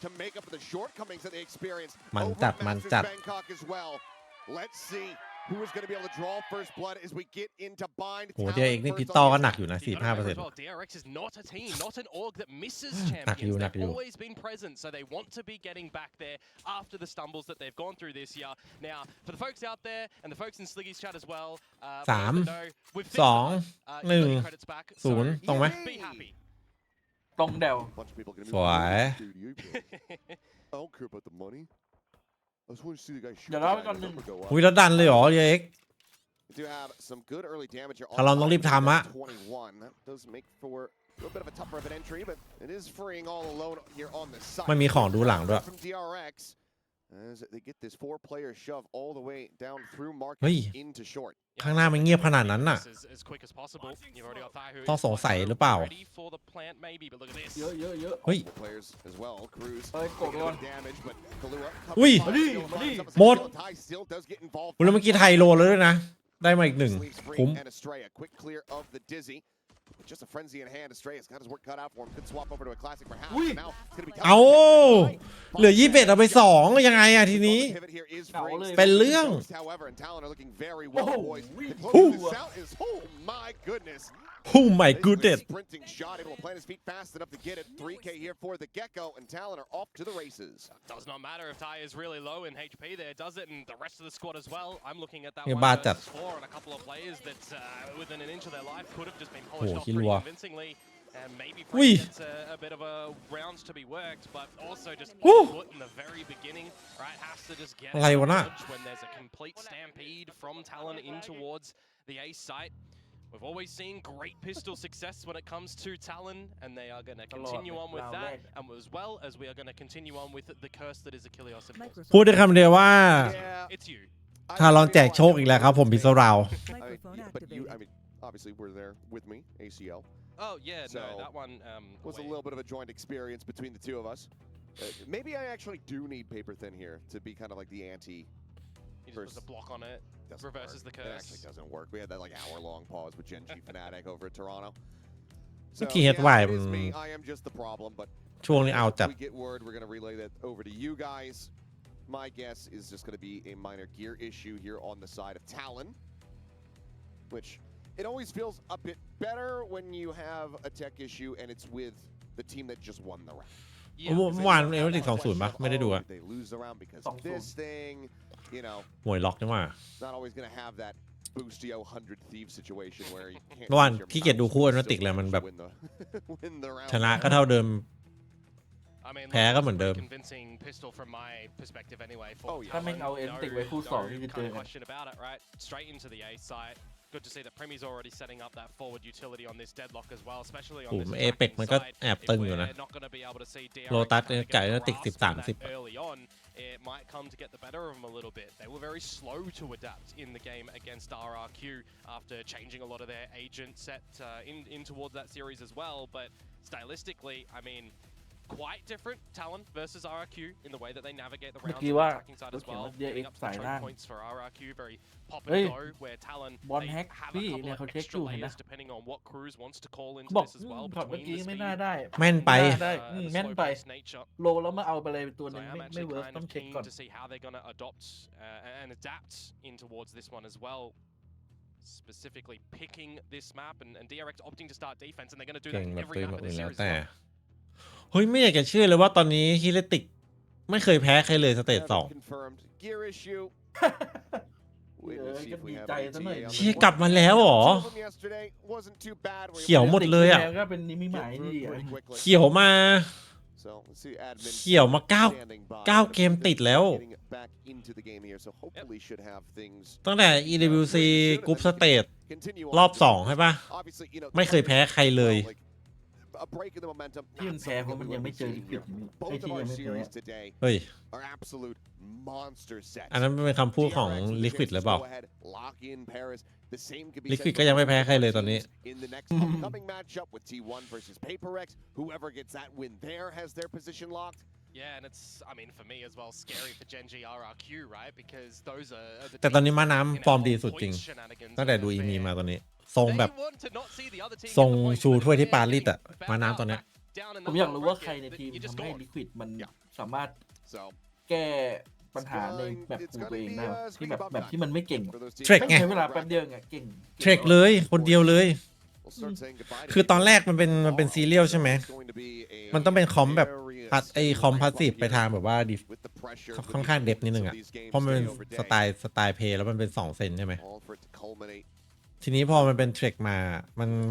to make up for the shortcomings that they experienced. มันจัด Bangkok as well. Let's see who is going to be able to draw first blood as we get into bind. โห DRX นี่พิตตอก็หนักอยู่นะ 45% DRX is not a team, not an org that misses champions. They've always been present, so they want to be getting back there after the stumbles that they've gone through this year. Now, for the folks out there and the folks in Sliggy's chat as well, 3 2 1 0ตรงไหมตรงเดวสวย เดี๋ยวเราไปก่อนหนึ่ง อุ้ยแล้วดันเลยเหรอ DRX ถ้าเราต้องรีบทำอะไม่มีของดูหลังด้วยเฮ้ยข้างหน้ามันเงียบขนาดนั้นน่ะต้องสงสัยหรือเปล่าเยอะเฮ้ยกดก่อน อุ้ย มาดิ หมดแล้วเมื่อกี้ไทยโลแล้วด้วยนะได้มาอีก1คุ้ม Just a frenzy in hand. Astray has got his work cut out for him. Could swap over to a classic perhaps. Now it's going to be เอาเหลือ21เอาไป2ยังไงอะทีนี้เป็นเรื่อง However, and Talon are looking very well poised. This out is oh my goodness. Oh my goodness. Sprinting shot able to plant his feet fast enough to get it. 3K here for the Gecko, and Talon are off to the races. Does not matter if Ty is really low in HP there, does it? And the rest of the squad as well. I'm looking at that 1 versus 4 and a couple of players that within an inch of their life could have just been polished off pretty convincingly. And maybe gets a bit of a rounds to be worked, but also just put in the very beginning, right? Has to just get when there's a complete stampede from Talon in towards the A site. We've always seen great pistol success when it comes to Talon, and they are going to continue on with that, and as well as we are going to continue on with the curse that is Achilles. พูดได้คำเดียวว่า It's you. ถ้าลองแจกโชคอีกแล้วครับผมพิศราว Obviously were there with me, ACL. Oh yeah, so no, that one was a little bit of a joint experience between the two of us. Maybe I actually do need paper thin here to be kind of like the anti. He just puts a block on it, reverses the curse. It actually doesn't work. We had that like hour-long pause with Gen G Fnatic over at Toronto. So yeah, it is me. I am just the problem, but ช่วงนี้เอาจัด we get word, we're going to relay that over to you guys. My guess is just going to be a minor gear issue here on the side of Talon, which it always feels a bit better when you have a tech issue and it's with the team that just won the round. เมื่อวานเอลติด20ป่ะไม่ได้ดูอะ They lose the round because of this thing, you know. หวยล็อกนี่ว่า Not always going to have that boostio 100 thief situation where you can't. เมื่อวานขี้เกียจดูคู่อนาติกเลยมันแบบชนะก็เท่าเดิมแพ้ก็เหมือนเดิม ถ้าไม่เอาเอ็นติกไว้คู่2นี่จะเจอกัน Good to see that Premi's already setting up that forward utility on this deadlock as well, especially on this เอเปกมันก็แอบตึงอยู่นะโลตัสไก่ติก10-30 early on. It might come to get the better of them a little bit. They were very slow to adapt in the game against RRQ after changing a lot of their agent set in towards that series as well. But stylistically, I mean, quite different Talon versus RRQ in the way that they navigate the rounds on the attacking side as well. Getting up some choke points for RRQ, very pop and go, where Talon they have a couple of extra layers depending on what Cruz wants to call into this as well. เมื่อกี้ไม่น่าได้ แม่นไป แม่นไปโลแล้วมาเอาไปเลยตัวนึงไม่เวิร์กต้องเช็คก่อน to see how they're going to adopt and adapt in towards this one as well. Specifically picking this map and DRX opting to start defense, and they're going to do that in every map of the series. เฮ้ยไม่อยากจะเชื่อเลยว่าตอนนี้ฮิเลติกไม่เคยแพ้ใครเลยสเตจ2เชี่ยกลับมาแล้วเหรอเขียวหมดเลยอ่ะเขียวมา9เกมติดแล้วตั้งแต่ EWC กรุ๊ปสเตจรอบ2ใช่ปะไม่เคยแพ้ใครเลยที่มันแพ้เพราะมันยังไม่เจอลิควิดไอ้ที่ยังไม่แพ้เฮ้ยอันนั้นเป็นคำพูดของลิควิดหรือเปล่าลิควิดก็ยังไม่แพ้ใครเลยตอนนี้ Yeah, and it's, I mean, for me as well, scary for Gen G RRQ, right? Because those are แต่ตอนนี้มาน้ำฟอร์มดีสุดจริงตั้งแต่ดูอีมีมาตอนนี้ทรงแบบทรงชูถ้วยที่ปารีสอะมาน้ำตอนนี้ down in ผม the อยาก lower รู้ว่าใคร bracket, ใน that ทีม you just ทำให้ gone. ลิควิดมันสามารถ So แก้ปัญหาในแบบของตัวเองได้ที่แบบที่มันไม่เก่ง for those teams Trick ไม่ ไง ใช้เวลาแป๊บเดียวไงเก่ง เทรคเลยคนเดียวเลย we'll start saying goodbye to คือตอนแรกมันเป็นซีเรียลใช่ไหม It's going to be a มันต้องเป็นคอมแบบพัดไอ very คอมพาสซีฟ steady ไปทางแบบว่าดิ with the pressure ค่อนข้างเดฟนิดนึง of อ่ะ these games เพราะมันเป็น day over day. สไตล์เพย์แล้วมันเป็น2 เซนใช่ไหม All for it to culminate ทีนี้พอมันเป็นเทรคมา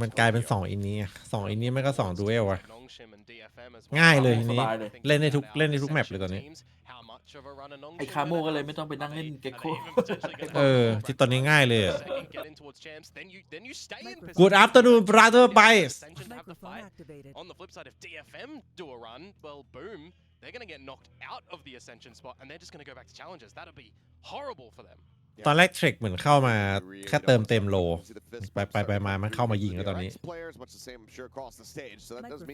มันกลายเป็น2 อินนี้อะ2 อินนี้ไม่ก็2 ดูเอลอะง่ายเลยทีนี้ เล่นได้ทุกแมปเลยตอนนี้ ไอ้คาโมก็เลยไม่ต้องไปนั่งเล่นเก็กโค ที่ตอนนี้ง่ายเลยอะ Good afternoon brother bye Microphone activated. On the flip side, if DFM do a run, well, boom, they're going to get knocked out of the Ascension spot, and they're just going to go back to challenges. That'll be horrible for them. ตอนแรกเทรคเหมือนเข้ามาแค่เติมเต็มโล ไปมามันเข้ามายิงแล้วตอนนี้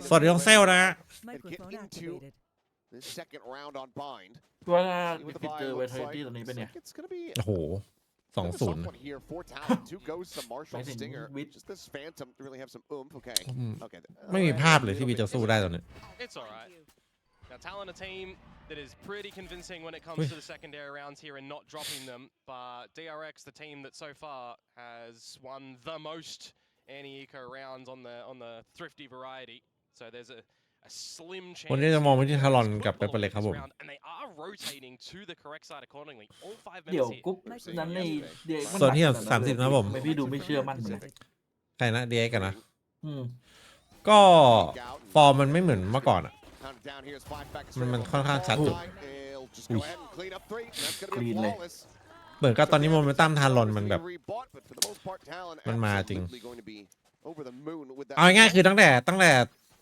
สวัสดีน้องเซลนะ Microphone activated. This second round on bind. ว่าลิควิดเจอเวทตี้ตอนนี้เป็นไง It's going to be โอ้โห a tough 2-0 one here for Talon. 2 goes to Marshall I think Stinger. with- Just this Phantom to really have some oomph. Okay. Okay. ไม่มีภาพเลยที่วีจะสู้ได้ตอนนี้ It's all right. Now, Talon, a team that is pretty convincing when it comes to the secondary rounds here and not dropping them, but DRX, the team that so far has won the most anti-eco rounds on the thrifty variety. So there's a slim chance. วันนี้จะมองไปที่ทารอนกับเปเปอร์เล็กครับผม And they are rotating to the correct side accordingly. All 5 เดี๋ยว members here. กุ๊บนั้นในเด็ก ส่วนที่30นะผม ไม่พี่ดูไม่เชื่อมั่นเลย ใครนะเดียกันนะ อืม ก็ฟอร์มมันไม่เหมือนเมื่อก่อนอ่ะ Counted down here is 5 back. มันค่อนข้างชัด They'll just go ahead and clean up 3. That's going to be flawless. เหมือนกับตอนนี้โมเมนตัมทารอนมันแบบ Rebought, but for the most part, Talon มันมาจริง absolutely going to be over the moon with that. เอาง่ายๆคือตั้งแต่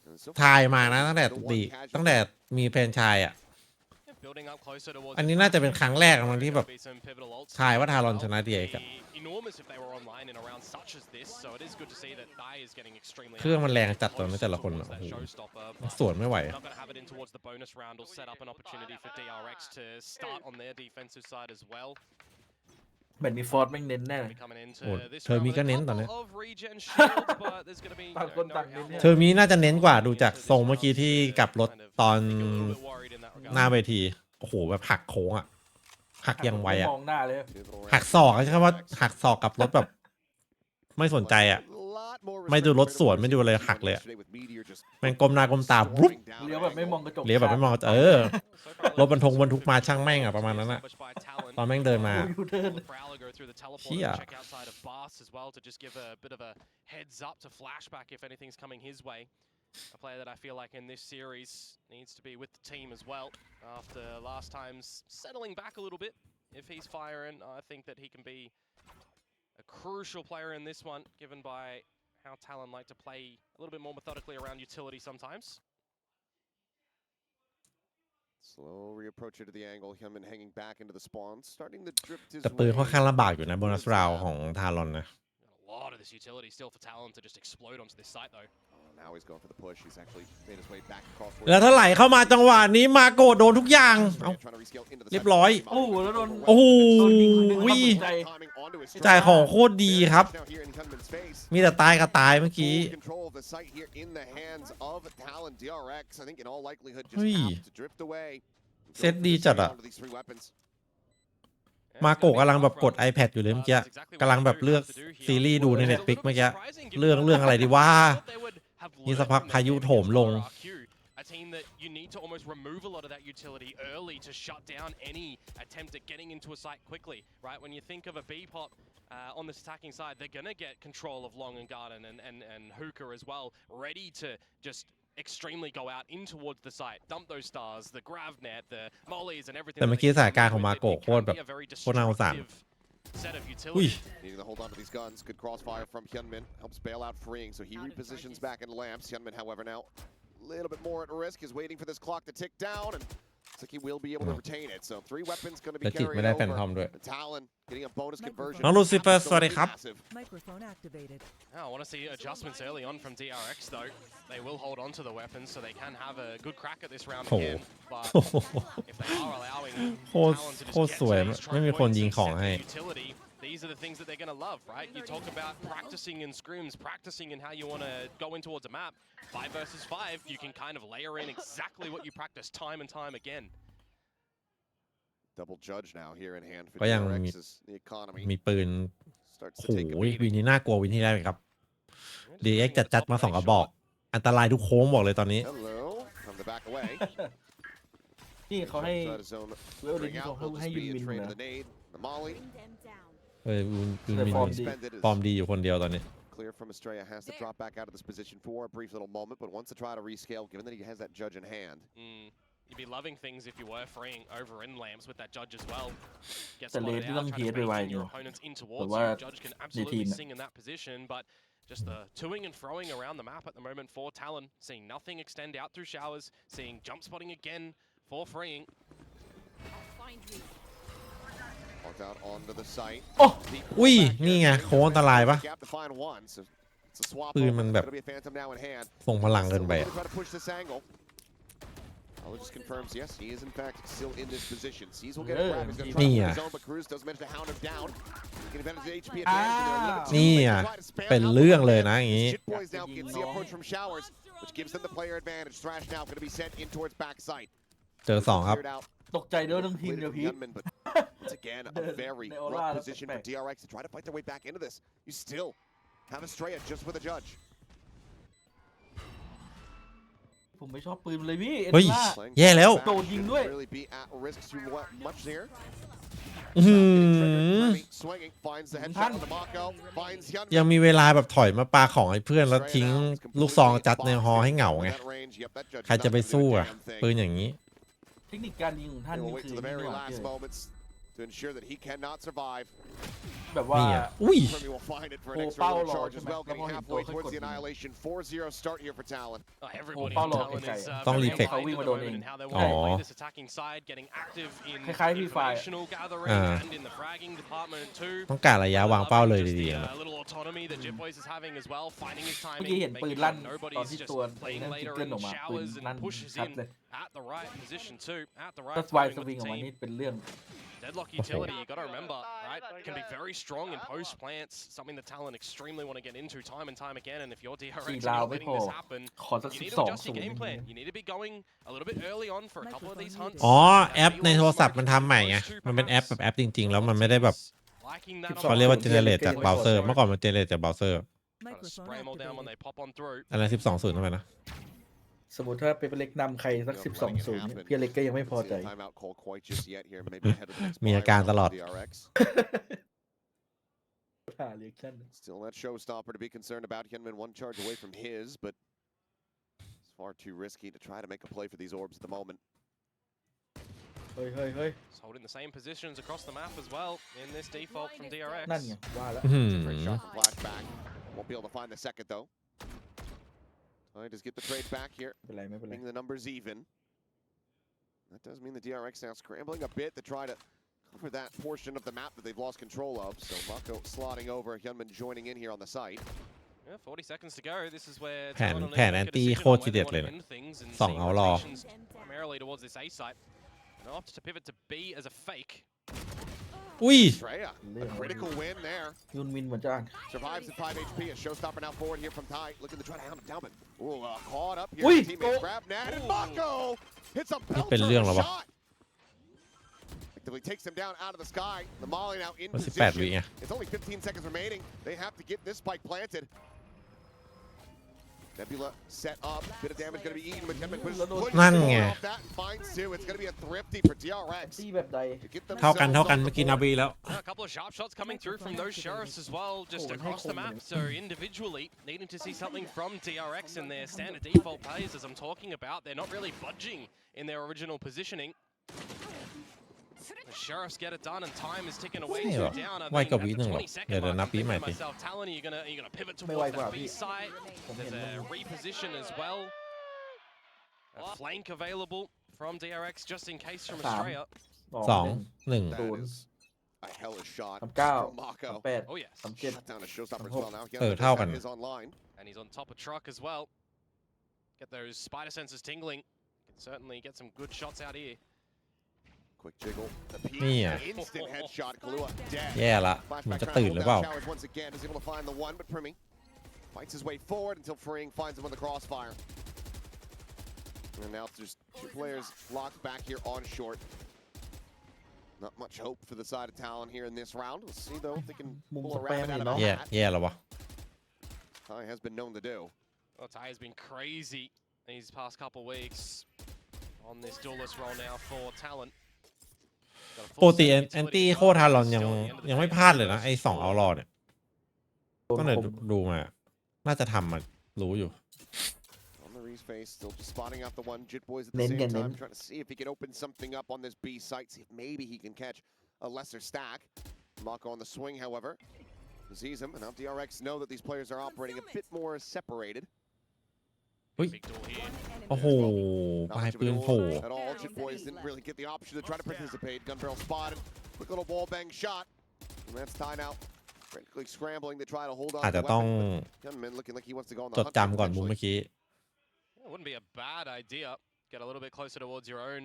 And so ทายมานะ ตั้งแต่มีแฟรนไชส์อ่ะ Building up closer towards อันนี้น่าจะเป็นครั้งแรกมันที่แบบ be some pivotal ults. ทายว่าทารอนชนะเดียกัน Enormous if they were online in a round such as this, so it is good to see that Thai is getting extremely เครื่องมันแรงจัดตอนนี้แต่ละคนอะ towards โอ้ that โห showstopper, but สวนไม่ไหว not going to have it in towards the bonus round. Will set up an opportunity for DRX to start on their defensive side as well. แบบมีฟอร์ดแม่งเน้นแน่เลย Be coming into โอ้ this เธอ round มี with ก็ a เน้นตอน couple นี้ of regen shields, but there's going to be ต่างคนต่างเน้นเนี่ย เธอมีน่าจะเน้นกว่าดูจากทรงเมื่อกี้ที่กลับรถตอน a little bit worried in that regard. หน้าเวที โอ้โหแบบหักโค้งอ่ะ หักยังไวอ่ะ มองหน้าเลย หักศอกใช่ไหมว่าหักศอกกับรถแบบ ไม่สนใจอ่ะ ไม่ดูรถสวนไม่ดูอะไรหักเลยอะแม่งก้มหน้าก้มตาบุ๊บ เลี้ยวแบบไม่มองกระจก เลี้ยวแบบไม่มองรถบรรทุกมาช่างแม่งอ่ะประมาณนั้นอ่ะ ตอนแม่งเดินมา ยูเทิร์น เชี่ย Check outside of Bas as well to just give a bit of a heads up to flashback if anything's coming his way. A player that I feel like in this series needs to be with the team as well. After last time's settling back a little bit, if he's firing, I think that he can be a crucial player in this one, given by how Talon like to play a little bit more methodically around utility sometimes. Slow reapproach to the angle. Hyunmin hanging back into the spawn, starting to drift his แต่ปืน way. ค่อนข้างลำบากอยู่นะโบนัสราวของทารอนนะ A lot of this utility still for Talon to just explode onto this site though. Oh, now he's going for the push. He's actually made his way back across. แล้วถ้าไหลเข้ามาจังหวะนี้มาโกดโดนทุกอย่างเอ้า Trying to rescale into the เรียบร้อย โอ้โหแล้วโดน โอ้โห ใจ timing onto his จ่ายของโคตรดีครับ now here in Hyunmin's face. มีแต่ตายกับตายเมื่อกี้ Full control of the site here in the hands of Talon. DRX, I think in all likelihood just Ui. have to drift away. Set đi chật ạ. Onto these 3 weapons. มาโกะกำลังแบบกด iPad อยู่เลยเมื่อกี้กำลังแบบเลือกซีรีส์ดูใน Netflix เมื่อกี้เรื่องอะไรดีว่า นี่สักพักพายุโถมลง A team that you need to almost remove a lot of that utility early to shut down any attempt at getting into a site quickly, right? When you think of a B-pop on this attacking side, they're going to get control of Long and Garden and Hookah as well, ready to just extremely go out in towards the site, dump those stars, the grav net, the mollies and everything. แต่เมื่อกี้สถานการณ์ของมาโกะโคตรแบบโคตรน่าสงสาร set of อุ้ย utility. Needing to hold on to these guns. Good crossfire from Hyunmin. Helps bail out freeing, so he repositions back in lamps. Hyunmin, however, now a little bit more at risk. Is waiting for this clock to tick down, and looks like he will be able to retain it. So 3 weapons going to be และจิต carried ไม่ได้แฟนทอม over. ด้วย The Talon getting a bonus conversion. น้องลูซิเฟอร์สวัสดีครับ Massive. Microphone activated. I want to see adjustments early on from DRX though. They will hold on to the weapons so they can have a good crack at this round Oh. again. But if they are allowing โคตร Talon to โค just ตร get สวย to these ไม่มี choke คน points ยิง and ของ set ให้ the utility, these are the things that they're going to love, right? You talk about practicing in scrims, practicing in how you want to go in towards a map. 5 versus 5, you can kind of layer in exactly what you practice time and time again. Double judge now here in hand for ก็ยัง DRX as the economy มีปืน starts โอ้ to โห take a วิน beating. นี้น่ากลัววินที่ได้ครับ DRX จัดมา2 กระบอก อันตรายทุกโค้งบอกเลยตอนนี้ Hello, from the back away. นี่เขาให้ Outside his zone. เวลนี้ Bring เขา out, will ให้ just ยืน be วิ a น trade นะ of the nade, the molly. เฮ้ยวิน แต่ วิน ฟอร์ม Suspended is ฟอร์มดีอยู่คนเดียวตอนนี้ clear from Estrella, has to drop back out of this position for a brief little moment, but wants to try to rescale, given that he has that judge in hand. You'd be loving things if you were freeing over in lamps with that judge as well. Get แต่เลน spotted ที่ out, ต้อง try เฮี to ยดไปไว bait in อยู่ your opponents in แต่ towards ว่า you. Judge can ในที absolutely ม sing in that position, but just the toing and froing around the map at the moment for Talon. Seeing nothing extend out through showers, seeing jump spotting again for freeing. Walked out onto the site. โอ้ อุ้ยนี่ไงโค้งอันตรายปะ Gap to find one, so it's a swap ปืน over. มัน It's แบบ gonna be a phantom now in hand. ส่งพลังเกินไป Still try to push this angle. Talon just confirms, yes, he is in fact still in this position. Sees will get a grab. He's gonna try to Yeah. put his zone, but Cruz does manage to hound him down. Taking advantage of the HP advantage, and they're a little bit too นี่ late อ่ะ to try to spam เป็น out เรื่อง the เลย man. นะอย่างนี้ Shit Boys now gets the approach from showers, which gives them the player advantage. Thrash now going to be sent in towards backside. เจอ2 ครับ Cleared out. ตกใจด้วยทั้งทีม Completed เดียว from พี Gunman, but once again, a very They all rough are position for suspect. DRX to try to fight their way back into this. You still have Estrella just with a judge. ผมไม่ชอบปืนเลยพี่ เอ็น เฮ้ย ล่า Playing แย่แล้ว back โดนยิงด้วย shouldn't really be at risk too much here. อื้อหือ Remy swinging, finds the headshot on the Mako, finds Hyunmin. ยังมีเวลาแบบถอยมาปาของให้เพื่อนแล้วทิ้งลูกซองจัดในฮอให้เหงาไง That range, yep, that judge ใครจะไป not gonna do สู้ a อ่ะ damn thing. ปืนอย่างนี้ เทคนิคการยิงของท่าน They นี่ will wait คือ till the นี่ very หว่า last moments to ensure that he cannot survive. แบบว่า นี่อ่ะอุ้ย Remy will find it for an Oh, extra little Paolo, charge as well, come getting on, halfway Paolo, towards the come on. annihilation. 4-0 start here for Talon. Everybody Oh, on Paolo, Talon isต้อง very reflect. aligned at theเขาวิ่งมาโดน moment เอง in how they want to อ๋อ play this attacking side, getting active in คล้ายๆพี่ฝ่าย informational gathering อ่า and in the fragging department too. ต้องการระยะวางเป้าเลยดีๆ Just นะ the, little autonomy that Jip Boys is having as well, finding his เมื่อกี้ timing, เห็นปืน making ลั่น sure ตอน nobody's ที่ just ตัว playing นั่น later เกิล in ออกมาปืน showers ลั่น and pushes ชัด in เลย at the right position too, at the right ถ้าสวาย timing ส with วิง the ออกมา team. นี่เป็นเรื่อง Deadlock utility, you got to remember, right? Can be very strong in post plants, something that Talon extremely want to get into time and time again. And if you're DRX and 4 ราว you're ไม่ letting พอ this happen, ขอสัก you สิ need บ to สอง adjust ศู your น game ย์ plan. You need to be going a little bit early on for a couple of these hunts. อ๋อแอปในโทรศัพท์มันทำใหม่ไง มันเป็นแอปแบบแอปจริงๆ แล้วมันไม่ได้แบบ Liking that เขาเรียกว่า on เจเนเรตจากเบราว์เซอร์ เมื่อก่อนมันเจเนเรตจากเบราว์เซอร์ Try to spray them all down when they pop on through. อะไร12 0ทำไมนะ สมมติถ้าเปเปอร์เล็กนำใครสัก 12-0เนี่ยพี่เล็กก็ยังไม่พอใจ Timeout call quite just yet here. Maybe ahead of the next มีอาการตลอด DRX. หาเรียกชั่น Still that showstopper to be concerned about. Hyunmin one charge away from his, but it's far too risky to try to make a play for these orbs at the moment. เฮ้ยเฮ้ยเฮ้ย Just holding the same positions across the map as well in this default from DRX. นั่นไงว่าแล้ว อื้อหื Great อ shot from flashback. Won't be able to find the second though. All right, just get the trade back here. ไม่เป็นไรไม่เป็นไร Bring the numbers even. That does mean the DRX now scrambling a bit to try to cover that portion of the map that they've lost control of. So Mako slotting over, Hyunmin joining in here on the site. Yeah, 40 seconds to go. This is where แผน Talon will แผน make a แอนตี้ decision โค on ตรที where เด็ they ดเลย want to นะ end things and ส่อง seeing เอารอ rotations primarily towards this A site. And opt to pivot to B as a fake. อุ้ย Freya, a critical win there. ยุนมินเหมือนจะอ่าน Survives at 5 HP. A showstopper now forward here from Ty. Looking to try to hound him down, but caught up here. Ui, Teammates go. grab Nat and Mako hits a นี่เป็น belter เรื่อง of แล้ว a วะ shot. Actively takes him down out of the sky. The Molly now in มัน18 วิ position. ไง It's only 15 seconds remaining. They have to get this spike planted. Nebula set up. Bit of damage going to be eaten, but Hyunmin pushes นั่นไง off that and finds two. It's going to be a thrifty for DRX ตีแบบใด to get เท่ากัน themselves เมื่ on อกี้นาบีแล้ว A couple of sharp shots coming through from those sheriffs as well, just Oh, across the hey, map. So individually, needing to see something from DRX in their standard default plays, as I'm talking about. They're not really budging in their original positioning. The sheriffs get it done, and time is ticking away ไม่หรอ too down. I ไว mean, กว่า at วิ the หนึ่งหรอ 20 second เดี๋ยว mark, นับ I'm วิใหม่ thinking to สิ myself, Talon, are you gonna pivot ไม่ไว towards กว่า that B พี่ side? ผมเห็น There's a reposition as well. A flank available from DRX just in case from สาม Australia. สองหนึ่ง That is a hellish shot 39 from Mako. 38 Oh yes. 37 Shut down a showstopper as well now.เท่ากัน is online. And he's on top of truck as well. Get those spider senses tingling. Can certainly get some good shots out here. Quick jiggle. The peek. นี่อ่ะ Instant headshot. Kalua dead. แย่ละมันจะตื่นหรือเปล่า Showers once again is able to find the one, but Primmy fights his way forward until Freeing finds him with the crossfire. And now there's two players locked back here on short. Not much hope for the side of Talon here in this round. We'll see though if they can pull a rabbit out of a แย่ hat. แย่แล้ววะ Ty has been known to do. Well, Ty has been crazy these past couple weeks on this duelist role now for Talon. ปกติแอนตี้โคทารอนยังไม่พลาดเลยนะไอ้2เอารอเนี่ยก็เลยดูมาน่าจะทำมันรู้อยู่ On the Reese face, still just spotting out the one. Jit Boys at the same time, trying to see if he can open something up on this B site, see if maybe he can catch a lesser stack. Mako on the swing, however, sees him, and now DRX know that these players are operating a bit more separated. โอ้โหปลายปืนโผล่ At all, Jit Boys didn't really get the option to try to participate. Gun barrel spotted, quick little wall bang shot, and that's Ty now frantically scrambling to try to hold on. อาจจะต้อง Gunman looking like he wants to go on จ the ด hunt. จำก่อนมุมเมื่อกี้ It wouldn't be a bad idea. Get a little bit closer towards your own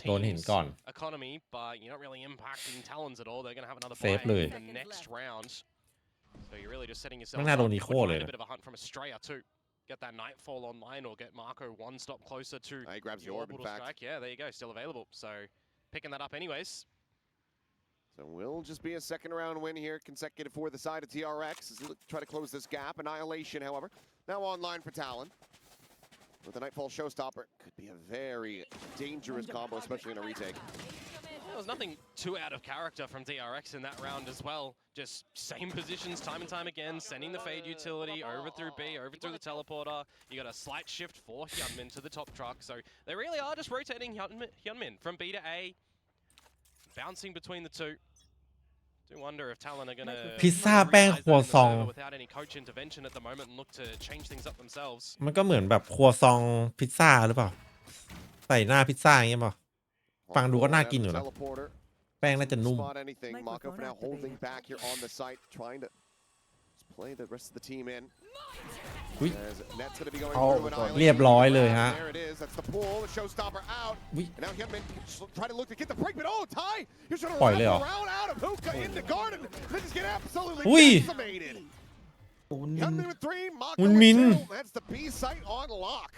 โดนหิน team's ก่อน economy, but you're not really impacting Talons at all. They're going to have another Safe buy เลย in the next round. So you're really just setting yourself ไม่น่า up. โดนอีโค Would เลย find นะ a bit of a hunt from Estrella too. Get that Nightfall online or get Marco one stop closer to He grabs the orb, in fact. strike. Yeah, there you go. Still available. So picking that up anyways. So will just be a second round win here, consecutive for the side of TRX as they look to try to close this gap. Annihilation, however, now online for Talon. With the Nightfall Showstopper, could be a very dangerous combo, especially in a retake. There was nothing too out of character from DRX in that round as well. Just same positions time and time again, sending the Fade utility over through B, over through the teleporter. You got a slight shift for Hyunmin to the top truck. So they really are just rotating Hyunmin from B to A, bouncing between the two. Do wonder if Talon are going to พิซซ่าแป้งครัวซอง without any coach intervention at the moment and look to change things up themselves. มันก็เหมือนแบบครัวซองพิซซ่าหรือเปล่าใส่หน้าพิซซ่าอย่างเงี้ยเปล่า ฟังดูก็น่ากินอยู่นะ แป้งน่าจะนุ่ม Spot anything. Mako for now holding back here on the site, trying to just play the rest of the team in. อุ๊ย As Net's going to be going เอา through an island. เรียบร้อยเลยฮะ There it is. That's the pull. The Showstopper out. อุ๊ย And now Hyunmin try to look to get the break, but oh, Ty! He's trying to ปล่อยเลยเหรอ wrap around out of Hookah in the garden. They just get absolutely อุ๊ย decimated. โอ้โหนิน Hyunmin with 3, Mako มุน with มิน 2. That's the B site on lock.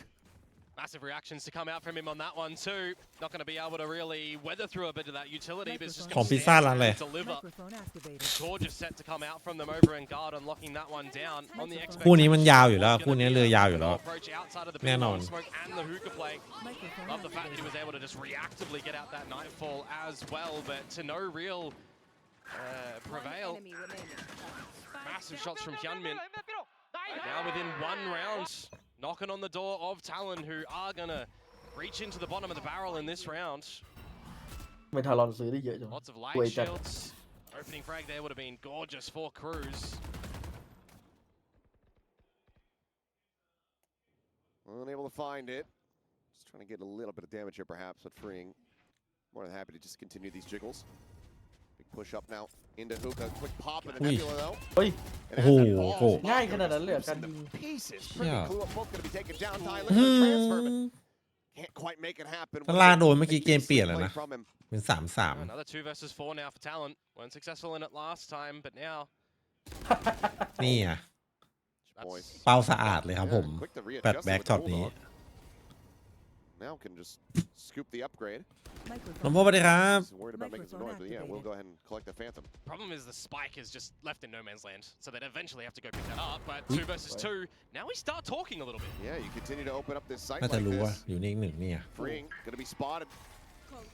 Massive reactions to come out from him on that one too. Not going to be able to really weather through a bit of that utility, but it's just ขอ going ง to พิซซ่าร้านอะไร deliver. Microphone activated. Gorgeous set to come out from them over in guard and locking that one down on the คู่นี้มันยาวอยู่แล้วคู่นี้เรือยาวอยู่แล้ว approach outside of the แน่นอน smoke and the hookah play. Microphone Love the fact that he was activated. able to just reactively get out that nightfall as well, but to no real prevail. Massive shots from Hyunmin. Now within one round, knocking on the door of Talon, who are gonna reach into the bottom of the barrel in this round. ไม่ทารอนซื้อได้เยอะจัง Lots of light Wait, shields. Opening frag there would have been gorgeous for Cruz. Unable to find it. Just trying to get a little bit of damage here, perhaps, but Freeing more than happy to just continue these jiggles. Big push up now into Hookah. Quick pop in the Ui. Nebula, though. เฮ้ย And Oh, as that falls, cool. Mako ง่ายขนาดนั้นเลยเหรอ just การ rips ยิง into pieces. Pretty Yeah. cool. Both going to be taken down. Ty looking for the transfer, but can't quite make it happen. ถ้าล่าโดนเมื่อกี้เกมเปลี่ยนแล้ว Play นะ from him. เป็น3-3 Another 2 versus 4 now for Talon. Weren't successful in it last time, but now นี่อ่ะ Boys. เป้าสะอาดเลยครับผม Yeah, quick to แบ readjust ดแบ็ก with ช็อต the นี้ bulldog. Now can just scoop the upgrade. น้องพ่อสวัสดีครับ He's worried about making some noise, but yeah, we'll go ahead and collect the Phantom. problem is the spike is just left in no man's land, so they'd eventually have to go pick that up. But Ui. 2 versus 2. Now we start talking a little bit. Yeah, you continue to open up this site น่าจะ like รู้ว่า this. อยู่นิ่งหนึ่งเนี่ย Freeing, gonna be spotted.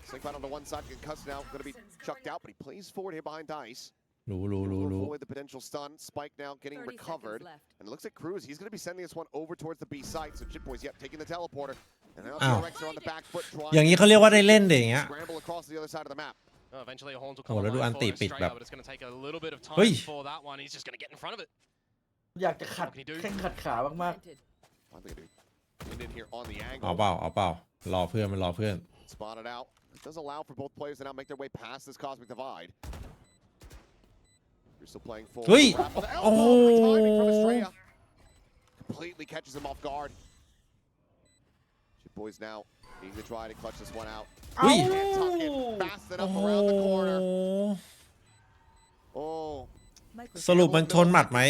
Slink out onto one side, concussed now, gonna be chucked out, but he plays forward here behind Dice. รู้ Will avoid the potential stun. Spike now getting recovered. And it looks like Cruz, he's gonna be sending this one over towards the B site. So Jit Boys, yep, taking the teleporter. And now Ow. DRX are on the back foot, อย่างนี้เขาเรียกว่าได้เล่นเด็กอย่างเงี้ย scramble across to the other side of the map. Eventually, a horns will Oh, comeแล้วดู online อันติ for ปิด Estrella, แบบ but it's going to take a little bit of เฮ้ย time for that one. He's just going to get in front of it. อยากจะขัดแข้งขัดขามาก I think I do. In here on the เอา angle. เปล่ารอเพื่อนมันรอเพื่อน Spotted out. It does allow for both players to now make their way past this cosmic divide. You're still playing full. Ui. Wrap with the Oh. elbow. Great timing from Estrella. Completely catches him off guard. Chip Boys now need to try to clutch this one out. อุ้ย Can't tuck in fast โอ้ enough โห around the corner. Oh, สรุปมันชนหมัดไหม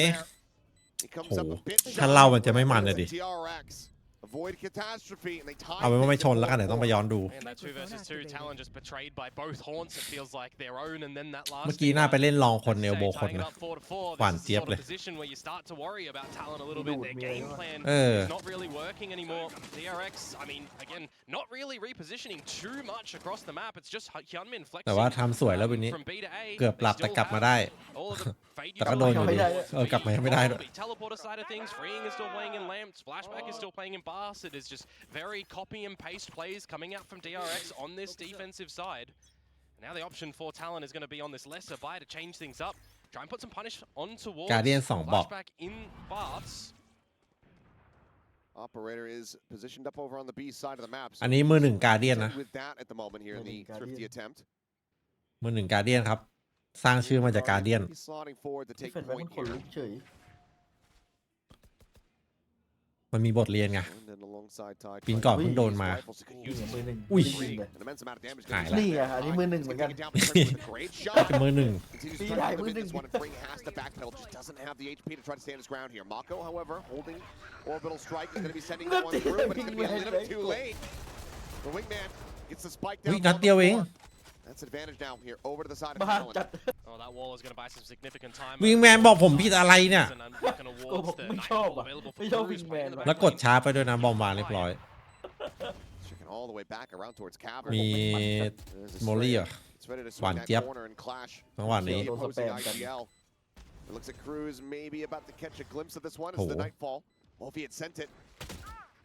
he comes up a bit ถ้า shy. เล่ามันจะไม่มันเลยดิ DRX avoid catastrophe and they tie เอาเป็นว่าไม่ชน things แล้วกัน at เดี๋ยวต้องไปย้อนดู And that 2 versus 2, Talon just betrayed by both haunts. It feels like their own, and then that last. เมื่อกี้น่าไปเล่นลองคนเนลโบคน tying it นะ up 4-4. หวาน This is เจี๊ยบ the เล sort ย of position where you start to worry about Talon a little bit. Their game plan is not really working anymore. DRX, I mean, again, not really repositioning too much across the map. It's just Hyunmin แต่ว่า flexing ทำสวยแล้ววันนี้ from B to A. เกือบหลับแต่กลับมาได้ All of the fade แต่ก็โดนอยู่ดีกลับมายังไม่ได้ด้วย teleporter side of things, Freeing is still playing in lamps, Flashback is still playing in bars. It is just very copy and paste plays coming out from DRX on this defensive side. Now the option for Talon is going to be on this lesser buy to change things up. Try and put some punish on towards Guardian 2 บอก Flashback in bars. Operator is positioned up over on the B side of the map. อันนี้มือหนึ่งการเดียนนะ With that at the moment here in the thrifty attempt. มือหนึ่งการเดียนครับ สร้างชื่อมาจากการเดียน He's slotting forward to ที่ take แฟนแบ็คมัน point ขน here. ลุกเฉย มันมีบทเรียนไง And then alongside Tide. ปีนก่อนเพิ่งโดนมา Rifles could นี่ use มือหนึ่ง อุ้ย ยิงเลย an immense amount of damage. หายละ นี่อ่ะอันนี้มือหนึ่งเหมือนกัน Taking it down from Trick with a great shot. เป็นมือหนึ่ง Continues See to try that, to limitมือหนึ่ง this one, and Bring has to backpedal. Just doesn't have the HP to try to stand his ground here. Mako, however, holding orbital strike is going to be sending that one through, but it's going to be a little bit too late. The wingman gets the spike อุ้ย down. นัด on เดียว the เอง floor. That's advantage now here over to the side of บ้า Talon. จัด Oh, that wall is going to buy some significant time. วิงแมนบอกผมผิดอะไรเนี่ย And I'm looking towards theไม่ช nightfall อบอ่ะ available for ไม่ชอบ Cruz วิงแมน playing in the แล้ว back กด lane. ช้าไปด้วยนะบอมวางเรียบร้อย Checking all the way back around towards Cavern. มี There's a โมลี่ Stray. เหรอ It's ready to swing Hoàn that Chiếp. corner and clash. จังหวะนี้ The opposing Those are bad. IGL. It looks like Cruz maybe about to catch a glimpse of this one as the Oh. nightfall. Well, if he had sent it,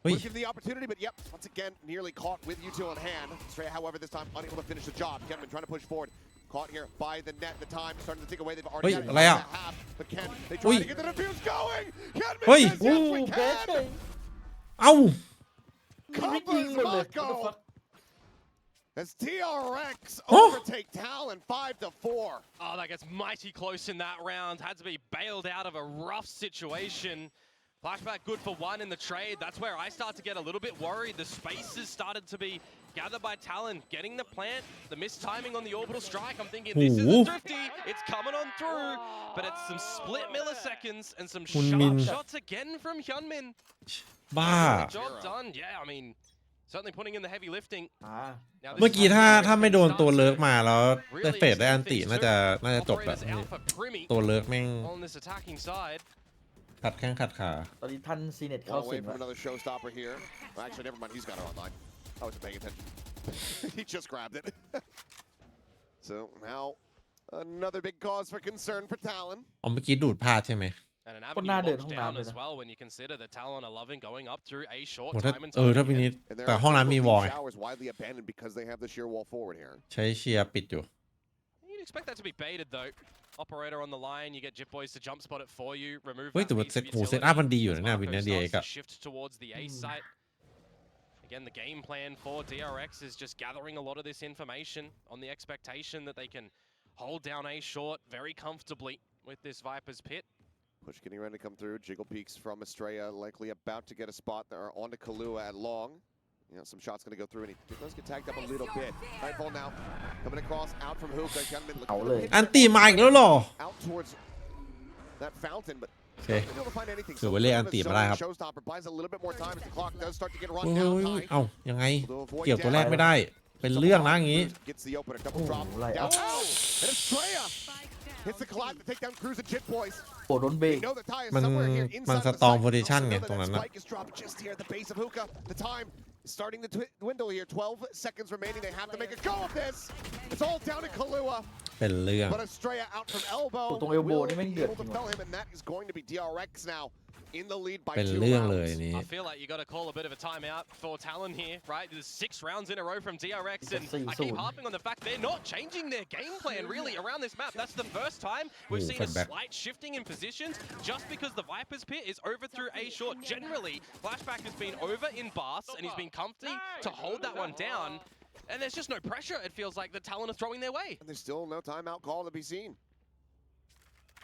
เฮ้ย would give the opportunity, but yep, once again, nearly caught with U2 on hand. Stray, however, this time unable to finish the job. Kenman trying to push forward. Caught here by the net. The time starting to tick away. They've already Ui, hadอะไรอ่ะ that half, but Ken, they Ui. try to get the defuse going. Kenman เฮ้ย says โอ้ yes, we แพ้เฉ can. ย เอ้า ไม่ยิง Covers หมดเลย Mako as TRX Oh. overtake Talon 5-4. Oh, that gets mighty close in that round. Had to be bailed out of a rough situation. Flashback good for one in the trade. That's where I start to get a little bit worried. The spaces started to be gathered by Talon. Getting the plant, the mistiming on the orbital strike. I'm thinking this is a Ooh. thrifty. It's coming on through. But it's some split milliseconds and some Hun sharp Min. shots again from Hyunmin. บ้า Job done. Yeah, I mean, certainly putting in the heavy lifting. อ่า Now, เมื่อ this กี้ is ถ้าไม่โดนตัว starts เลิก to มาแล้วได้ really เฟดได้อัน extend ติ things น่า through. จะจบแบบ Operators out for Primi ตัวเลิกแม่ง on this attacking side. ขัดแข้งขัดขา ตอนนี้ท่านซีเน็ต One เข้า away สิง from แล้ว another showstopper here. Well, actually, never mind. He's got it online. I wasn't paying attention. He just grabbed it. So now another big cause for concern for Talon. อ๋อเมื่อกี้ดูดพลาดใช่ไหม And an คน avenue หน้าเดิน locked ห้อง down น้ำเลย as นะ well when you consider that Talon are loving going up through a short โหถ้า time and ถ้า time พี่นิด And there แต่ are ห้องน้ำมี several วอล deep ไง showers widely abandoned because they have the sheer wall forward here. ใช้เชียร์ปิดอยู่ You'd expect that to be baited though. Operator on the line, you get Jip Boys to jump spot it for you, remove เฮ้ย that แต่ว่า piece เซต of โหเซต utility. อัพมันดีอยู่นะเนี่ย Marco วินเนอร์ดีเอ็ก starts อะ to shift towards the A site. Again, the game plan for DRX is just gathering a lot of this information on the expectation that they can hold down A short very comfortably with this Viper's pit. Push getting ready to come through. Jiggle peeks from Estrella, likely about to get a spot there onto Kahlua at long. You know, some shots going to go through, and he does get tagged up a little bit. Nightfall now coming across out from Hookah. Kind ofเอาเลย อันตีมาอีกแล้วเหรอ out towards that fountain, but โอเค not able to find anything. ถือว่าเรียกอันตีมาได้ครับ Showstopper buys a little bit more time as the clock does start to get เฮ้ run ย down เอ้า high. ยังไง Although avoid เกี่ยวตัวแรก damage. ไม่ได้ เป็นเรื่องนะอย่างงี้ Gets the opener, double drop. Ooh, like- Down. Oh, and Estrella hits the collide to take down Cruz and Jit Boys. โอ้โดนเบร We ก know the tie is มัน somewhere here มัน inside ส the ตอง site. โพซิชัน Also ไง know ตรง that นั้นนะ spike is dropped just here at the base of Hookah. The time is starting to dwindle here. 12 seconds remaining. They have to make a go of this. It's all down to Kahlua. เป็นเรื่อง But Estrella out from elbow. ตรง elbow will นี่แม่ง be เดือด able จริ to งว่ะ fell him, and that is going to be DRX now in the lead by เป็น 2 เรื่องเลย rounds. นี้ I feel like you got to call a bit of a timeout for Talon here, right? There's 6 rounds in a row from DRX, and I keep harping on the fact they're not changing their game plan really around this map. That's the first time we've Ooh, seen a fed back. slight shifting in positions just because the Viper's pit is over through A short. Generally, Flashback has been over in Bass, and he's been comfy to hold that one down. And there's just no pressure, it feels like the Talon are throwing their way. And there's still no timeout call to be seen.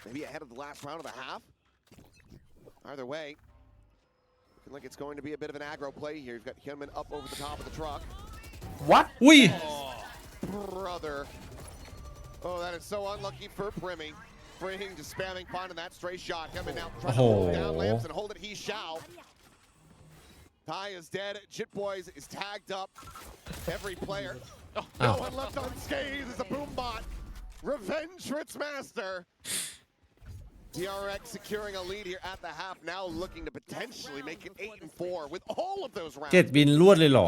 Maybe ahead of the last round of the half. Either way, Looking like it's going to be a bit of an aggro play here. You've got Hyunmin up over the top of the truck. What อุ้ย Brother. Oh, that is so unlucky for Brimmy. Freeing, just spamming, finding that stray shot. Hyunmin now trying to hold down Lamps and hold it. He shall. Tai is dead. Jit Boys is tagged up. Every player. No one left unscathed as a boom bot. Revenge for its master. DRX securing a lead here at the half, now looking to potentially make it 8-4 with all of those rounds. 7 วินรวดเลยเหรอ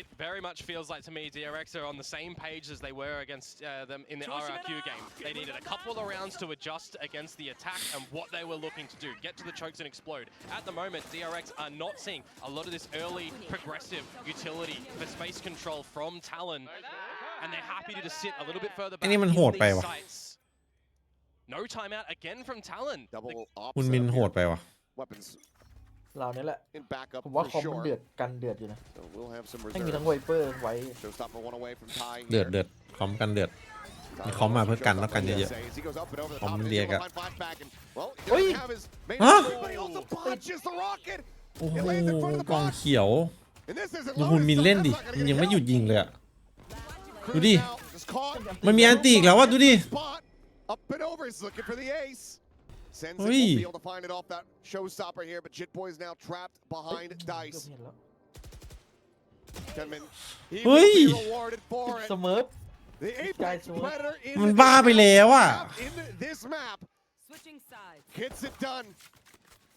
It very much feels like to me DRX are on the same page as they were against them in the RRQ game. They needed a couple of rounds to adjust against the attack and what they were looking to do. Get to the chokes and explode. At the moment, DRX are not seeing a lot of this early progressive utility for space control from Talon. And they're happy to just sit a little bit further back in these sites. No timeout again from Talon. Double คุณมินโหดไปวะ weapons เราเนี่ยแหละ in backup ผมว่า for คอมมัน sure. เดือดกันเดือดอยู่นะ So we'll have some ให้มีทั้ง reserves. ไวเปอร์ไว้ Showstopper one away from Tai เดือด here. เดือดคอมกันเดือด มีคอมมาเพื่อกันแล้วกันเยอะ He goes up and over the คอม top มัน and เรีย he's ก able อะ to find flashback and well, he Oi. doesn't have his main Huh? ability, but he also punches the rocket. โอ้โห It lands in front of the กอง box. เขียว And this isn't ดูคุณ loaded, มิน so เล่น that's ดิ not gonna มัน get ยังไม่ help. หยุดยิงเลยอะ Cruz ดูดิ now is caught. มันมีอันตีอีกแล้วว่ะดูดิ Spot. Up and over, he's looking for the ace. Sends it, Oi. won't be able to find it off that showstopper here, but Jit Boy is now trapped behind เกือบ Dice. เห็นแล้ว Hyunmin, he Oi. will be rewarded for เส it. มอ The Apex Predator in มันบ้าไปแล้วอะ in this map Switching sides. gets it done.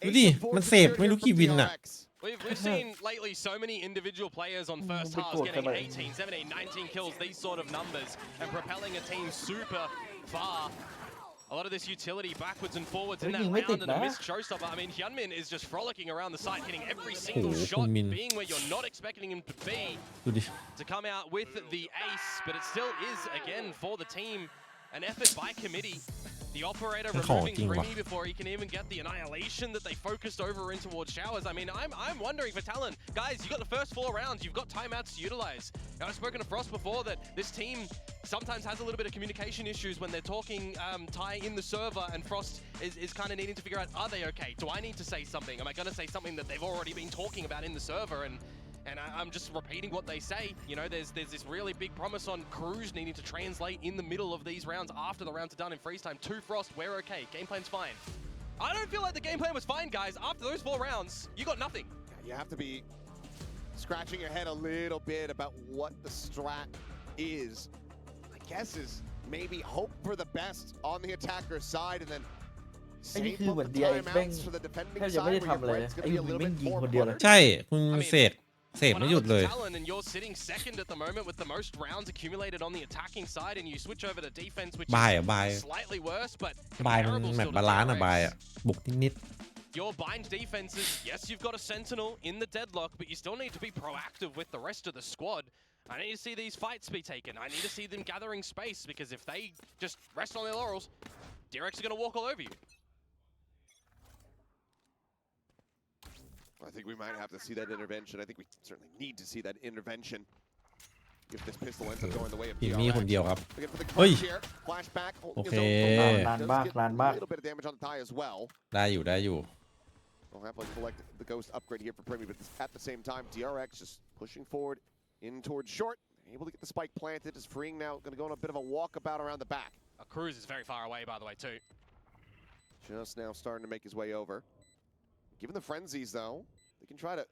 ดูดิ 8-4 มันเสพ secure ไม่รู้ here กี่ from วินอะ DRX. We've seen lately so many individual players on first halves getting 18, 17, 19 kills, these sort of numbers, and propelling a team super far. A lot of this utility backwards and forwards in that round and a missed showstopper. I mean, Hyunmin is just frolicking around the site, hitting every single shot, being where you're not expecting him to be, ดูดิ to come out with the ace, but it still is, again, for the team, an effort by committee. The operator removing Brimmy before he can even get the annihilation that they focused over in towards showers. I mean, I'm wondering for Talon, guys, you got the first 4 rounds, you've got timeouts to utilize. Now, I've spoken to Frost before that this team sometimes has a little bit of communication issues when they're talking Tai in the server, and Frost is kind of needing to figure out, are they okay? Do I need to say something? Am I going to say something that they've already been talking about in the server? And I'm just repeating what they say. You know, there's this really big promise on Cruz needing to translate in the middle of these rounds after the rounds are done in freeze time. To Frost, we're okay. Game plan's fine. I don't feel like the game plan was fine, guys. After those 4 rounds, you got nothing. You have to be scratching your head a little bit about what the strat is. I guess is maybe hope for the best on the attacker's side and then ไอ้นี่ save คือ up เหมือน the DRX แม่ง timeouts for the defending แทบจะไม่ side ได้ where ทำ your อะไร bread's ไอ้ gonna be a หุ่น little แม่ง bit ยิง more คนเดียวเลย cluttered. ใช่ คุณเสกไม่หยุดเลย Talon, and you're sitting second at the moment with the most rounds accumulated on the attacking side, and you switch over to defense, which บายอะบาย is slightly worse, but บายมัน comparable แม still ป to บาลานซ์อะ DRX. บายอะบุกนิด Your bind defenses, yes, you've got a sentinel in the deadlock, but you still need to be proactive with the rest of the squad. I need to see these fights be taken. I need to see them gathering space, because if they just rest on their laurels, DRX are going to walk all over you. I think we might have to see that intervention. I think we certainly need to see that intervention. If this pistol ends up going the way of อีกมีคน DRX. เดียวครับ Looking for the Oi. crunch here. Flashback. holding his Okay. own for now. Lan Does bak, get lan a bak. little bit of damage on the tie as well. ได้อยู่ได้อยู่ We'll happily collect the ghost upgrade here for Brimmy, but at the same time, DRX just pushing forward in towards short. Able to get the spike planted. Is freeing now. Going to go on a bit of a walkabout around the back. Cruz is very far away, by the way, too. Just now starting to make his way over. Given the frenzies, though, they can try to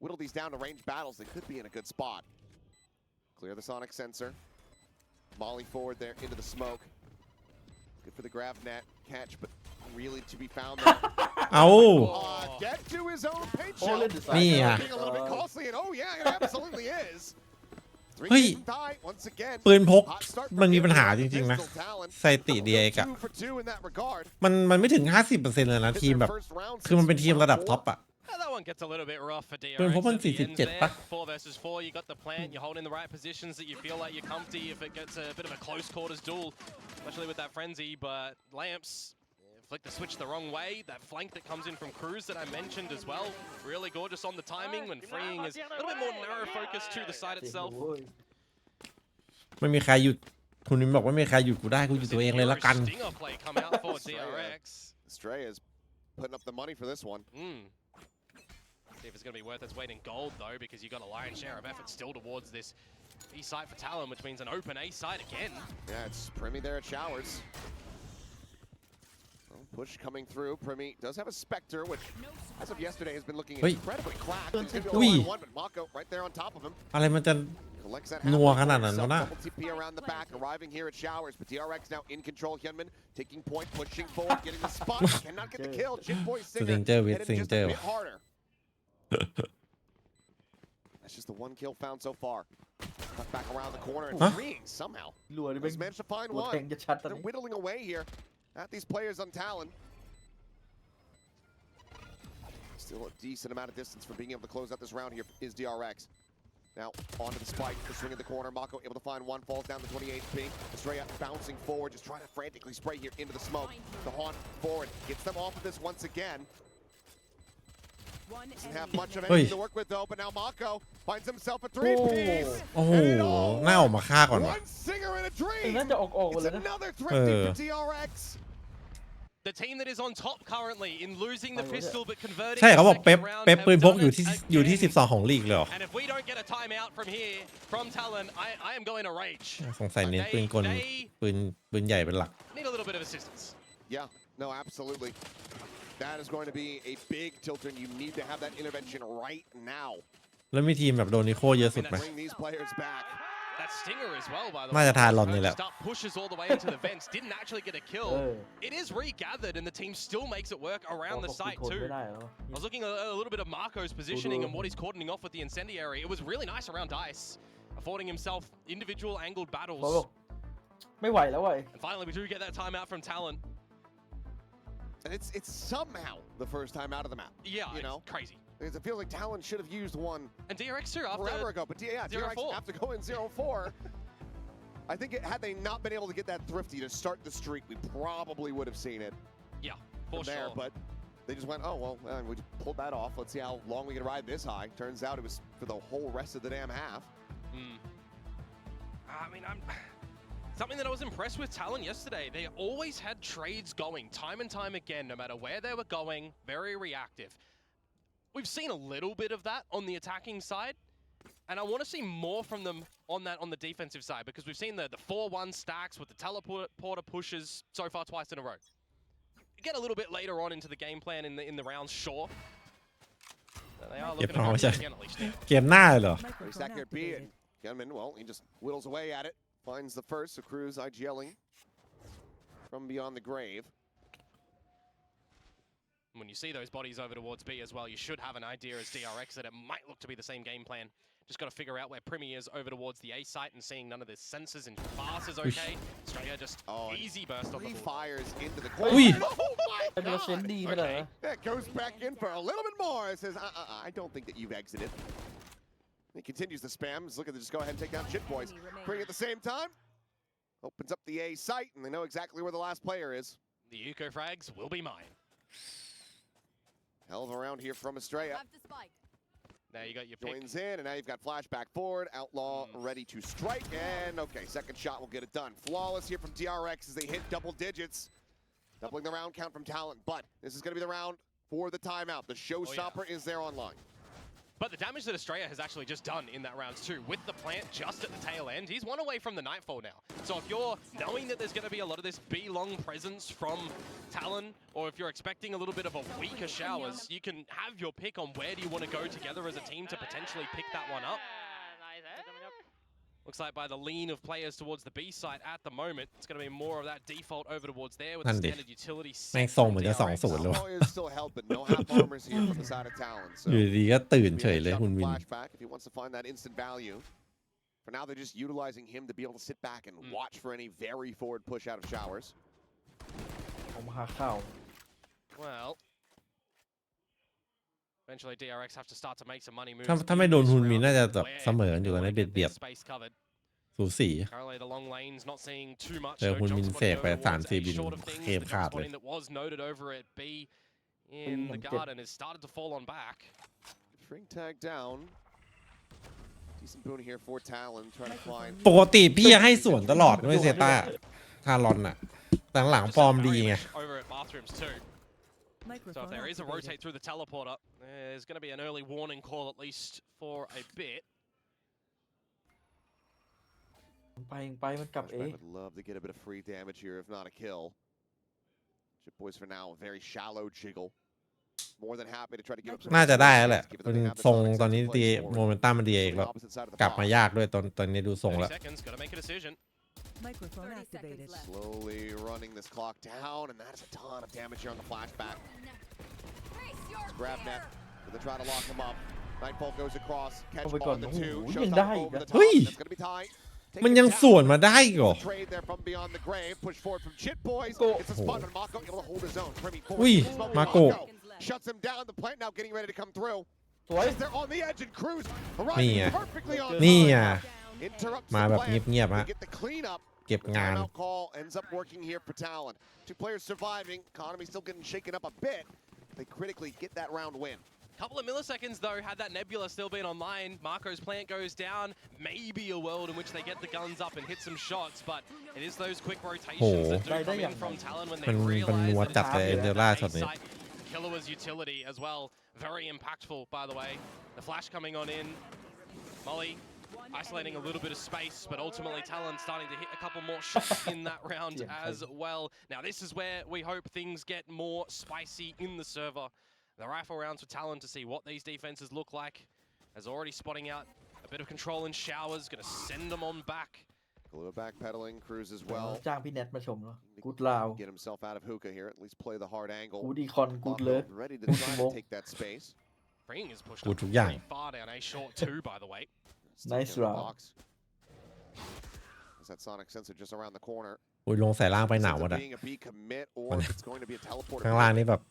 whittle these down to range battles. They could be in a good spot. Clear the sonic sensor. Molly forward there into the smoke. Good for the grab net catch, but really to be found there. เอา Get to his own paint Oh, shell. let the Me, Being yeah. a little bit costly, and oh yeah, it absolutely is. Three Hey. from Thai, once again. ปืนพก Hot start มันมี for ปัญหา him จ with the ริงๆนะ pistol Talon. ไซติ DRX อะ 2 for 2 in that regard. มันไม่ถึง 50% เลยนะทีมแบบ คือมันเป็นทีมระดับท็อปอะ That one gets a little bit rough for DRX. ปืนพกมัน at the end 47 there. ปะ 4 versus 4, you got the plant, you're holding the right positions that you feel like you're comfy if it gets a bit of a close quarters duel, especially with that frenzy, but Lamps flick the switch the wrong way. That flank that comes in from Cruz that I mentioned as well, really gorgeous on the timing when freeing is a little bit more narrow focus to the side เจ๋ง itself. เว้ย ไม่มีใครหยุด คุณมินบอกว่าไม่มีใครหยุดกูได้กูหยุดตัวเองเลยละกัน Stinger play come out for DRX. Stray is putting up the money for this one. See if it's going to be worth its weight in gold though, because you got a lion's share of effort still towards this B site for Talon, which means an open A site again. Yeah, it's Primi there at Showers. Well, push coming through. Primi does have a Spectre, which as of yesterday has been looking incredibly clacked. He's going to be able to one, but Mako right there on top of him. อะไรมันจะ Collects that นัวขนาดนั้นวะ himself. น่ะ Double TP around the back, arriving here at Showers, but DRX now in control. Hyunmin taking point, pushing forward, getting the spot. Cannot get the kill. Jin Boy Singer Singer with headed just a Singer. bit harder. That's just the one kill found so far. Cut back around the corner and freeing somehow. รัวนี่ He's managed to find ตัวแทง one. จะชัดตอน They're นี้ whittling away here at these players on Talon. Still a decent amount of distance from being able to close out this round here is DRX. Now onto the spike, the swing in the corner. Mako able to find one, falls down to 20 HP. Estrella bouncing forward, just trying to frantically spray here into the smoke. The Haunt forward, gets them off of this once again. Doesn't have much of anything to work with though, but now Mako finds himself a three-piece. โอ้โหน่าออกมาฆ่าก่อนวะ One singer in a dream. น่าจะออกๆ It's เลยนะ another thrifty for DRX. The team that is on top currently in losing the pistol but converting. ใช่เขาบอก the เป๊ป second round เป๊ป have ปืนพก done อยู่ที่ it 12 ของลีกเลยเหรอ And if we don't get a timeout from here, from Talon, I am going to rage. สงสัยเน้นปืนกลปืนใหญ่เป็นหลัก Need a little bit of assistance. Yeah, no, absolutely. That is going to be a big tilter, and you need to have that intervention right now. แล้วมีทีมแบบโดนนิโคเยอะสุดไหม Bring these players back. That stinger as well, by the น่า way. จะทารอนนี่แหละ Start pushes all the way into the vents, didn't actually get a kill. It is regathered, and the team still makes it work around the site ทน too. ไม่ได้แล้ว I was looking at a little bit of Marco's positioning and what he's cordoning off with the incendiary. It was really nice around Dice, affording himself individual angled บอก battles. ไม่ไหวแล้วเว้ย And finally, we do get that timeout from Talon. And it's somehow the first time out of the map. Yeah, you know, it's crazy. because it feels like Talon should have used one And DRX too, forever after ago. But yeah, DRX 0-4. after going 0-4, I think had they not been able to get that thrifty to start the streak, we probably would have seen it yeah, for there. sure. But they just went, oh well, we just pulled that off. Let's see how long we can ride this high. Turns out it was for the whole rest of the damn half. I mean, something that I was impressed with Talon yesterday. They always had trades going time and time again, no matter where they were going. Very reactive. We've seen a little bit of that on the attacking side, and I want to see more from them on the defensive side, because we've seen the 4-1 stacks with the teleporter pushes so far twice in a row. Get a little bit later on into the game plan in the rounds, sure. They are looking to go again at least now. เกมหน้าเลยเหรอ Pretty stacked here, B, and Gunman, well, he just whittles away at it. Finds the first, so Cruz IGLing from beyond the grave. When you see those bodies over towards B as well, you should have an idea as DRX that it might look to be the same game plan. Just got to figure out where Primi is over towards the A site and seeing none of the sensors and fast is okay. Australia just easy burst on the Three board. fires into the corner. Ui. Oh my เป็นเปอร์เซ็นต์ god! ดีไปเลยนะ That goes back in for a little bit more. It says, I don't think that you've exited. He continues the spam. He's looking to just go ahead and take down Shit Boys. Bring at the same time. Opens up the A site, and they know exactly where the last player is. The Yuko frags will be mine. Hell of a round here from Estrella. Now you got your pick. Joins in, and now you've got flashback forward. Outlaw ready to strike, and okay, second shot will get it done. Flawless here from DRX as they hit double digits. Doubling the round count from Talon, but this is going to be the round for the timeout. The showstopper is there online. But the damage that Australia has actually just done in that round too, with the plant just at the tail end, he's one away from the Nightfall now. So if you're knowing that there's going to be a lot of this B-long presence from Talon, or if you're expecting a little bit of a weaker Showers, you can have your pick on where do you want to go together as a team to potentially pick that one up. Looks like by the lean of players towards the B site at the moment, it's going to be more of that default over towards there with the standard utility แม่ง set ส่ง from เหมือนจะ DRX. 2-0 เลยว่ะ Outlaw is still held, but no half armors here from the side of Talon. So อยู่ดีๆก็ตื่นเฉยเลย maybe คุณ a วิน flashback if he wants to find that instant value. For now, they're just utilizing him to be able to sit back and watch for any very forward push out of Showers. ผมหาข้าว Well, eventually DRX have to start to make some money moves. ถ้าไม่โดนฮุนมินน่าจะแบบ Where เสมออยู่กันในเบียดเบียด space covered. สูสี Currently the long lanes not seeing too much. เจอ No ฮุน jump มิน spotting เสกไป over 3-4 towards บิน A short of things. เกม The ขา jump ดเลย spotting that was noted over at B in the garden has started to fall on back. Shrink tag down. Decent boon here for Talon, trying to find. ปกติพี่ให้สวนตลอดไม่เซต้าทารอนอะหลังๆฟอร์มดีไง Over at bathrooms too. So if Microphone there is a activated. rotate through the teleporter, there's going to be an early warning call at least for a bit. ไปมันกลับเอ Flashback would love to get a bit of free damage here, if not a kill. Chip Boys for now, a very shallow jiggle. More than happy to try to give up some น่าจะได้แล้วแหละ given เป็น that they have the ทรง Sonic ตอนนี้ sense to ดี play forward. โมเมนตัมมันดีอีก On แล้ว the opposite side of the กลับมา box. ยากด้วยตอนนี้ดูทรง 30 แล้ว seconds, got to make a decision. Microphone 30 activated. seconds left. Slowly running this clock down, and that is a ton of damage here on the flashback. Face your Grab net, but they try to lock him up. Nightfall goes across, catch เอาไป ball ก่อน on the โอ้โห two, ยั shows ง up ได้อีก over อะ the top, เฮ้ย that's gonna be tied. Take มัน it ยัง down. สวนมาได้อีกเหรอ Trade there from beyond the grave, push forward from Chit Boys. Go. It's a spot, but Mako able to hold his own. Premi forward, Ui, smoking Mako. Shuts him down, the plant now getting ready to come through. สวย As they're on the edge and Cruz นี่ arriving ไง perfectly on นี่ time. ไง Interrupts มา the แบบ plan. เงียบๆ They ฮะ get the cleanup. เก็บ The งาน timeout call ends up working here for Talon. Two players surviving. Economy still getting shaken up a bit. They critically get that round win. Couple of milliseconds though, had that Nebula still been online, Marco's plant goes down, maybe a world in which they get the guns up and hit some shots, but it is those quick rotations that do come in from Talon when they มัน realize นัว that จัด it's เลยเดล่าช็อตนี้ A-site killer's utility as well. Very impactful, by the way. The flash coming on in. Molly isolating a little bit of space, but ultimately Talon starting to hit a couple more shots in that round as well. Now this is where we hope things get more spicy in the server. The rifle rounds for Talon to see what these defenses look like. As already spotting out a bit of control in showers, gonna send them on back. A little backpedaling, Cruz as well. จ้างพี่เน็ตมาชมเนาะกูดลาว Get himself out of hookah here. At least play the hard angle. กูดอีคอนกูด Mako เลิฟ ready to Good try to smoke. take that space. Bringing is pushed Good up to yang. pretty far down. A short two, by the way. Still Nice in the round. box. Is that sonic sensor just around the corner? อุ้ยลงใส่ล่างไปหนาว Ends วะ up เนี่ย being a B commit or Man. if it's going to be a teleporter. ข้างล่างนี่แบบ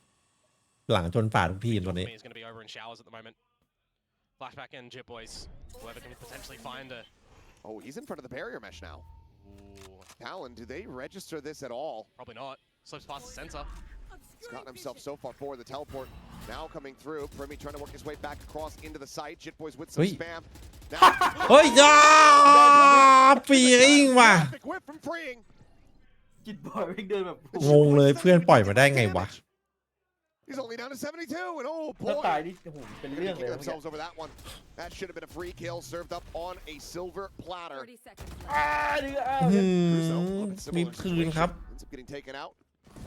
หลังจนฝ่าทุกทีมตัวนี้ Is going to be over in showers at the moment. Flashback and Jit Boys. Whoever can potentially find a. Oh, he's in front of the barrier mesh now. Ooh, Talon, do they register this at all? probably not. Slips past the sensor. He's gotten himself so far forward. The teleport now coming through. Premi trying to work his way back across into the site. Jit Boys with some Ui. spam. เฮ้ยยาปีอิงว่ะ Traffic whip from freeing. จิตบอยวิ่งเดินแบบ งงเลยเพื่อนปล่อยมาได้ไงวะ He's only down to 72, and oh ถ้า boy. ตายนี่โอ้โหเป็น They're เรื่อง gonna เลย kick เมื่อกี้ themselves over that one. That should have been a free kill served up on a silver platter. 30 seconds left. นี่ก็อ้าว อืม Crusoe, a little bit มี similar คืนครับ situation. Ends up getting taken out.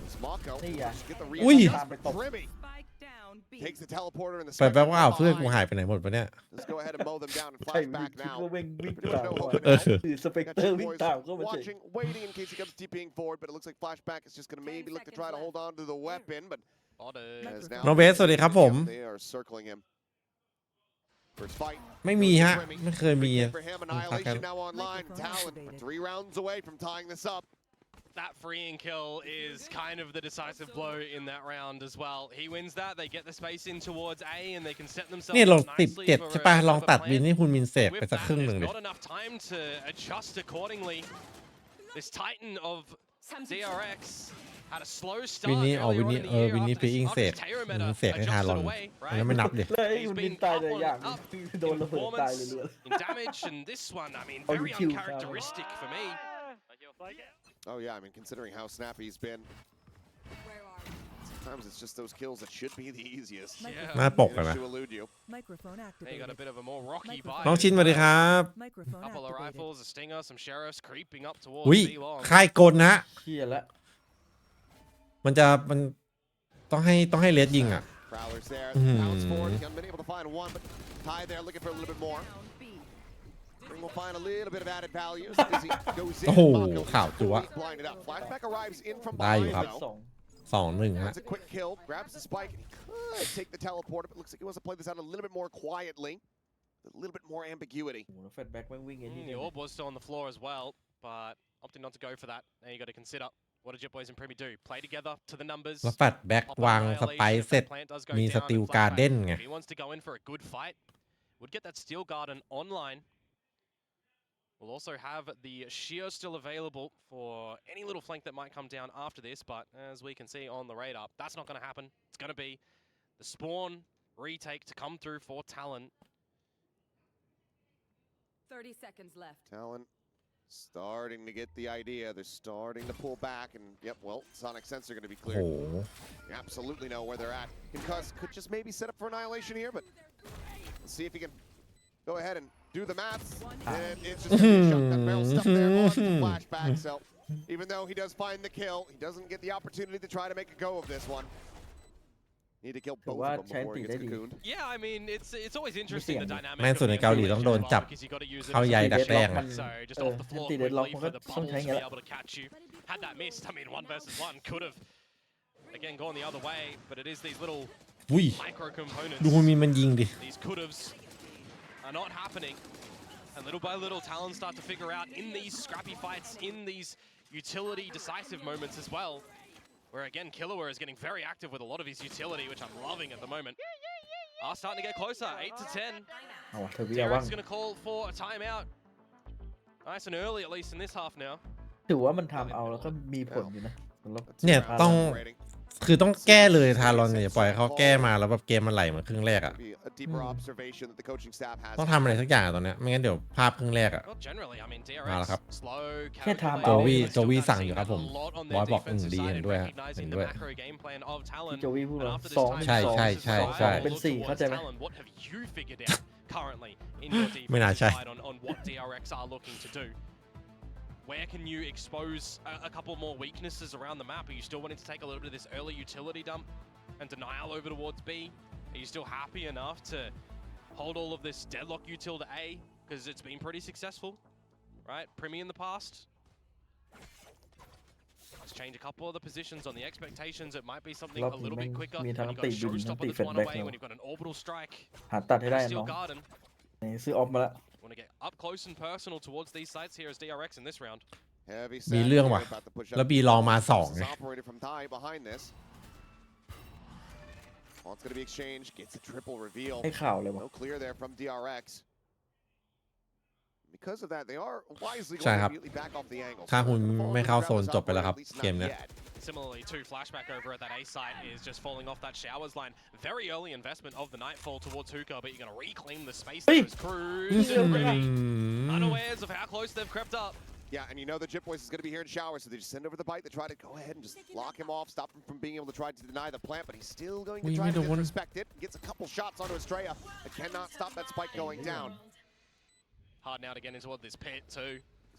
It's Mako. Hey, yeah. Just get the Ui. readjust. Premi Spike down B. takes the teleporter in the แปลว่าอ้าวเพื่อนกูหายไปไหนหมดปะเนี่ย Let's go ahead and mow them down and ใคร flash วิ่ง back คิด now. ว่าวิ่งตาม No ก่อ hope น in that. คือสเปก Got เตอ Chip ร์วิ่ง Boys ตามเข้ามาเฉย watching, waiting in case he comes TPing forward, but it looks like Flashback is just going to maybe look to try to hold on to the weapon, but as now น้องเบสสวัสดีครับผม they are circling him. First fight. ไม่มีฮะ ไม่เคยมี Big hit for him. Annihilation now online. Talon, but 3 rounds away from tying this up. That freeing kill is kind of the decisive blow in that round as well. He wins that, they get the space in towards A, and they can set themselves นี่ลง up ติด nicely 7 for ใช่ปะ a ลองตัด plan. วินให้คุณมินเสกไป With สัก that, ครึ่งหนึ่ง there's ดิ not enough time to adjust accordingly. This Titan of DRX had a slow วิน start นี้อ๋อ earlier วิน on นี้ in the วิน year นี้ after ปีอิง this เสก Arctic Terror meta เสกให้ทา adjusted รอน away, อันนั้น right? ไม่นับดิ แล้วไอ้ He's มัน been ตาย up แต่ on อย่าง up โดนระเบิดตายเลย in damage, and this one, I mean, Oh, very you killed uncharacteristic for me. Oh yeah, I mean, considering how snappy he's been, Where are we? sometimes it's just those kills that should be the easiest. Yeah. หน้าปกเลยไหม To elude you. Microphone They got a activated. bit of a more rocky Microphone. vibe. น้องชินสวัสดีครับ Microphone Couple of activated. rifles, a stinger, some sheriffs creeping up towards อุ้ย B long. ค่ายกลนะ เชี่ยแล้ว มันต้องให้เลสยิงอ่ะ Prowlers there. Mhm. Bounce forward. Haven't been able to find one, but Ty there looking for a little bit more. Down B. Spring will find a little bit of added value. as Dizzy goes in. โอ้โห Mako ข่าวจั๊ว fully blinded up. Flashback arrives in from ได้อยู่ behind ครับ though. สอง 2-1 ฮะ That's a quick kill. Grabs the spike, and he could take the teleporter, but looks like he wants to play this out a little bit more quietly. A little bit more ambiguity. โอ้โหแล้วแฟลชแบ็กแม่งวิ่งไอ้นี่ The orb was still on the floor as well, but opting not to go for that. Now you got to consider, what did Jet Boys and Premi do? Play together to the numbers. แล้วแฟลชแบ็ก Pop วาง annihilation สไป if ซ์เสร็จ that plant does go มี down ส and ติล Flashback, การ์เด้นไง if he wants to go in for a good fight, would get that Steel Garden online. We'll also have the Shear still available for any little flank that might come down after this, but as we can see on the radar, that's not going to happen. It's going to be the spawn retake to come through for Talon. 30 seconds left. Talon Starting to get the idea. They're starting to pull back, and yep, well, Sonic Sense are going to be โอ้ cleared. โห You absolutely know where they're at. Concuss could just maybe set up for annihilation here, but let's see if he can go ahead and do the maths. And it's just gonna be a shotgun barrel stuff there on the flashback. So even though he does find the kill, he doesn't get the opportunity to try to make a go of this one. Need to kill both of them before he gets cocooned. Yeah, I mean, it's always interesting the dynamic. แม่งสุดในเกาหลีต้องโดนจับ เข้าใยดักแด้งอะ So just off the floor quickly for the bubble to be able to catch you. Had that missed, I mean, 1 versus 1 could have again gone the other way, but it is these little อุ้ย micro ดู components. มันยิงดิ These could haves are not happening, and little by little, Talon start to figure out in these scrappy fights, in these utility decisive moments as well. Where again, Killua is getting very active with a lot of his utility, which I'm loving at the moment. Are starting to get closer, 8 to 10. เอาวะเธอวิยาว่าง DRX going to call for a timeout. Nice and early, at least in this half now. ถือว่ามันทำเอาแล้วก็มีผลอยู่นะสำหรับ เนี่ยต้องคือต้องแก้เลยทารอนเนี่ยปล่อยให้เขาแก้มาแล้วแบบเกมมันไหลเหมือนครึ่งแรกอะ A deeper observation that the coaching staff has. ต้องทำอะไรสักอย่างตอนเนี้ยไม่งั้นเดี๋ยวภาพครึ่งแรกอะ Well, generally, I mean, มาแล้ว DRX ครับ slow, แค่ทำ โจ เอา วี่ calculated, โจวี่ still สั่ง got อยู่ครับผม a lot on บอ their สบอก defensive ดี side เห็น and ด้วยฮะ recognizing เห็น the ด้วย macro game plan of Talon. โจวี่พูด And ว่า after this สอง time, ใช่ it's ใช่ just ใช่ five ใช่ all เป็นสี่ towards เข้าใจไหม Talon. What have you figured out currently in your ไม่น่า defensive ใช่ side on what DRX are looking to do? Where can you expose a couple more weaknesses around the map? Are you still wanting to take a little bit of this early utility dump and denial over towards B? Are you still happy enough to hold all of this deadlock util to A? Because it's been pretty successful, right? Primi in the past. Let's change a couple of the positions on the expectations. It might be something a little bit quicker. When you've got a showstopper that's one away, when you've got an orbital strike, หาตัดให้ได้ and a น้อ steel ง garden. ไหนซื้อออฟมาแล้ว Want to get up close and personal towards these sites here as DRX in this round. Heavy มี set เรื่อง here, ว่ะ about to push แล้ว up. บีลองมาสอง This ไง is operator from Thai behind this. Well, it's going to be exchanged. Gets a triple reveal. ให้ข่าวเลยวะ No clear there from DRX. Because of that, they are wisely ใช่ going ค to รับ immediately back off the angle. ถ้า So คุณ the ball ไม่ is เข้า grab โซน this จบไปแล้ว operator, ครับ at least เกม not เนี้ย yet. Similarly, too, flashback over at that A site is just falling off that showers line. Very early investment of the Nightfall towards Hookah, but you're going to reclaim the space Hey! there as Cruz and Remy unawares of how close they've crept up. Yeah, and you know the Jip Boys is going to be here in shower, so they just send over the bite. They try to go ahead and just lock him off, stop him from being able to try to deny the plant, but he's still going to We try need to a one- disrespect it. Gets a couple shots onto Estrella, but cannot stop that spike going down. Hard now to get into this pit too.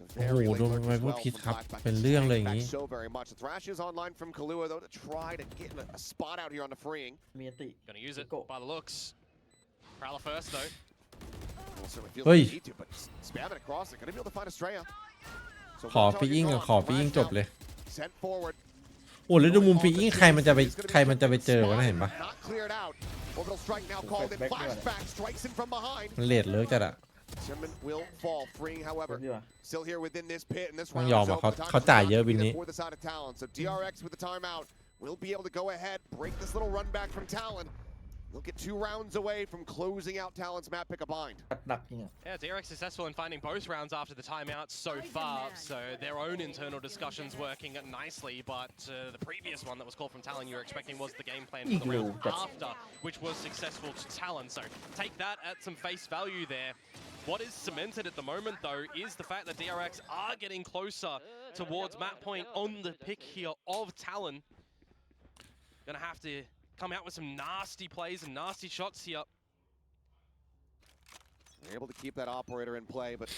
It's a โอ้โห very late โดน lurk ไป as พูด well ผิด from ครับ Flashback. เป็นเรื่องเลยอ Staying ย่าง back นี้ so very much. The Thrash is online from Kahlua, though, to try to get a spot out here on the freeing. มีอันติ Gonna use it Go. by the looks. Prowler first though. Well, certainly feels Hey. like they need to, but just spamming across. They're going to be able to find Estrella. So ขอ one ฟี target อิงกับ gone. ขอฟีอิง Flash จบ out. เลย Sent forward. โอ้แล้วดูมุมฟีอิงใครมันจะไปเจอวะนะเห็นปะ Not cleared out. Orbital strike now called in. Flashback strikes in from behind. มันเลดเลิกจัดอะ Sherman will fall, freeing, เดี๋ยว however, ดีกว่า still here within this pit, and this ต้อง round ยอม is อ่ะ over. เขา The time เขา is จ่าย not เยอะ to วิ be น there นี้ for the side of Talon. So DRX with the timeout will be able to go ahead, break this little run back from Talon. They'll get 2 rounds away from closing out Talon's map pick a bind. ตัดหนักจริงอ่ะ Yeah, DRX successful in finding both rounds after the timeout so far, so their own internal discussions working nicely, but the previous one that was called from Talon you were expecting was the game plan for the round after, which was successful to Talon, so take that at some face value there. What is cemented at the moment, though, is the fact that DRX are getting closer towards map point on the pick here of Talon. Gonna have to come out with some nasty plays and nasty shots here. They're able to keep that operator in play, but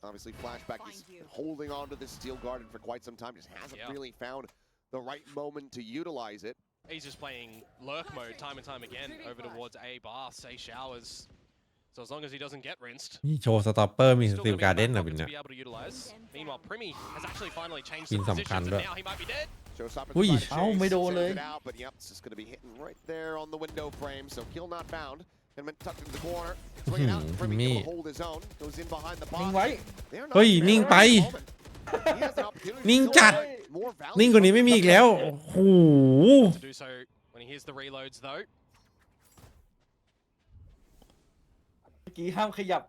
obviously Flashback is holding on to this steel garden for quite some time. Just hasn't really found the right moment to utilize it. He's just playing lurk mode time and time again over towards A bar, say showers. So as long as he doesn't get rinsed, นี่โชว์สต็อปเปอร์มีส still ติล gonna การ์ be เด้น in นะ that วิน pocket เนี่ย to be able to utilize. Meanwhile, Primi has actually finally changed Pin the positions, สำคัญด้วย and now he might be dead. Showstopper Ui. tries to เอ้า chase, ไม่โดน sends เลย it out, but yep, it's just going to be hitting right there on the window frame. So kill not found. And been tucked into the corner. Swing it out. Primi able to hold his own. Goes in behind the นิ่ง box. ไว้ They are not เฮ้ย there นิ่ง at ไป the moment. He has an opportunity to นิ่ง still จัด provide more value นิ่งกว่านี้ไม่มีอีกแล้ว โอ้โห To do so when he hears the reloads, though. เมื่อกี้ห้ามขยับ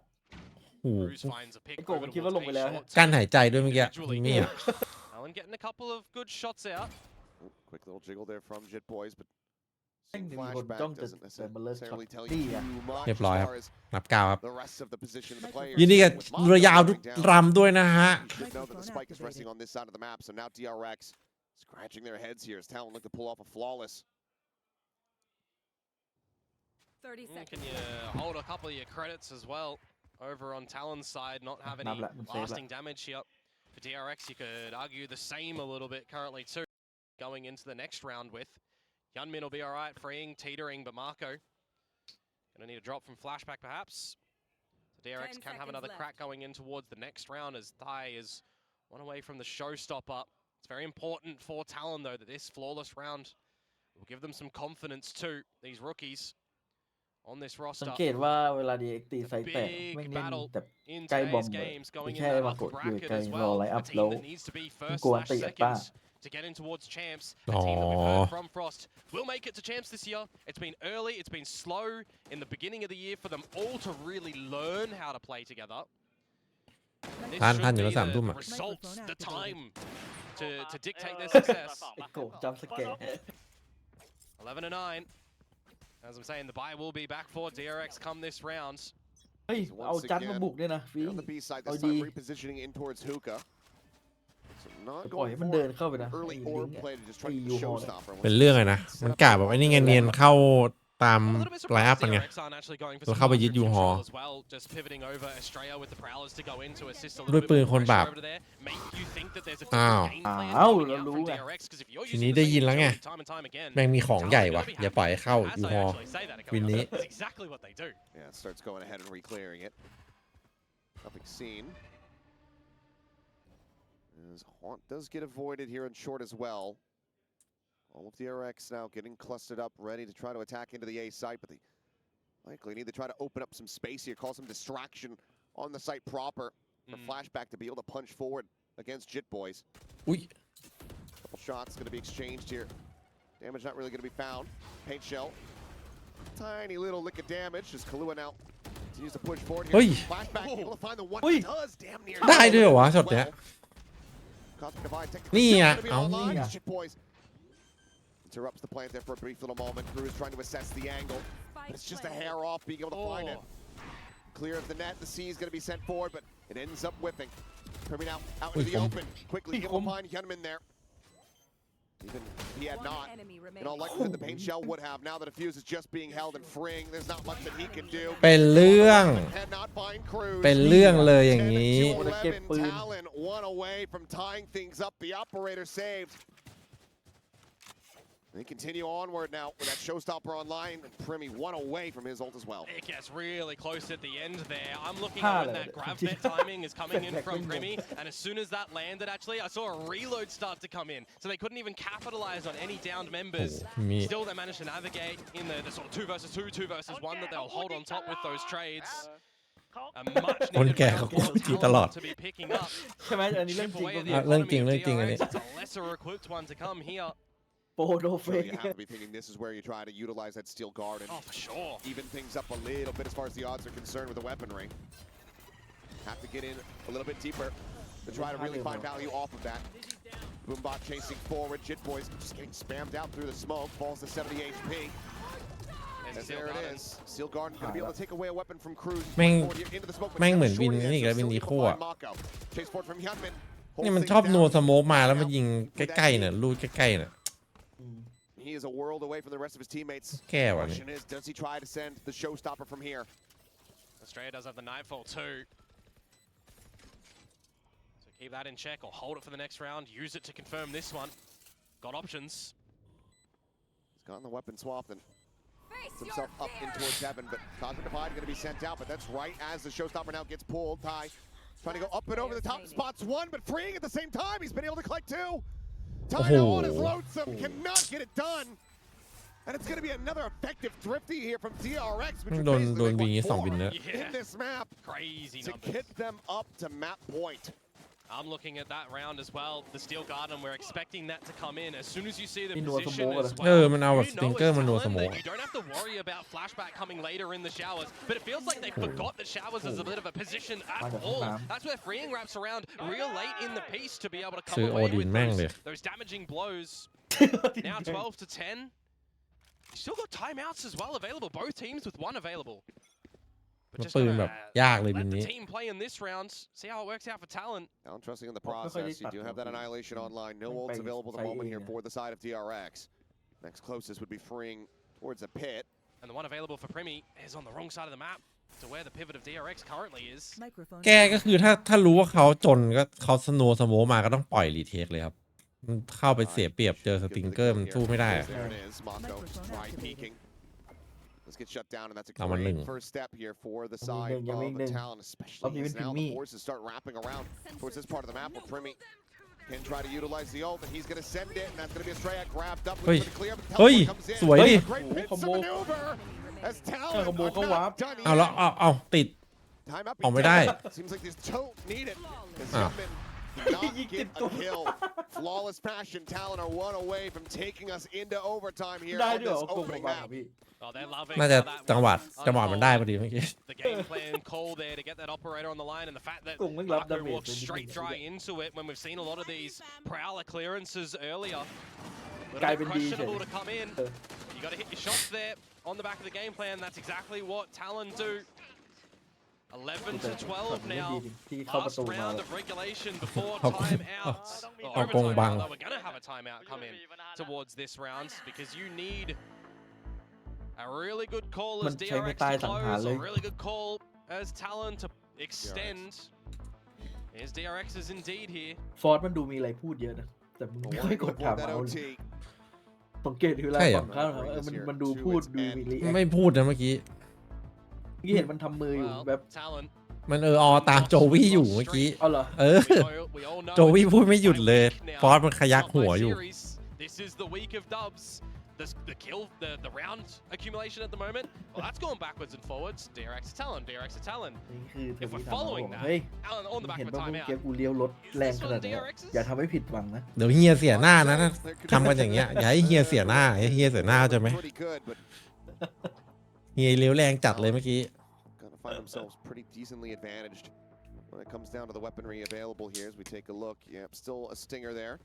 โอ้โห Cruz finds a pick Cái cổ over kia nó towards lùng Aไปแล้ว short. การหายใจด้วยเมื่อกี้มีอ่ะ Talon getting a couple of good shots out. Quick little jiggle there from Jit Boys, but มีคนจ้องจะแต่มาเลิกช็อต necessarily tell ตี้ you อ่ะ too much เรียบร้อย as ครับ far as นับ9ครับ the rest of the position of the players. ยินดีกับ With เรือยาว Mako ทุก going down, รำด้วยนะฮะ you should know that the spike is resting on this side of the map. So now DRX scratching their heads here as Talon look to pull off a flawless. 30 Can seconds. you hold a couple of your credits as well over on Talon's side, not have any lasting damage here. For DRX, you could argue the same a little bit currently too. Going into the next round with Hyunmin will be alright, freeing, teetering, but Marco gonna need a drop from flashback perhaps. So DRX can have another crack going in towards the next round as Thai is one away from the showstopper. It's very important for Talon though that this flawless round will give them some confidence too, these rookies on this สัง roster. เกตว่าเวลาดีเอ็กตีไซต์แตก Big ไม่เล่น battle แบบ in ใกล้บอม today's เลย games going ไม่ in ใช่ that มาก upper ดอยู่ bracket ไกล as รอ well. ไลน์อั A พแล้ว team that needs to be มัน first กลัว slash ตีอัดป้า seconds to get in towards champs. A team that we've heard from Frost will make it to champs this year. It's been early, it's been slow in the beginning of the year for them all to really learn how to play together. This ท่าน should อยู่ be แล้ว3 ทุ่ม the อ่ะ results, the time to dictate their success. ไอ้โกจำสแกน 11 and 9. As I'm saying, the buy will be back for DRX come this round. เฮ้ยเอาจัดมาบุกด้วยนะฟี On the B side, this Oh, time D. repositioning in towards Hookah. So not ปล่อย going ให้มัน for เดินเข้าไปนะ early ไอ้ลิ orb งก์ play to just try ไอ้ to ยูฮอล showstopper. เป็นเรื่องเลยนะ มันกะแบบไอ้นี่ไงเนียนเข้าตาม I'm a little bit ไลน์อัพ surprised มันไง DRX aren't actually going for แล้ว some เข้าไปยึด coverage ยูฮอ control as well, just pivoting over Estrella with the prowlers to go in to assist a ด้ว little ยปื bit น more คนบาป pressure over there. Make you think that there's a อ้าว different game plan อ้าว coming เรา out รู้ from ไง DRX because if you're ที using นี้ the ได้ same ยินแล้วไง agility time and time again, แม่งมีของใหญ่ว่ะ Talon's gonna be อย่าปล่อยให้เข้า happy. ยู As ฮ I อ actually say that a couple วินนี้ of times, that's exactly what they do. Yeah, it starts going ahead and re-clearing it. Nothing seen. As Haunt does get avoided here in short as well. All of the DRX now getting clustered up, ready to try to attack into the A site, but they likely need to try to open up some space here, cause some distraction on the site proper for Flashback to be able to punch forward against Jit Boys. อุ้ย Couple shots going to be exchanged here. Damage not really going to be found. Paint shell. Tiny little lick of damage as Kahlua now continues to push forward here. Oi. Flashback able to find the one Oi. does damn near. ได้ด้วยเหรอวะช็อตเนี้ย Cosmic Divide technically นี่ still อ่ะ gonna be เอา online. นี่ Shit boys interrupts the plant there for a brief little moment. Crew is trying to assess the angle, but it's just a hair off being able to find it. Clear of the net. The C is going to be sent forward, but it ends up whipping. Coming out into the open. Quickly able to find Hyunmin there. Even if he had One not, enemy in remaining. all likelihood, the paint shell would have. Now that a fuse is just being held and freeing, there's not much that he can do. เป็นเรื่อง Cannot find Cruz. เป็นเรื่องเลยอย่างนี้ 10 to เก็บปืน 11, Talon one away from tying things up. The operator saved. They continue onward now with that showstopper online, and Primmy one away from his ult as well. It gets really close at the end there. I'm looking at when that grab net timing is coming in from Primy, and as soon as that landed, actually, I saw a reload start to come in. So they couldn't even capitalize on any downed members. มี Still, they managed to navigate in the sort of 2 versus 2, 2 versus 1 that they'll hold on top with those trades. A much คน needed แก่ round เขา for โกงทีตลอด Talon to be picking up. ใช่ไหมอันนี้เรื่อง Chip จริง away ก็ at มี the เรื่องจริง economy of เรื่องจริงอันนี้ DRX. It's a lesser equipped one to come here. โปรโดเฟ So ก you have to be thinking this is where you try to utilize that steel guard and Oh, for sure. even things up a little bit as far as the odds are concerned with the weaponry. Have to get in a little bit deeper to try to really find value off of that. Boombot chasing forward. Jit Boys just getting spammed out through the smoke. Falls to 70 HP. As there it is. Seal Garden going to be able to take away a weapon from Cruz. แม่ง Forward here into the smoke, but แม่ง just เหมือน short วิน again, นี่ so อีกแล้ววิน still ดี able to โค่อะ find Mako. Chase forward from Hyunmin. นี่มัน Holds ชอบ things นัว down. สโมกมาแล้วมันยิงใกล้ๆเนี่ยลูดใกล้ๆเนี่ย He is a world away from the rest of his teammates. แก้ว่ะนี่ Question is, does he try to send the showstopper from here? Australia does have the Nightfall too. So keep that in check or hold it for the next round. Use it to confirm this one. Got options. He's gotten the weapon swapped and Face puts himself your up in fear. towards heaven, but Cosmic Divide going to be sent out, but that's right as the showstopper now gets pulled. Ty trying to go up and over the top, spots one, but freeing at the same time. He's been able to collect two. Ty now on his lonesome, cannot get it done. And it's going to be another effective thrifty here from DRX, which would โดน basically โดน make วิน what, นี้สองวิน four เนี่ย in this map Crazy to numbers. get them up to map point. I'm looking at that round as well. The Steel Garden, we're expecting that to come in as soon as you see the มีนัวสโม position กอะ as เอ well. อมันเอาแบบ You ส know ติง as เกอร์มันนัวส Talon โมก that you don't have to worry about flashback coming later in the showers, but it feels like they forgot that showers is a bit of a position at all. That's where freeing wraps around real late in the piece to be able to come ซื้อ away โอดิน with แม่งเลย those damaging blows. Now 12 to 10. Still got timeouts as well available. Both teams with one available. But just ปืนแบบยากเลยมิ let น the นี้ team play in this round. See how it works out for Talon. Talon trusting in the process. You do have that annihilation online. No ults available at the moment here for the side of DRX. Next closest would be freeing towards a pit. And the one available for Primi is on the wrong side of the map to where the pivot of DRX currently is. Microphone แกก็คือถ้ารู้ว่าเขาจนก็เขาสโนว์มาก็ต้องปล่อยรีเทคเลยครับมันเข้าไปเสียเปรียบเจอสติงเกอร์มันสู้ไม่ได้ There it is. Mako try peeking. Let's get shut down, and that's a That one great ling. first step here for the side of the Talon, especially as now the forces start wrapping around towards this part of the map where Primi can try to utilize the ult, and he's going to send it, and that's going to be a Straya grabbed up, looking to clear, but Talon comes in. สวยดิ Great pincer maneuver as Talon are not done เอาแล้ว yet. เอาติด Time up. ออกไม่ได้ Seems like they don't need it. As Ah. Youngman did not get a kill. Flawless passion. Talon are one away from taking us into overtime here ได้ on ด้วยเหร this อโกง opening บ้าง map. พี่ Oh, they're loving น่าจะ how that จังหวะ was จังหวะมันได้พอ unfold. ดีเมื่อกี้ The game plan call there to get that operator on the line, and the fact that กงไม่รับ Marco ดาเมจ walked straight dry into it when we've seen a lot of these prowler clearances earlier. A กลาย little เป็น bit ดีเฉย questionable to come in. เออ You got to hit your shots there on the back of the game plan. That's exactly what Talon do. 11 to 12 ไม่ดี now. ที่เข้าประ Last ตูมา round of regulation before Oh, timeout. oh, Overtime Gong Bang. now, though, we're going to have a timeout come in towards this round because you need a really good call as มันใช้ไม่ DRX ตาย to สังหาร close, เล a ย really good call as Talon to extend. Here's DRX is indeed here. ฟอร์สมันดูมีอะไรพูดเยอะนะแต่มึงไม่ค่อยกดถาม that เอา OT. สังเกตดูเวลา ใช่เหรอ ฝั่งข้างมันดูพูดดูมีรีแอค ไม่พูดนะเมื่อกี้ เมื่อกี้เห็นมันทำมืออยู่ Well, แบบ Talon. มันตามโจวี่อยู่เมื่อกี้ เอาเหรอ เออ We all know โจวี่ it's พูดไม่หยุดเลย by week now, ฟอสมันขยัก not หัว by อยู่ series. This is the week of dubs. The kill, the round accumulation at the moment. Well, that's going backwards and forwards. DRX to Talon, DRX to Talon. นี่คือเธอ If ที่ we're ทำมา following บอก that, เฮ้ย Talon on the back เห็น of a ว่าเมื่อ timeout. กี้กูเลี้ยวรถแรงขนาดนี้อย่าทำให้ผิดหวังนะ เดี๋ยวเฮียเสียหน้านะถ้าทำกันอย่างเงี้ยอย่าให้เฮียเสียหน้าให้เฮียเสียหน้าใช่ไหม Pretty good, but เฮียเลี้ยวแรงจัดเลยเมื่อกี้ gonna find themselves pretty decently advantaged when it comes down to the weaponry available here as we take a look. Yep, still a stinger there.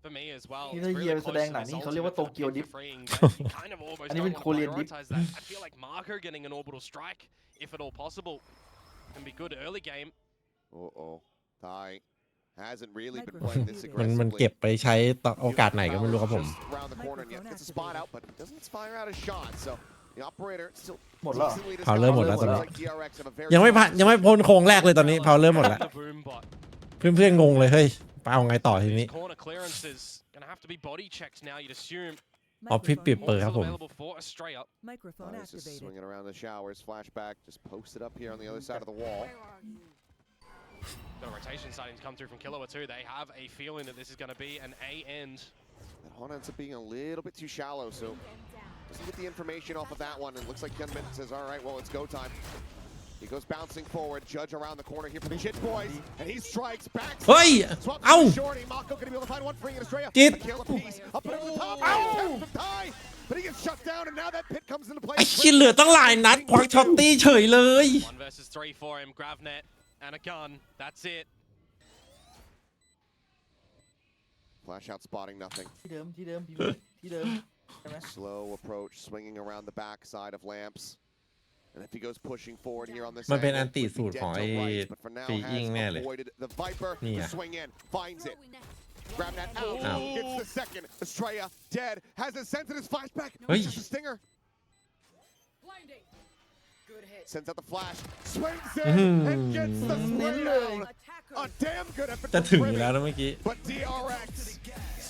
For me as well. นี่ It's ถ้า really เยีย close แสดง to หนัง this นี่เขาเรียกว่า ultimate โตเกียว for ดิฟ freeing, but you kind of almost อันนี้ don't เป็น want to Korean dip prioritize that. I feel like Marco getting an orbital strike, if at all possible, can be good early game. Uh-oh. Thai hasn't really been playing this มัน aggressively. เก็บไปใช้โอกาสไหนก็ไม่รู้ครับผม Just around the corner and yet gets a spot out, but doesn't fire out a shot. So the operator still หมดแล้ว decently พาวเริ่มหมด disguised. แล้วตอนนี้ Looks like DRX have a very ยังไม่พ้นโค้งแรกเลยตอนนี้พาวเริ่มหมดแล้ว The boom bot. เพื่อนๆงงเลยเฮ้ยไปเอาไงต่อทีนี้ Corner clearances gonna have to be body checks now. You'd assume. อ๋อพี่ปิดเปิด Also ครับผม available for a straight up. Microphone He's just activated. swinging around the showers. Flashback just posted up here on the other side of the wall. Got a rotation starting to come through from Killua too. They have a feeling that this is going to be an A end. That Hon ends up being a little bit too shallow, so doesn't get the information off of that one. And looks like Hyunmin says, all right, well, it's go time. He goes bouncing forward. Judge around the corner here for the Shit Boys. And he strikes back. เฮ้ย Swaps เอ้า to Shorty. Mako going to be able to find one free in Australia. Jit. A kill apiece. Up and over the top. Ow. Attempt from Thai. But he gets shut down, and now that pit comes into play. ไอ้ชินเหลือตั้งหลายนัดควักช็อตตี้เฉยเลย 1 versus 3 for him. Gravnet and a gun. That's it. Flash out spotting nothing. ที่เดิมที่เดิมที่เดิมใช่ไหม Slow approach, swinging around the backside of Lamps. And if he goes pushing forward here on this มันเป็น angle, อันติ would be สูตร dead ของ to ไอ้ rights, but for now ฟีอิง has แน่เลย avoided the Viper. Nia. The swing in, finds it. Grab that out. Ow. Gets the second. Estrella dead. Has a sense in his flashback. Hey. Just a stinger. Blinding. Good hit. Sends out the flash. Swings in and gets the spray down. A damn good effort จะ from ถึงอยู่ Primi. แล้วนะเมื่อกี้ But DRX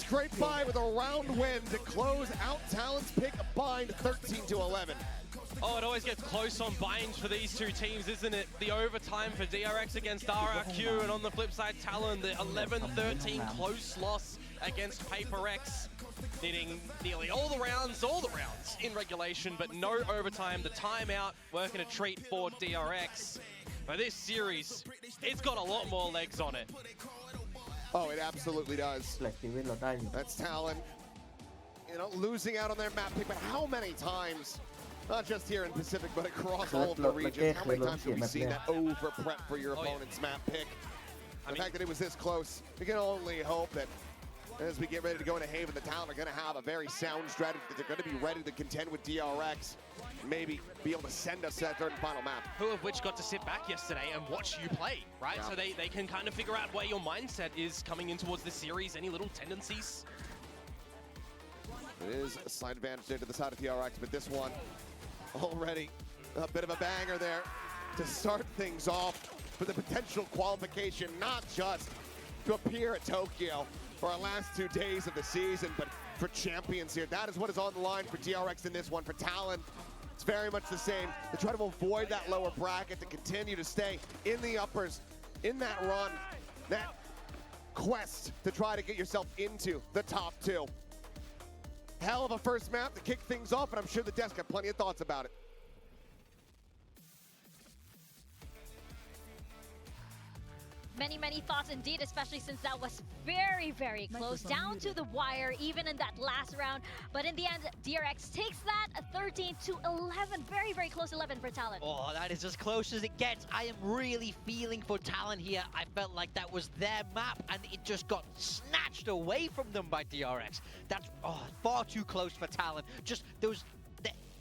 scrape by with a round win to close out Talon's pick bind 13 to 11. Oh, it always gets close on binds for these two teams, isn't it? The overtime for DRX against RRQ, and on the flip side, Talon, the 11-13 close loss against PaperX, needing nearly all the rounds in regulation, but no overtime. The timeout working a treat for DRX. But this series, it's got a lot more legs on it. Oh, it absolutely does. แหลกเซเว่นเราได้อยู่ That's Talon, losing out on their map pick, but how many times, not just here in Pacific, but across all of the regions, how many times have we seen that over prep for your opponent's map pick? The fact that it was this close, we can only hope that As we get ready to go into Haven, the Talon are going to have a very sound strategy. They're going to be ready to contend with DRX. Maybe be able to send us that third and final map. Who of which got to sit back yesterday and watch you play, right? Yeah. So they can kind of figure out where your mindset is coming in towards this series, any little tendencies. It is a slight advantage there to the side of DRX, but this one already a bit of a banger there to start things off for the potential qualification, not just to appear at Tokyo for our last 2 days of the season, but for champions here. That is what is on the line for DRX in this one. For Talon, it's very much the same. They try to avoid that lower bracket to continue to stay in the uppers, in that run, that quest to try to get yourself into the top 2. Hell of a first map to kick things off, and I'm sure the desk have plenty of thoughts about it. Many thoughts indeed, especially since that was very close, down to the wire, even in that last round. But in the end, DRX takes that 13-11, very close 11 for Talon. Oh, that is as close as it gets. I am really feeling for Talon here. I felt like that was their map, and it just got snatched away from them by DRX. That's far too close for Talon. Just those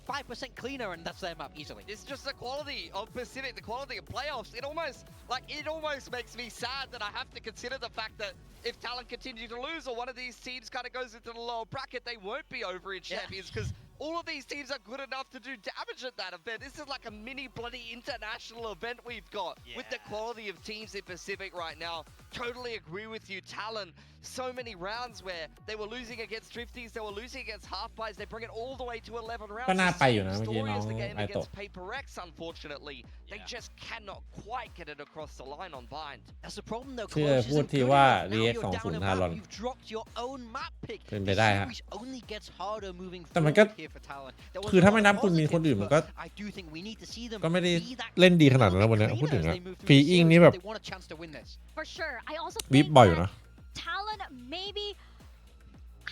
5% cleaner, and that's their map easily. It's just the quality of Pacific, the quality of playoffs. It almost makes me sad that I have to consider the fact that if Talon continue to lose or one of these teams kind of goes into the lower bracket, they won't be over in champions because all of these teams are good enough to do damage at that event. This is like a mini bloody international event we've got with the quality of teams in Pacific right now. Totally agree with you, Talon. So many rounds where they were losing against Drifties, they were losing against half-buys, they bring it all the way to 11 rounds. ก็น่าไปอยู่นะเมื่อกี้น้อง The game ไอโตะ against PaperX, unfortunately. They just cannot quite get it across the line on Bind. That's the problem though. เชื่อ Close พูด isn't ที่ good ว่า enough. Now DRX you're down 20 a Talon map. You've dropped your own map pick. เป็นไป The ได้ฮะ series only gets harder moving แต่มันก็ forward here for Talon. There was คือ a ถ้า lot ไม่ of นับคุณมีคน positives, อื่นมันก็ but I do think we need to see them ก็ไม่ได้ be that เล่นดีขนาดนั้นนะวันนี้ cleaner พูดถึง as อะ they move through ฟรี the อิง series, นี่แบบ they want a chance to win this. For sure. I also วิบ think บ่อยอยู่ that นะ Talon maybe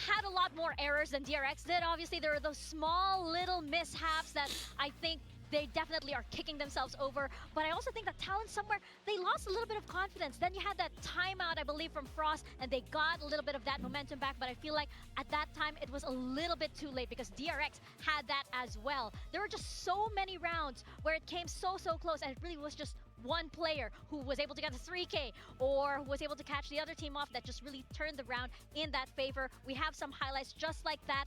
had a lot more errors than DRX did. Obviously, there are those small little mishaps that I think they definitely are kicking themselves over. But I also think that Talon somewhere, they lost a little bit of confidence. Then you had that timeout, I believe, from Frost, and they got a little bit of that momentum back. But I feel like at that time, it was a little bit too late because DRX had that as well. There were just so many rounds where it came so close, and it really was just one player who was able to get a 3K or who was able to catch the other team off that just really turned the round in that favor. We have some highlights just like that,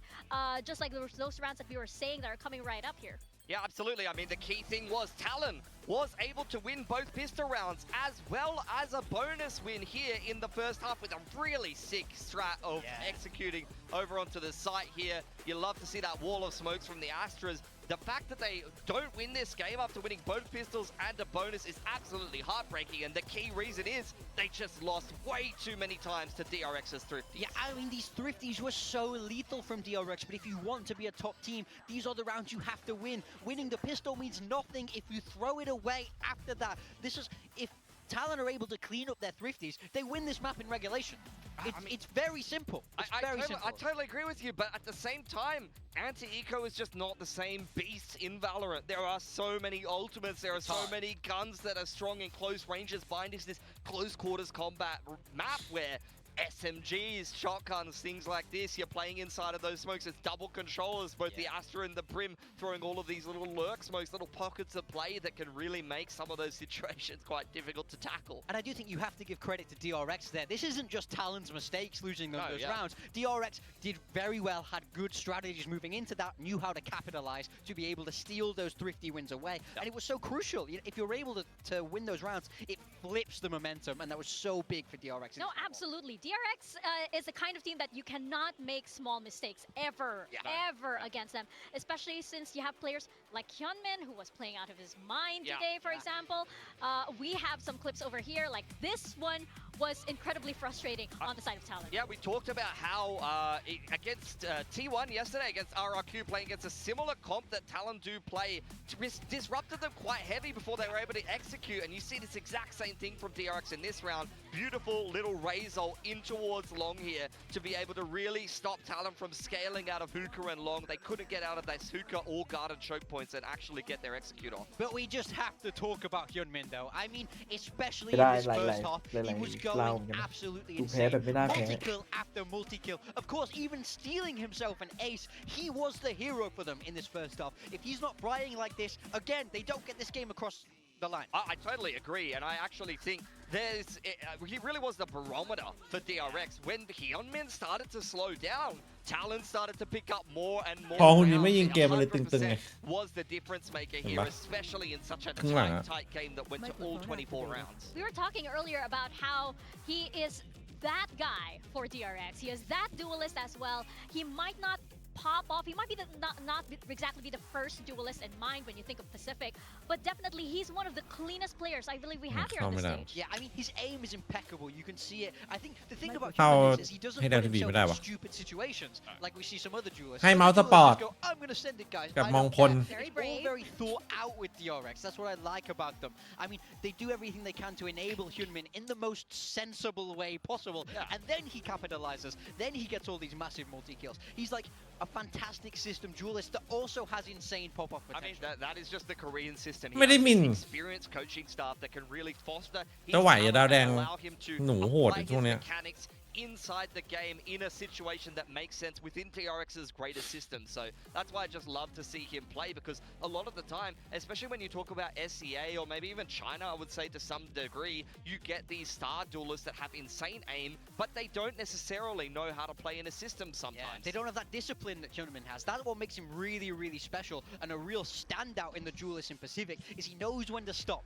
just like those rounds that we were saying that are coming right up here. Yeah, absolutely. I mean, the key thing was Talon was able to win both pistol rounds as well as a bonus win here in the first half with a really sick strat of executing over onto the site here. You love to see that wall of smokes from the Astras. The fact that they don't win this game after winning both pistols and a bonus is absolutely heartbreaking, and the key reason is they just lost way too many times to DRX's Thrifties. Yeah, I mean, these Thrifties were so lethal from DRX, but if you want to be a top team, these are the rounds you have to win. Winning the pistol means nothing if you throw it away after that. This is, if Talon are able to clean up their Thrifties, they win this map in regulation. It's very simple. I totally agree with you, but at the same time, Anti-Eco is just not the same beast in Valorant. There are so many ultimates, there are so many guns that are strong in close ranges. Bind is this close quarters combat map where SMGs, shotguns, things like this, you're playing inside of those smokes. It's double controllers, both the Astra and the Brim, throwing all of these little lurk smokes, little pockets of play that can really make some of those situations quite difficult to tackle. And I do think you have to give credit to DRX there. This isn't just Talon's mistakes losing those rounds. DRX did very well, had good strategies moving into that, knew how to capitalize to be able to steal those thrifty wins away. And it was so crucial. If you're able to win those rounds, it flips the momentum, and that was so big for DRX. No, absolutely. DRX is the kind of team that you cannot make small mistakes ever against them, especially since you have players like Hyunmin, who was playing out of his mind today, for example. We have some clips over here, like this one was incredibly frustrating on the side of Talon. Yeah, we talked about how against T1 yesterday, against RRQ, playing against a similar comp that Talon do play, disrupted them quite heavy before they were able to execute, and you see this exact same thing from DRX in this round. beautiful little raise ult in towards Long here to be able to really stop Talon from scaling out of Hookah and Long. They couldn't get out of this Hookah or garden choke points and actually get their execute off. But we just have to talk about Hyunmin though. I mean, especially ไม่ in ได้ this หลาย first half, หลาย he was เล่า going เหมือนกันนะ absolutely กูแพ้ insane. แบบไม่น่าแพ้ Multi-kill after multi-kill. Of course, even stealing himself an ace, he was the hero for them in this first half. If he's not playing like this, again, they don't get this game across the line. I totally agree, and I actually think he really was the barometer for DRX. When Hyunmin started to slow down, Talon started to pick up more and more พอหุ่นนี้ไม่ rounds. ยิง It เกมมันเลยตึงๆไง 100% was the difference maker เห็น here, ปะ especially in such a ครึ่งหลังอะ tight game that went to all 24 rounds. We were talking earlier about how he is that guy for DRX. He is that duelist as well. He might not pop off. He might be not exactly be the first duelist in mind when you think of Pacific, but definitely he's one of the cleanest players I believe we have here on the stage. Yeah, I mean, his aim is impeccable. You can see it. I think the thing about How Hyunmin is he doesn't ให้ put ดาวทีวี himself ไม่ได้ in วะ stupid situations like we see some other duelists. ให้ Some เมาส์ส duelists ปอร์ต just go, I'm gonna send it, guys. กับ I มอง don't พล care. Very It's all brave. very thought out with DRX. That's what I like about them. I mean, they do everything they can to enable Hyunmin in the most sensible way possible, and then he capitalizes. Then he gets all these massive multi-kills. He's like a fantastic system duelist that also has insane pop-off I mean, potential. that is just the Korean system. He ไม่ได้ has หมิ่น this experienced coaching staff that can really foster his จะไหวอะ talent ดาวแดง and allow him to หนูโหด apply ช่วง his เนี้ย mechanics inside the game in a situation that makes sense within TRX's greater system. So that's why I just love to see him play, because a lot of the time, especially when you talk about SCA or maybe even China, I would say to some degree, you get these star duelists that have insane aim, but they don't necessarily know how to play in a system sometimes. Yeah, they don't have that discipline that Hyunmin has. That's what makes him really, really special and a real standout in the duelists in Pacific, is he knows when to stop.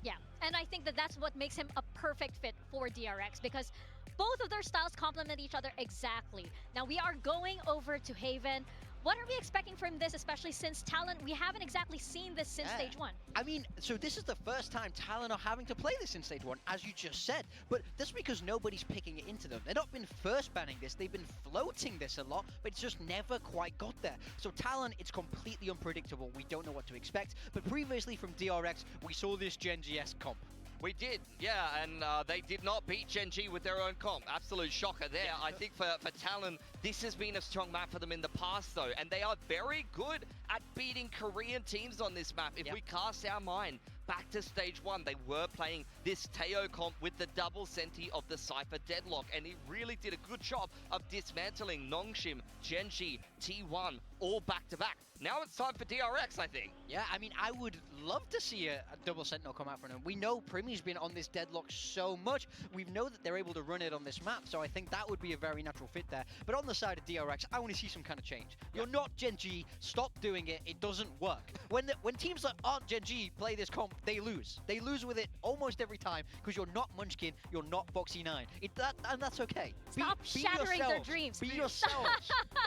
Yeah, and I think that's what makes him a perfect fit for DRX, because both of their styles complement each other exactly. Now we are going over to Haven. What are we expecting from this, especially since Talon, we haven't exactly seen this since stage 1. I mean, so this is the first time Talon are having to play this in stage 1, as you just said. But that's because nobody's picking it into them. They've not been first banning this, they've been floating this a lot, but it's just never quite got there. So Talon, it's completely unpredictable. We don't know what to expect. But previously from DRX, we saw this Gen GS comp. We did, yeah, and they did not beat Gen G with their own comp. Absolute shocker there. I think for Talon, this has been a strong map for them in the past, though, and they are very good at beating Korean teams on this map. If we cast our mind back to stage 1, they were playing this Teo comp with the double senti of the Cypher Deadlock, and he really did a good job of dismantling Nongshim, Genji, T1, all back-to-back. Now it's time for DRX, I think. Yeah, I mean, I would love to see a double Sentinel come out from him. We know Primy's been on this Deadlock so much. We know that they're able to run it on this map, so I think that would be a very natural fit there. But on the side of DRX, I want to see some kind of change. You're not Gen G, stop doing it, it doesn't work. When teams that aren't Gen G play this comp, they lose. They lose with it almost every time, because you're not Munchkin, you're not Boxy9. And that's okay. Stop shattering their dreams. Be yourselves.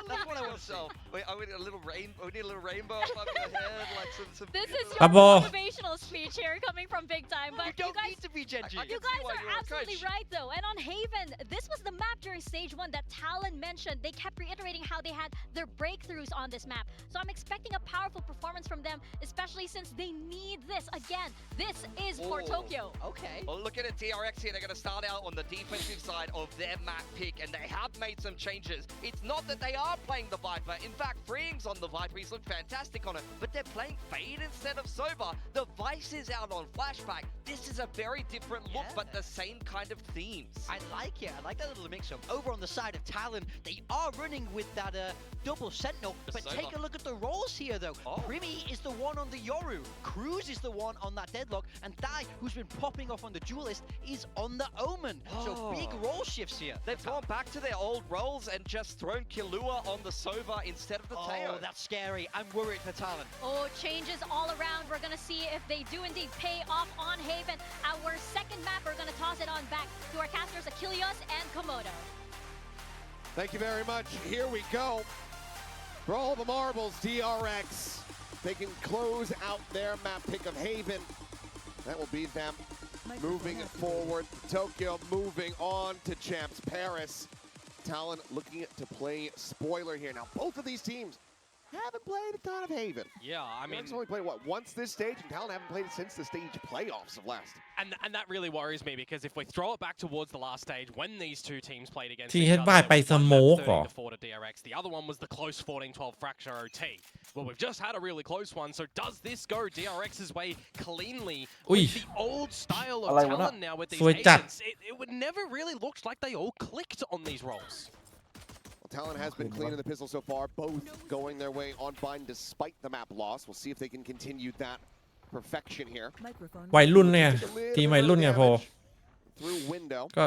That's what I want to say. Wait, I need a little rainbow above your head, like some This is your Abo. motivational speech here coming from Big Time, but You don't guys, need to be Gen G. you guys are absolutely right, though. And on Haven, this was the map during stage 1 that Talon mentioned. They kept reiterating how they had their breakthroughs on this map. So I'm expecting a powerful performance from them, especially since they need this. Again, this is for Tokyo. Okay. Well, look at it, DRX here. They're going to start out on the defensive side of their map pick, and they have made some changes. It's not that they are playing the Viper. In fact, Freeing's on the Viper. He's looked fantastic on it, but they're playing Fade instead of Soba. The Vice is out on Flashback. This is a very different look, but the same kind of themes. I like it. I like that little mix-up. Over on the side of Talon, they are running with that double Sentinel, but take a look at the roles here, though. Primy is the one on the Yoru. Cruz is the one on that Deadlock, and Dai, who's been popping off on the Duelist, is on the Omen. So big role shifts here. They've gone back to their old roles and just thrown Killua on the Sova instead of the Teo. Oh, that's scary. I'm worried for Talon. Oh, changes all around. We're going to see if they do indeed pay off on Haven. Our second map, we're going to toss it on back to our casters, Achilles and Komodo. Thank you very much. Here we go. For all the marbles, DRX. They can close out their map pick of Haven. That will be them moving forward. Tokyo moving on to Champs Paris. Talon looking to play spoiler here. Now, both of these teams haven't played a ton of Haven. Yeah, I mean, DRX only played what once this stage, and Talon haven't played it since the stage playoffs of last. and that really worries me because if we throw it back towards the last stage, when these two teams played against T each Head other, by there was one map smoke 13-4 to DRX. The other one was the close 14-12 fracture OT. Well, we've just had a really close one. So does this go DRX's way cleanly with the old style of Talon now with these agents? It would never really looked like they all clicked on these roles. Talon has been clean in the pistol so far, both going their way on bind despite the map loss. We'll see if they can continue that perfection here. Microphone วัยรุ่นเนี่ยทีมวัยรุ่นเนี่ยโพ Through window. ก็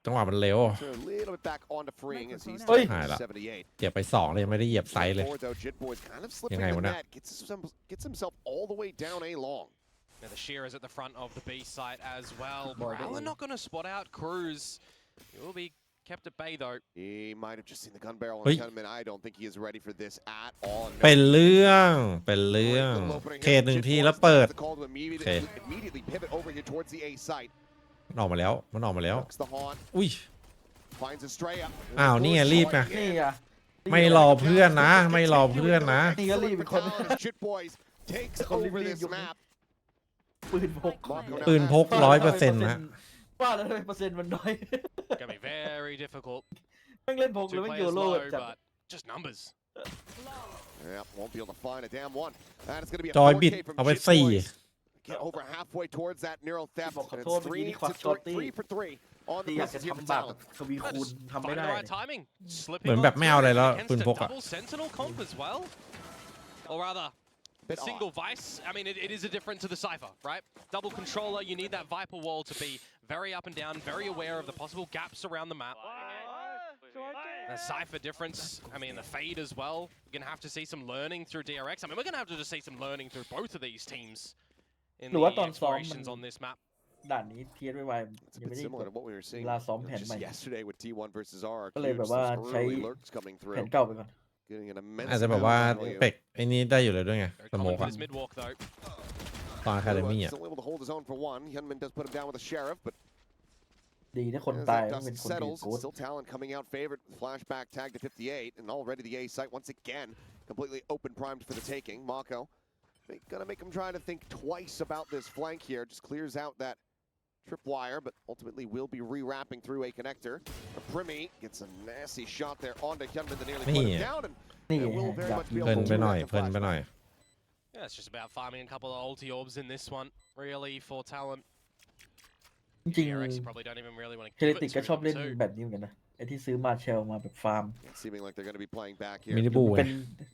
จังหวะมันเร็ว So a little bit back onto freeing as he's หายละ 78. เหยียบไป2เลยยังไม่ได้เหยียบไซส์เลย Forward though, Jitboy's kind of slippingยังไง the วะเนี่ย net, gets himself all the way down A long. Now the shear is at the front of the B site as well. Morale not going to spot out Cruz. He will be kept at bay though. He might have just seen the gun barrel on Oi. the gunman. I don't think he is ready for this at all. เป็นเรื่องเขตหนึ่งทีแล้วเปิด The call to immediately pivot over here towards the A site. มันออกมาแล้ว Looks the haunt, อุ้ย finds a stray up. อ้าวนี่ไงรีบไง นี่อ่ะ ไม่รอเพื่อนนะ ไม่รอเพื่อนนะ นี่ก็รีบเป็นคน Jitboys takes Con overรีบ this ยก map. ปืนพก ปืนพก 100%นะ ว่าแล้วเปอร์เซ็นต์มันน้อย Gonna be very difficult แม่งเล่นพกหรือ to แม่ง play โย as โร่ low, จัด but just numbers. Yeah, won't be able to find a damn one. And it's gonna be a จอยบิด 4K from เอาไป Jitboys. Get over halfway towards that neural theft.บอกขอ And โทษ it's เมื่อกี้นี่ 3 ควักช็อตตี้ for 3 on the ที่อยากจะ misses here for ทำบาป Talon. ทวีคูณทำไม่ Find ได้ the right timing. Slipping เหมือนแบบไม่เอาอะไรแล้ว against ปืน a พกอะ double sentinel comp as well. Or rather, Bit single vice. I mean, it is a different to the Cypher, right? Double controller, you need that Viper wall to be very up and down, very aware of the possible gaps around the map. The Cypher difference, I mean, the fade as well. We're going to have to see some learning through DRX. I mean, we're going to have to just see some learning through both of these teams in หรือว่าต the อนซ้อม explorations on this map. ด่านนี้เทียร์ไว It's a ยัง bit ไม่ได้ similar to what we were seeing เวลาซ้อมแผน just ใหม่ yesterday with T1 versus RRQ. ก็เลยแบบว่า Some ใช้ early lurks coming แผ through. นเก่าไปก่อน Getting an immense อาจจะแบบว่า amount of value. เป็กไอ้นี้ได้อยู่เลยด้วยไง Very สโม common ก for อะ this mid-walk, though. ตอนอะคาเดมี่อะ Still able to hold his own for one. Hyunmin does put him down with a sheriff, but ดีนะคน as ตาย that ต้อง dust เป็นคนดี settles, โกด still Talon coming out favored. Flashback tag to 58, and already the A site once again completely open primed for the taking. Mako gonna make him try to think twice about this flank here. Just clears out that tripwire, but ultimately will be re-wrapping through a connector. Primi gets a nasty shot there onto Hyunmin to nearly put him down, and นี่ it will very อยาก much be เพลิน able ไป to หน่อย redirect เพลิน the ไปหน่อย Yeah, it's just about farming a couple of ulti orbs in this one, really, for Talon. จริง DRX, you probably don't even really want ๆ to เค give ติ it ก to ก็ชอบ them เล่น too. แบบนี้เหมือนกันนะไอ้ที่ซื้อมาเชลมาแบบฟาร์ม It's seeming like they're going to be playing back here. มินิบู เป็ ไง น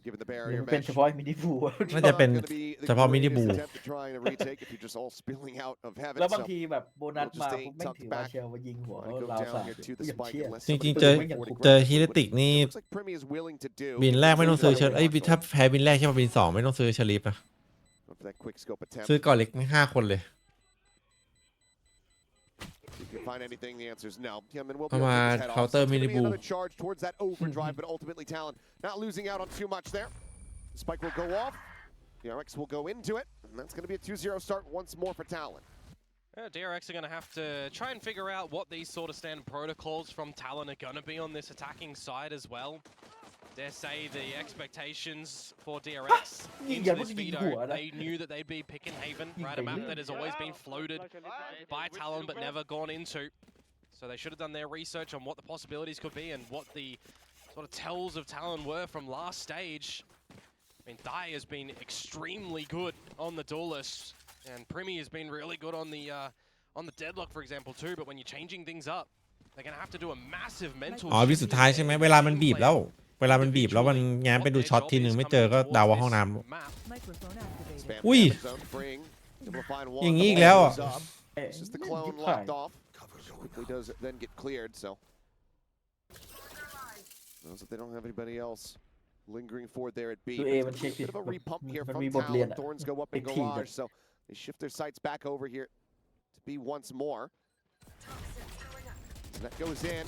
Given the หรือ barrier เป็น mesh. เฉพาะมินิฟู น่าจะเป็น Gonna be the เฉพาะมินิ greatest บู attempt to try and retake if you're just all spilling out of heaven. แล้วบาง So ทีแบบโบนัสมาปุ๊บแม่งถือมาเชลมายิงหัว wanna go ลาว down สาด here to the อย่าง spike เชี่ย unless จริง somebody ๆเจอ goes for it เจอ aggressively, ฮิเล but ติกนี่ looks like Primi is willing to do. บินแรกไม่ต้องซื้อเชลเอ้ยถ้าแพ้บินแรกใช่ป่ะบิน2ไม่ต้องซื้อเชลิฟนะ For that quick scope attempt. ซื้อก่อนเล็ก5 คนเลย If you can find anything, the answer is no. Hyunmin will be เอา able to มา take his head off. เคาน์เต So อร์ it's มิ gonna นิ be บู another charge towards that overdrive, but ultimately Talon not losing out on too much there. Spike will go off. DRX will go into it, and that's going to be a 2-0 start once more for Talon. DRX are going to have to try and figure out what these sort of standard protocols from Talon are going to be on this attacking side as well. Dare say the expectations for DRX into this veto, they knew that they'd be picking Haven, right? A map that has always been floated by Talon but never gone into. So they should have done their research on what the possibilities could be and what the sort of tells of Talon were from last stage. I mean, Dai has been extremely good on the duelists, and Primi has been really good on the deadlock, for example, too. But when you're changing things up, they're going to have to do a massive mental อ๋อวิ shift สุดท้ายใช่ไหมเวลามันบีบแล้ว เวลามันบีบแล้วมันแง้มไปดูช็อตทีหนึ่งไม่เจอก็เดาว่าห้องน้ำ map. Microphone activated. Spam Ui. damage zone, freeing. Able to find one. อย่าง The นี้อีก ball แล้วอ่ะ goes up. It's just the clone locked off. Quickly does then get cleared, so. Knows that they don't have anybody else lingering forward there at B. Do But A มัน it's เช็ a คดิ bit of a repump here มัน from มีบทเรียน Talon. อะ Thorns go up ไอ้ in ทีม garage, so they shift their sights back over here to B once more. And that goes in.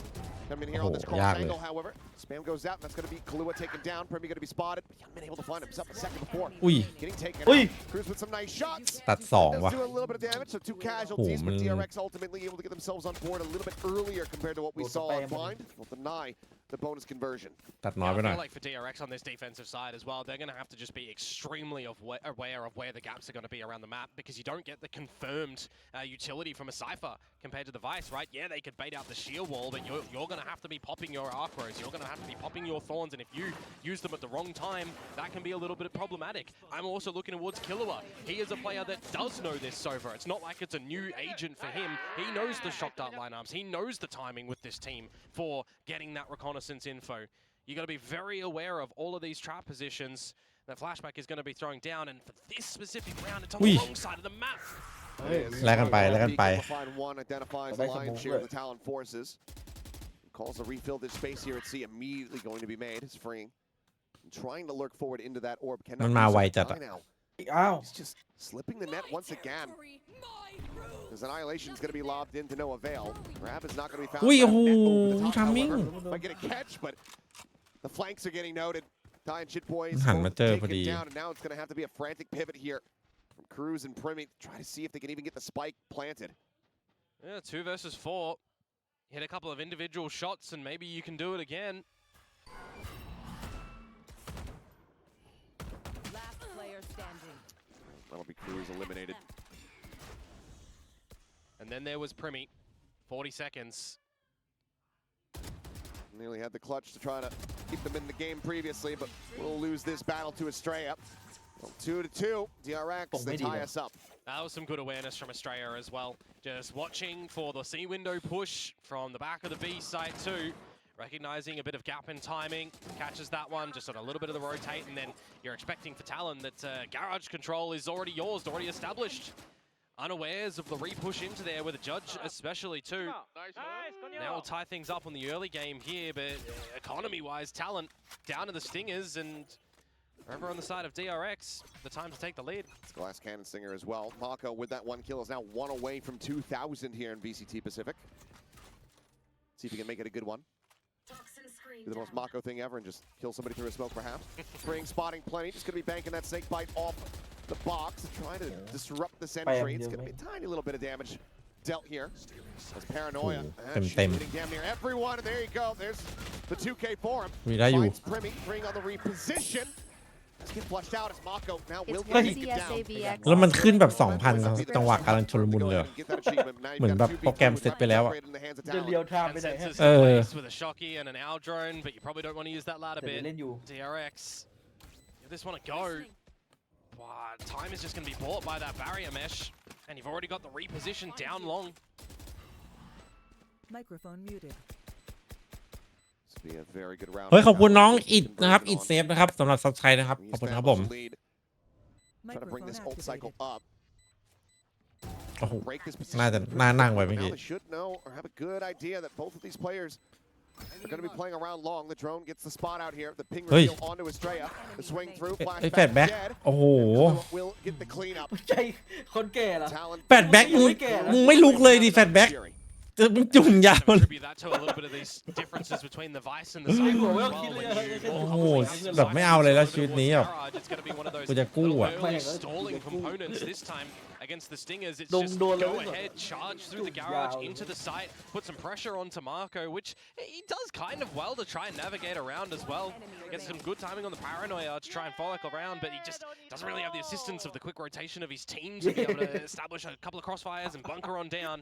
Come in here on this cross ยากเลย angle, however. Spam goes out, and that's going to be Kahlua taken down. Primi going to be spotted. But Hyunmin able to find himself a second before. อุ้ย Getting taken Ui. out. Cruz with some nice shots. ตัด 2 Does ว่ะ do a little bit of damage, so 2 casualties, but มัน DRX ultimately able to get themselves on board a little bit earlier compared to what we saw on Bind. Will deny the bonus conversion. ตัดน้อยไปหน่อย I feel like for DRX on this defensive side as well, they're going to have to just be extremely aware of where the gaps are going to be around the map because you don't get the confirmed utility from a Cypher compared to the Vice, right? Yeah, they could bait out the sheer wall, but you're going to have to be popping your Archros. You're going to have to be popping your Thorns, and if you use them at the wrong time, that can be a little bit problematic. I'm also looking towards Killua. He is a player that does know this Sova. It's not like it's a new agent for him. He knows the shock dart lineups. He knows the timing with this team for getting that reconnaissance info. You got to be very aware of all of these trap positions that Flashback is going to be throwing down, and for this specific round, it's on the wrong side of the map. แลกกันไปแลกกันไป One identifies the lion's share of the Talon forces. Calls to refill this space here at C. Immediately going to be made. It's freeing. Trying to lurk forward into that orb. มันมาไวจัดอะ อ้าว He's just slipping the net once again. His annihilation is going to be lobbed in to no avail. Grab is not going to be found. อุ้ยโอ้โห Top, ทำมิ่ง however, might get a catch, but the flanks are getting noted. Ty and Shit Boys หันมาเจอพอ taken ดี down, and now it's going to have to be a frantic pivot here from Cruz and Primi to try to see if they can even get the spike planted. Yeah, 2 versus 4. Hit a couple of individual shots, and maybe you can do it again. Last player standing. That'll be Cruz eliminated. And then there was Primi. 40 seconds. Nearly had the clutch to try to keep them in the game previously, but we'll lose this battle to Estrella. Well, 2-2, DRX, they tie us up. That was some good awareness from Estrella as well. Just watching for the C window push from the back of the B site too. Recognizing a bit of gap in timing, catches that one, just on a little bit of the rotate, and then you're expecting for Talon that garage control is already yours, already established. Unawares of the re-push into there with a judge especially too. Now we'll tie things up on the early game here, but economy-wise, Talon down to the Stingers, and over on the side of DRX, the time to take the lead. It's Glass Cannon Singer as well. Mako with that 1 kill is now 1 away from 2,000 here in VCT Pacific. See if he can make it a good one. Do the most Mako thing ever and just kill somebody through a smoke perhaps. Spring spotting plenty, just gonna be banking that snake bite off the box, trying to disrupt the sentry. It's gonna be a tiny little bit of damage dealt here. That's Paranoia. Hitting damn near everyone, and there you go. There's the 2K for him. Finds Primi, bring on the reposition. Let's get flushed out as Mako now will get taken down. แล้วมันขึ้นแบบ 2,000 จังหวะกำลังชลมุนเลย เหมือนแบบโปรแกรมเซตไปแล้วอะ จะเลียวทามไปไหนฮะ With a shocky and an owl drone, but you probably don't want to use that ladder แต่ bit. เล่นอยู่ DRX, you just want to go. Wow, time is just going to be bought by that barrier mesh, and you've already got the reposition down long. Microphone muted. เฮ้ยขอบคุณน้องอิดนะครับอิดเซฟนะครับสำหรับซับสไครต์นะครับขอบคุณครับผม Trying to bring this ult cycle up. โอ้โหน่าจะน่านั่งไว้เมื่อ Now กี้ they should know or have a good idea that both of these players are going to be playing around long. The drone gets the spot out here. The ping reveal onto Estrella. The swing through. ไอ้แฟดแบ็ก dead. โอ้โห Will get the cleanup. ใจคนแก่เหรอ Talon แฟดแบ็กมึงไม่ลุกเลยดิแฟดแบ็กจะมึงจุ่มยาวเลย Attribute that to a little bit of these differences between the Vice and the Cyber as well. When you โอ้โหแบบไม่เอาเลยแล้วชีวิตนี้แบบ It's going to be one of those กูจะกู้อ่ะ early stalling components this time against the Stingers. It's just go ahead, charge through the garage into the site, put some pressure onto Marco, which he does kind of well to try and navigate around as well. Gets some good timing on the Paranoia to try and follow around, but he just doesn't really have the assistance of the quick rotation of his team to be able to establish a couple of crossfires and bunker on down.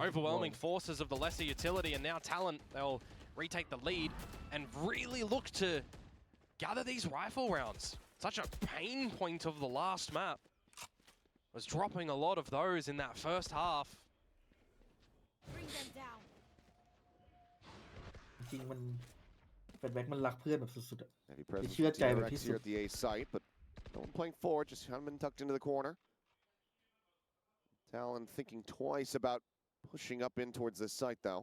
Overwhelming forces of the lesser utility, and now Talon, they'll retake the lead and really look to gather these rifle rounds. Such a pain point of the last map. Was dropping a lot of those in that first half. จริงมันแฟดแบ็กมันรักเพื่อนแบบสุดๆอะ Heavy presence เชื่อใจแบบ DRX ที่สุ here ด at the A site, but no one playing forward, just haven't been tucked into the corner. Talon thinking twice about pushing up in towards this site, though.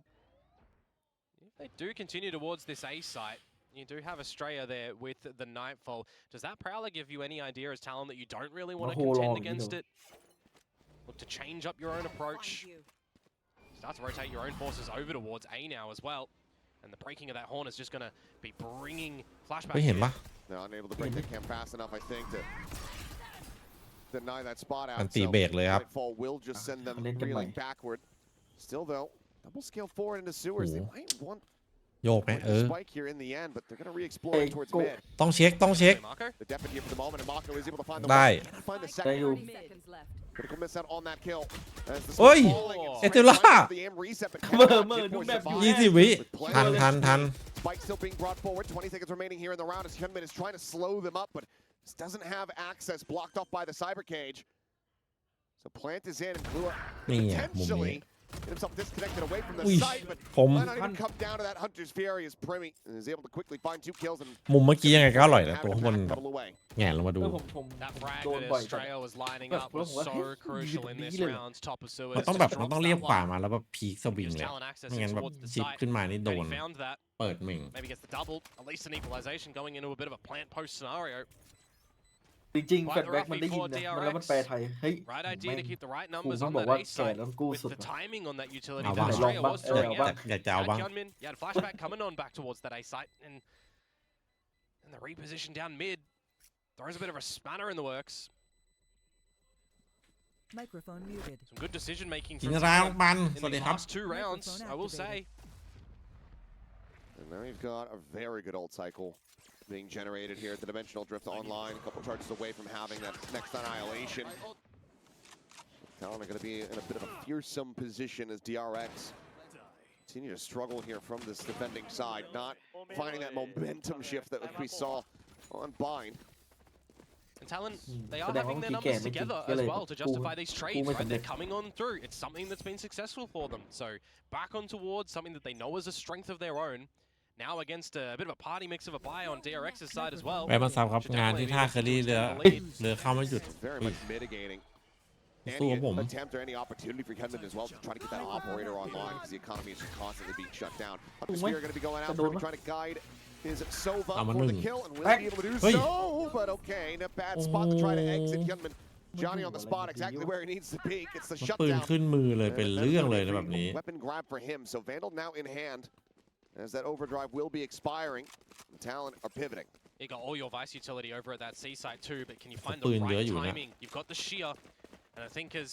If they do continue towards this A site, you do have Estrella there with the Nightfall. Does that Prowler give you any idea as Talon that you don't really want to contend against it? Look to change up your own approach. Start to rotate your own forces over towards A now as well. And the breaking of that horn is just going to be bringing flashback. ไม่เห็นปะ They're unable to break that camp fast enough, I think, to deny that spot out. อันตีเบรกเลยครับ Nightfall will just send them reeling backward. Still, though, double scale forward into sewers. They might want โยกไหม Spike here in the end, but they're going to re-explore it towards mid. ต้องเช็ค The depth here for the moment, and Mako is able to find the ได้ find the ได้ second อยู่ seconds left. critical miss out on that kill. As the เฮ้ย smoke falling, it's เอติล่า finds the aim reset, but Mơ, cannot mơ, get đúng boys đẹp survive. 20 วิ With plenty ทัน of ทัน Spike still being brought forward. 20 seconds remaining here in the round as Hyunmin is trying to slow them up, but just doesn't have access, blocked off by the cyber cage. So Plant is in, and Glua นี่ไงมุม potentially นี้ get himself disconnected away from the อุ้ย site, but ผม might not even come down to that Hunter's Fury as Primi is able to quickly find 2 kills and มุมเมื่อกี้ยังไงก็อร่อยนะ have ตัว it ข้างบน back แบบ double away. แง่ลงมาดู ผม That frag โดน that บ่อยจัง Australia was lining up ผม was ว่า so เฮ้ย crucial in อยู่ this ตรงนี้เลย round's top of มัน sewers. ต้องแบบมันต้องเรียบขวามาแล้วแบบพีคสวิง Gives เลย Talon access ไม่งั้นแบบ towards the ชิป site. ขึ้นมานี่โด And น he found that. เปิดหมิง Maybe gets the double, at least an equalization going into a bit of a plant post scenario. จริงๆแฟลชแบ็กมันได้ยินนะแล้วมันแปลไทยเฮ้ย Right idea to keep the right กู numbers ต้อ on งบอก that ว่า A แก่ side แล้วกู้ with สุด the timing on that utility เอา that บ้าง Australia was throwing แต่ out. อยากจะเอาบ้าง Hyunmin, you had a flashback coming on back towards that A site, and the reposition down mid throws a bit of a spanner in the works. Microphone muted. Some good decision making จิ from นรา Talon บัน in สวัสดี the ครับ last 2 rounds, I will say. And now you've got a very good ult cycle being generated here. The Dimensional Drift online, a couple charges away from having that next annihilation. Talon are going to be in a bit of a fearsome position as DRX continue to struggle here from this defending side, not finding that momentum shift that we saw on Bind. And Talon, they are แสดงว่า having เมื่อ their กี้แก่ numbers ไม่จริง together ก็ as เลย well to กู justify these กู trades, ไม่ right? สำเร็จ They're coming on through. It's something that's been successful for them. So back on towards something that they know is a strength of their own. Now against a bit of a party mix of a buy on DRX's side as well. แวะมาซ้ำครับงานที่ท่าเคอรี่เรือเข้าไม่หยุด Very much mitigatingสู้ any กับผม attempt or any opportunity for Hyunmin as well to try to get that operator online because the economy is just constantly being shut down. Hunter's Fury are going to be going out there trying to guide his Sova for the kill and will be able to do so, but okay, in a bad spot to try to exit Hyunmin. Johnny on the spot, exactly where he needs to be. Gets the ปืน shutdown. ขึ้นมือเลยเป็นเรื่องเลยนะแบบนี้ Weapon grab for him. So Vandal now in hand as that overdrive will be expiring. Talon are pivoting. You got all your Vice utility over at that C site too, but can you find the ปืนเยอะ right อยู่นะ timing? You've got the shear, and I think as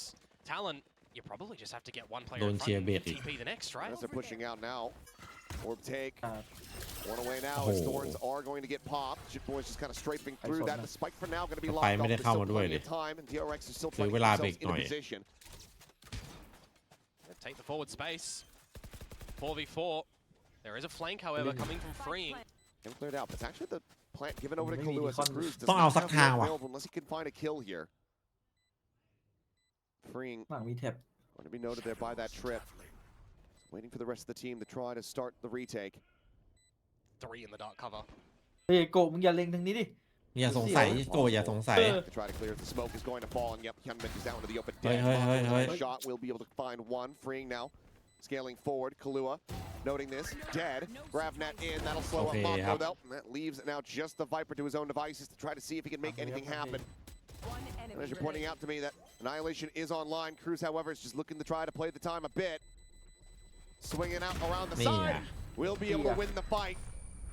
Talon, you probably just have to get one player โดน in เชียร์ front เบร and กอีก TP the next, right? As they're pushing out now. Orb take. อ่า One away now as Thorns are going to get popped. Jit Boys just kind of strafing through that. The spike for now going to be locked ไป off. ไม่ได้ There's เข้า still มาด้วย plenty เลย of time, and DRX is still ซื้อ trying to เว get ลาเบรก themselves หน่อย into position. Take the forward space. 4v4. There is a flank, however, coming from freeing. And cleared out. But it's actually the plant given over to Maybe Kalu as Con- Cruz does ต้องเอา not สัก have ทาง the ว่ะ available unless he can find a kill here. Freeing หลังมีแท็บ going to be noted there by that trip. Waiting for the rest of the team to try to start the retake. 3 in the dark cover. เฮ้ยโกะมึงอย่าเล็งทางนี้ดิ อย่าสงสัยโกอย่าสงสัย To try to clear if the smoke is going to fall, and yep, Hyunmin is down to the open Hey, deck. hey, hey, Mako with hey. a shot will be able to find one. Freeing now. Scaling forward, Kalua noting this, dead. Gravnet in, that'll slow up Okay, Mako yep. though. And that leaves now just the Viper to his own devices to try to see if he can make anything happen. One And enemy as you're pointing out to me that Annihilation is online. Cruz, however, is just looking to try to play the time a bit. Swinging out around the side. Will be able to win the fight.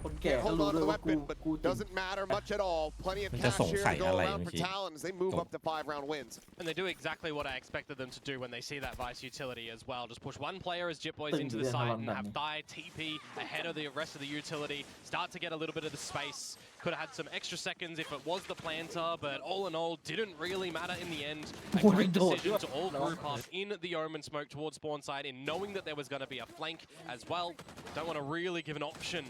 คนแก่ Can't เขา hold รู้ on เล to ย the ว่ากู weapon, but กูจริง doesn't matter much at all. Plenty of Man, just cash here to go สงสัยอะไร around for เมื่อกี้ Talon as they move up to 5 round wins. And they do exactly what I expected them to do when they see that Vice utility as well. Just push one player as Jit Boys into the site and have Thigh TP ahead of the rest of the utility. Start to get a little bit of the space. Could have had some extra seconds if it was the planter, but all in all, didn't really matter in the end. A great decision to all group up in the Omen smoke towards spawn side in knowing that there was going to be a flank as well. Don't want to really give an option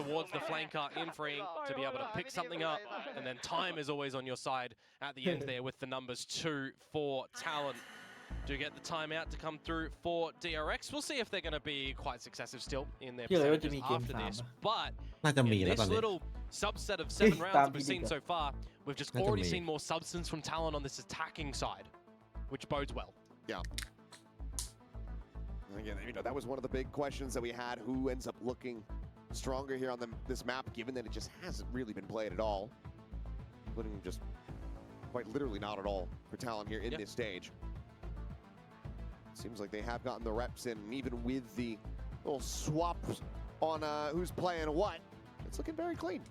towards the flanker in freeing to be able to pick something up, and then time is always on your side at the end there with the numbers 2 for Talon. Do get the timeout to come through for DRX. We'll see if they're going to be quite successive still in their percentages after this. But น่าจะมี in แล้วตอน this นี้ little subset of 7 rounds that we've seen so far, we've just That's already amazing. seen more substance from Talon on this attacking side, which bodes well. Again, you know, that was one of the big questions that we had. Who ends up looking stronger here on this map, given that it just hasn't really been played at all? Including just quite literally not at all for Talon here in this stage. Seems like they have gotten the reps in, and even with the little swaps on who's playing what, it's looking very clean.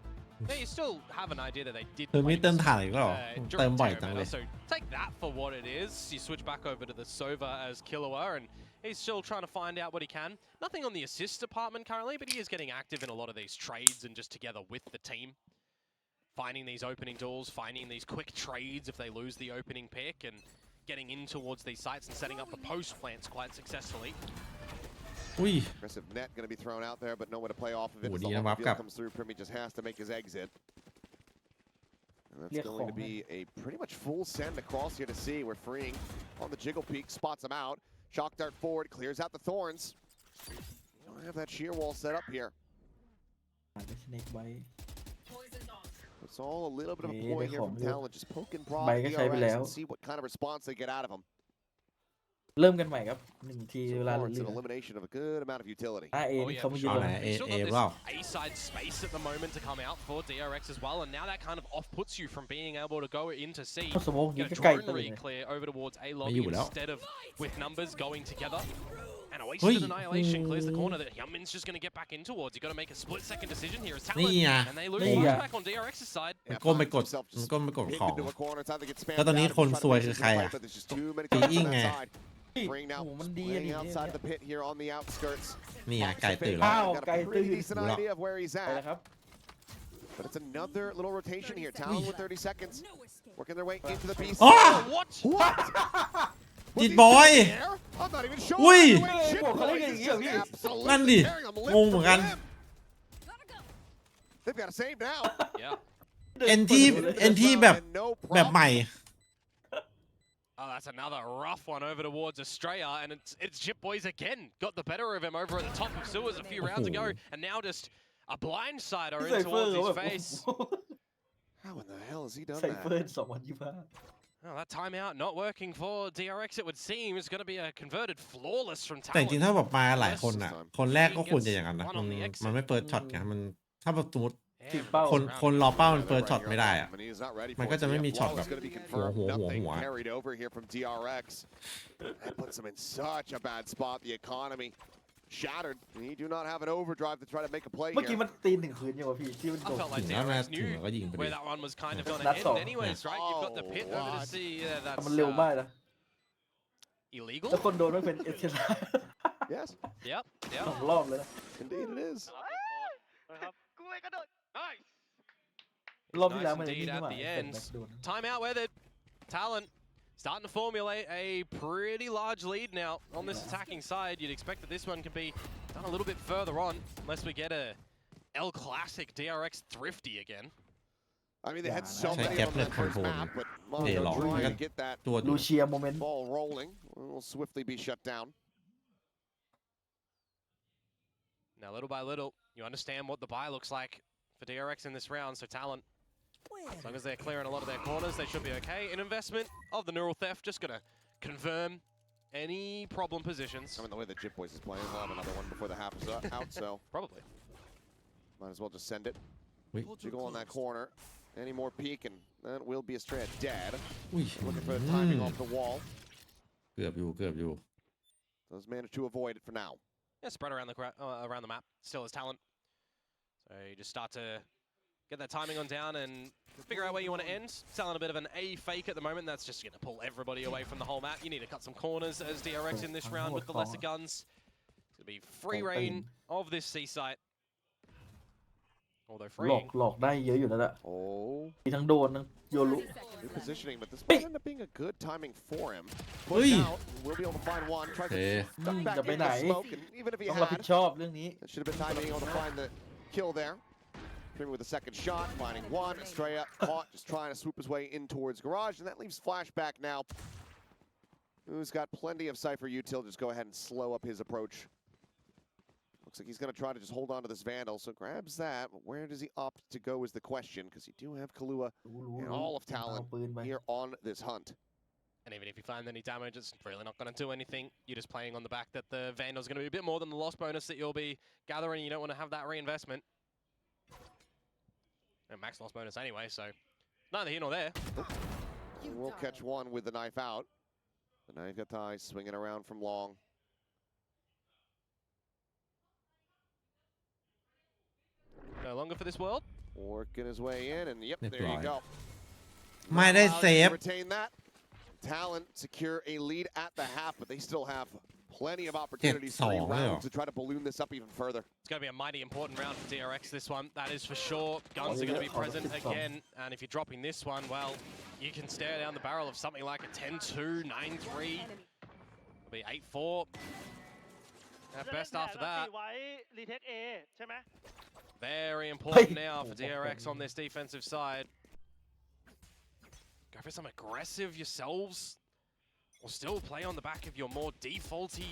Yeah, you still have an idea that they did คือมี play เติม this, ถ่านอีกแล้วเหรอ เติม during บ่อย Terra จังเลย Meta. So take that for what it is. You switch back over to the Sova as Killua, and He's still trying to find out what he can. Nothing on the assist department currently, but he is getting active in a lot of these trades and just together with the team. Finding these opening doors, finding these quick trades if they lose the opening pick, and getting in towards these sites and setting up the post plants quite successfully. อุ้ย Aggressive net going to be thrown out there, but no way to play off of it. Oh, Asดี the นะ long วับ field กลับ comes through, Primmy just has to make his exit. And that's Liek going to gewoon, be a pretty much full send across here to see. We're freeing on the Jiggle Peak, spots him out. Shock dart forward, clears out the thorns. Don't have that sheer wall set up here. ได้สเนกไว้ It's all a little bit of a Yeah, ploy they here from come, Talon, just poking prod Bay cái DRX léo. and see what kind of response they get out of him. เริ่มกันใหม่ครับ1 ที So เวลา far, เห it's ลื an อ elimination of a good amount of utility. RA นี่เขา for มายืน sure. ตรง Alright. You've still got A this well. A-side space at the moment to come out for DRX as well, and now that kind of off-puts you from being able to go into C. เขาสมองยิง Get a ก็ใกล้ drone ตัวเลย re-clear over towards A ไม่ lobby อยู่แล้ว instead of with numbers going together. And a เฮ้ย wasted annihilation clears the corner that Hyunmin's just going to get back in towards. You've got to make a split-second decision here as นี่ Talon, ไง and they lose นี่ไง back on DRX's side. มันก้มไปกด Himself มัน just ก้มไปกด pinned ของ into a corner. It's either get spammed แล้วตอนนี้ out or คน try to ซวย finish คือ this ใคร fight, อ่ะ but there's just too many ตี people อิง on ไง that side. โอ้ Bring โห out มันดี laying นี่ outside the pit here on the outskirts. นี่ไงไก่ตื่น Got แล้ว Wow, a guy prettyตื่น decent Wow. idea of where he's ไปแล้ว at. ครับ But it's another little rotation here. Talon with 30 seconds. Working their way into the beast. Oh! What? What? Was Did he boy? there? I'm not even sure. Ui! The way Chip Ủa, Boy cái is gì just vậy? absolutely Năn đi. tearing him limb Ngon from mà gan. limb. They've got to save now. Yeah. เอ็นที่เอ็นที่แบบ And no แบบ problem. ใหม่ Oh, that's another rough one over towards Australia, and it's Chip Boys again. Got the better of him over at the top of sewers a few rounds ago, and now just a blindsider ใส่ in เฟิร์ towards น his แบบ face. How in the hell has he done ใส่เฟิร์ that? น2025 Oh, that timeout not working for DRX, it would seem. It's going to be a converted flawless from แต่จริงๆ Talon. ถ้าแบบมาหลายคนอ่ะ คนแรกก็ควรจะอย่างนั้นนะ มันไม่เปิดช็อตไงมันถ้าแบบสมมติ Yeah, ติดเป้า คนรอเป้ามันเปิดช็อตไม่ได้อ่ะ And he's not ready มัน for ก็ it. จะไม่ Yeah, มีช็อต Wall แบ is บ gonna be confirmed. หัว Nothing หัว carried over here from DRX. That puts him in such a bad spot. The economy shattered. You do not have an overdrive to try to make a play เมื่อกี้ here. มันตีหนึ่งคืนอยู่ว่ะพี่ที่มัน I โดน felt like ถึงแล้วนะ DRX ถึง knew แล้วก็ยิงไปดิ where that one was kind of going to That's end all. anyways, right? You've got the pit over to what? see แต่ that's มันเร็วมากนะ illegal. แล้วคนโดนไม่เป็นเอเทนา Yes, Yep, ส yep. องรอบเลยนะ indeed it is. รอบที่แล้วมัน Nice นี่ indeed นี่หว่า at the แต่ end. แม็กโดน Timeout with it. Talon starting to formulate a pretty large lead now on this attacking side. You'd expect that this one could be done a little bit further on, unless we get a El Classic DRX Thrifty again. I mean, they had so Yeah, many check on that Caplet first control. map, but well, Hey, they're long. trying to Gan- get that ตัว ลูเชียโมเมนต์ ball rolling. Will swiftly be shut down. Now, little by little, you understand what the buy looks like for DRX in this round. So Talon, as long as they're clearing a lot of their corners, they should be okay. An investment of the neural theft, just going to confirm any problem positions. I mean, the way the Jip Boys is playing, we'll have another one before the half is out, so Probably. might as well just send it. Wait. Jiggle on that corner. Any more peek, and that will be Estrella dead. อุ้ย Looking for the timing off the wall. เกือบอยู่ Does manage to avoid it for now. Yeah, spread around the map. Still has talent. So you just start to get that timing on down and figure out where you want to end. Selling a bit of an A fake at the moment. That's just going to pull everybody away from the whole map. You need to cut some corners as DRX in this round with the lesser guns. It's going to be free reign of this C site. Although หลอก freeing. หลอกได้เยอะอยู่แล้วแหละ Oh, มีทั้งโดนทั้งโยรุ good positioning, but this might end up being a good timing for him. Push Ui. out, we'll be able to find one. Tries โอเค to duck back Đập bên into the này. smoke, and even if he ต้องรับผิ had, ดชอบเรื่องนี้ that should have been time being able to find the kill there. Premium with a second shot, finding one. Estrella caught, just trying to swoop his way in towards garage, and that leaves Flashback now. Who's got plenty of Cypher util, just go ahead and slow up his approach. Looks like he's going to try to just hold on to this Vandal, so grabs that. But where does he opt to go is the question, because you do have Kahlua รู้ and all of เอา Talon ปืนไป here on this hunt. And even if you find any damage, it's really not going to do anything. You're just playing on the back that the Vandal's going to be a bit more than the loss bonus that you'll be gathering. You don't want to have that reinvestment. And max loss bonus anyway, so neither here nor there. And we'll catch one with the knife out. The knife got tie swinging around from long. No longer for this world. Working his way in, and yep, there you Right. go. ไม่ได้ Not เซ allowed to ฟ retain that. Talon secure a lead at the half, but they still have plenty of opportunities, 3 rounds to try to balloon this up even further. It's going to be a mighty important round for DRX, this one. That is for sure. Guns are going to be present again. And if you're dropping this one, well, you can stare down the barrel of something like a 10-2, 9-3. It'll be 8-4. At best after that. Very important now for DRX on this defensive side. Go for some aggressive yourselves. Or still play on the back of your more defaulty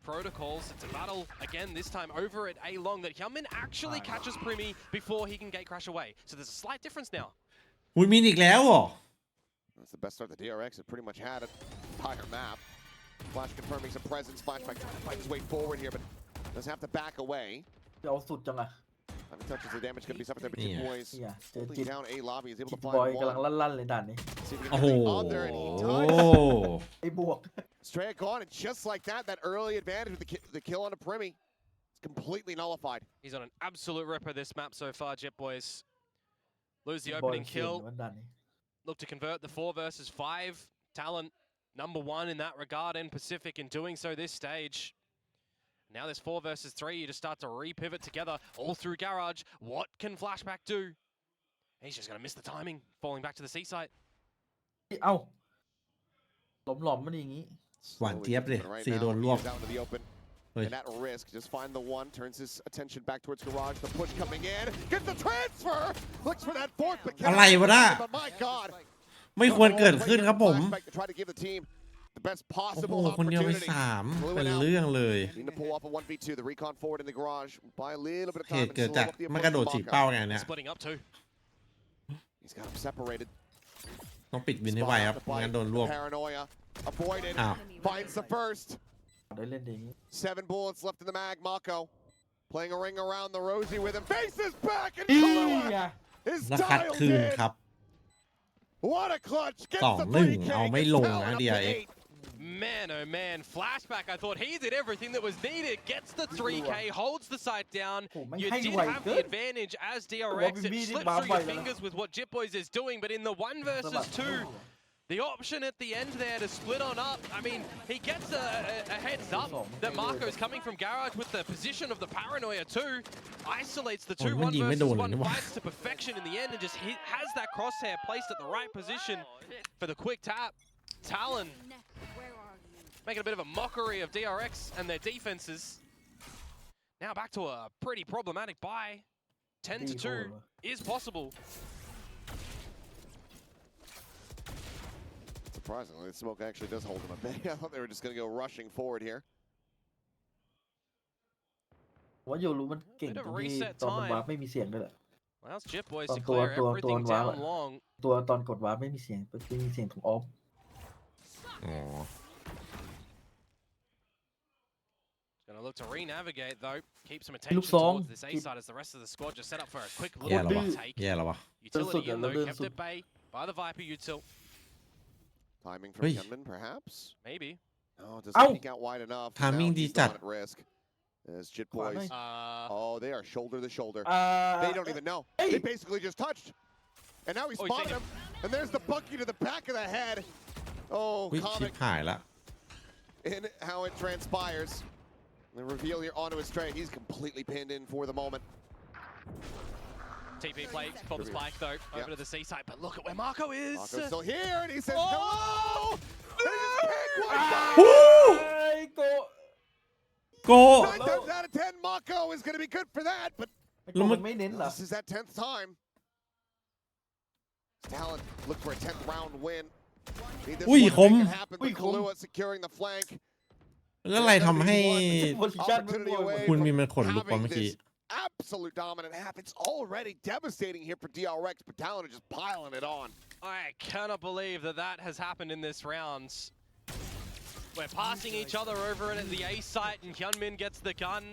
protocols. It's a battle, again, this time over at A long, that Hyunmin actually catches Primi before he can gate crash away. So there's a slight difference now. คุณมินอีกแล้วเหรอ That's the best start the DRX have pretty much had it. Entire map. Flash confirming some presence. Flashback trying to fight his way forward here, but does have to back away. เอาสุดจังอะ Having touches the damage could be suffered there, but Jit Boys เหี้ยเจอ holding จิต down A lobby is able จิต to บอย find กำลัง one. ลั่นๆเลยด่านนี้ See if he โอ้ can โห get the other, and he does. ไอ้บวก Straya gone, and just like that, that early advantage with the kill on a Primi is completely nullified. He's on an absolute ripper this map so far, Jet Boys. Lose the บอย opening เขียน kill. ว่าด่านนี้ Look to convert the 4 versus 5. Talon, #1 in that regard in Pacific in doing so this stage. Now there's 4 versus 3. You just start to re-pivot together all through Garage. What can Flashback do? He's just going to miss the timing, falling back to the C site. เอ้าหลอมๆมันอย่างงี้ หวานเจี๊ยบเลย Right 4 now, โดนรวบ he's out into the open. Wait. And at risk, just find the one, turns his attention back towards Garage. The push coming in, gets the transfer, looks for that fourth, but อะไรวะน่ะ but my God. ไม่ควรเกิดขึ้นครับผม Flashback to try to give the team the best โอ้โห possible คนเดียวไป opportunity. 3 เป็นเรื่องเลย Need to pull off a 1v2. The recon forward in the Garage. Buy a little bit of เห time ตุ and เกิด slow จาก up the มันกระโดด approach ฉี of กเป้า Maka. ไงเนี่ย Splitting up too. He's got him separated. ต้องปิดวินให้ไวครับไม่งั้นโดนรวบ Paranoia. Avoided. อ้าว Finds the first. ได้เล่นอย่างงี้ 7 bullets left in the mag. Mako playing a ring around the Rosie with him. Faces back and นี่ Kahlua ไง is แล้วคัด dialed คืน in. ครับ What a clutch. Gets the 2-1 3K. เอาไม่ลงนะ Gets Talon up to DRX eight. Man, oh man, Flashback, I thought he did everything that was needed. Gets the 3K, holds the site down. You did have the advantage as DRX. It slipped through your fingers with what Jet Boys is doing, but in the 1 versus 2, the option at the end there to split on up, I mean, he gets a heads up that Marco's coming from Garage with the position of the Paranoia too. Isolates the 2 1 versus 1 fights to perfection in the end and just has that crosshair placed at the right position for the quick tap. Talon making a bit of a mockery of DRX and their defenses. Now back to a pretty problematic buy. 10-2 is possible. Surprisingly, the smoke actually does hold him at bay. I thought they were just going to go rushing forward here. ว่าโยรู้มันเก่งตรงที่ตอนมันวาร์ปไม่มีเสียงด้วยแหละ Well, that's Jet Boys Còn declare tua- everything tua- down tua- long. ตัวตอนกดวาร์ปไม่มีเสียงไม่มีเสียงถูกออฟ อ๋อ Gonna look to re-navigate though. Keep some attention Look song. towards this A side as the rest of the squad just set up for a quick แย่ little แล้ววะ take. แย่แล้ววะ Utility in though, Đơn kept sụt. at bay by the Viper util. Timing from Ui. Hyunmin, perhaps? Maybe. No, it doesn't Ow. peek out wide enough. Timing Now he's di the chặt. one at risk. As Jit Boys. Nice. Oh, they are shoulder to shoulder. อ่า They don't even know. Hey. They basically just touched. And now he Oh, he's spotted taken. him. And there's the bunkie to the back of the head. Oh, วิชิ comic บหายละ in how it transpires. The reveal here onto his tray. He's completely pinned in for the moment. TP play for the spike though, over to the C side. But look at where Marco is. Marco's still here, and he says, Oh. hello! And he just picked one guy. วู้ ไอ้โก โก 9 times out of 10, Mako is going to be good for that, but ไอ้โกมันไม่เน้นเหรอ this is that 10th time. Talon look for a 10th round win. Need this Ui, one to khum. make it happen, Ui, but khum. Kahlua securing the flank. แล้วอะไรทำให้ Opportunity away คุณ from มีมันขนลุกวะ having เมื่อกี้ this absolute dominant half. It's already devastating here for DRX, but Talon are just piling it on. I cannot believe that that has happened in this round. We're passing each other over at the A site and Hyunmin gets the gun.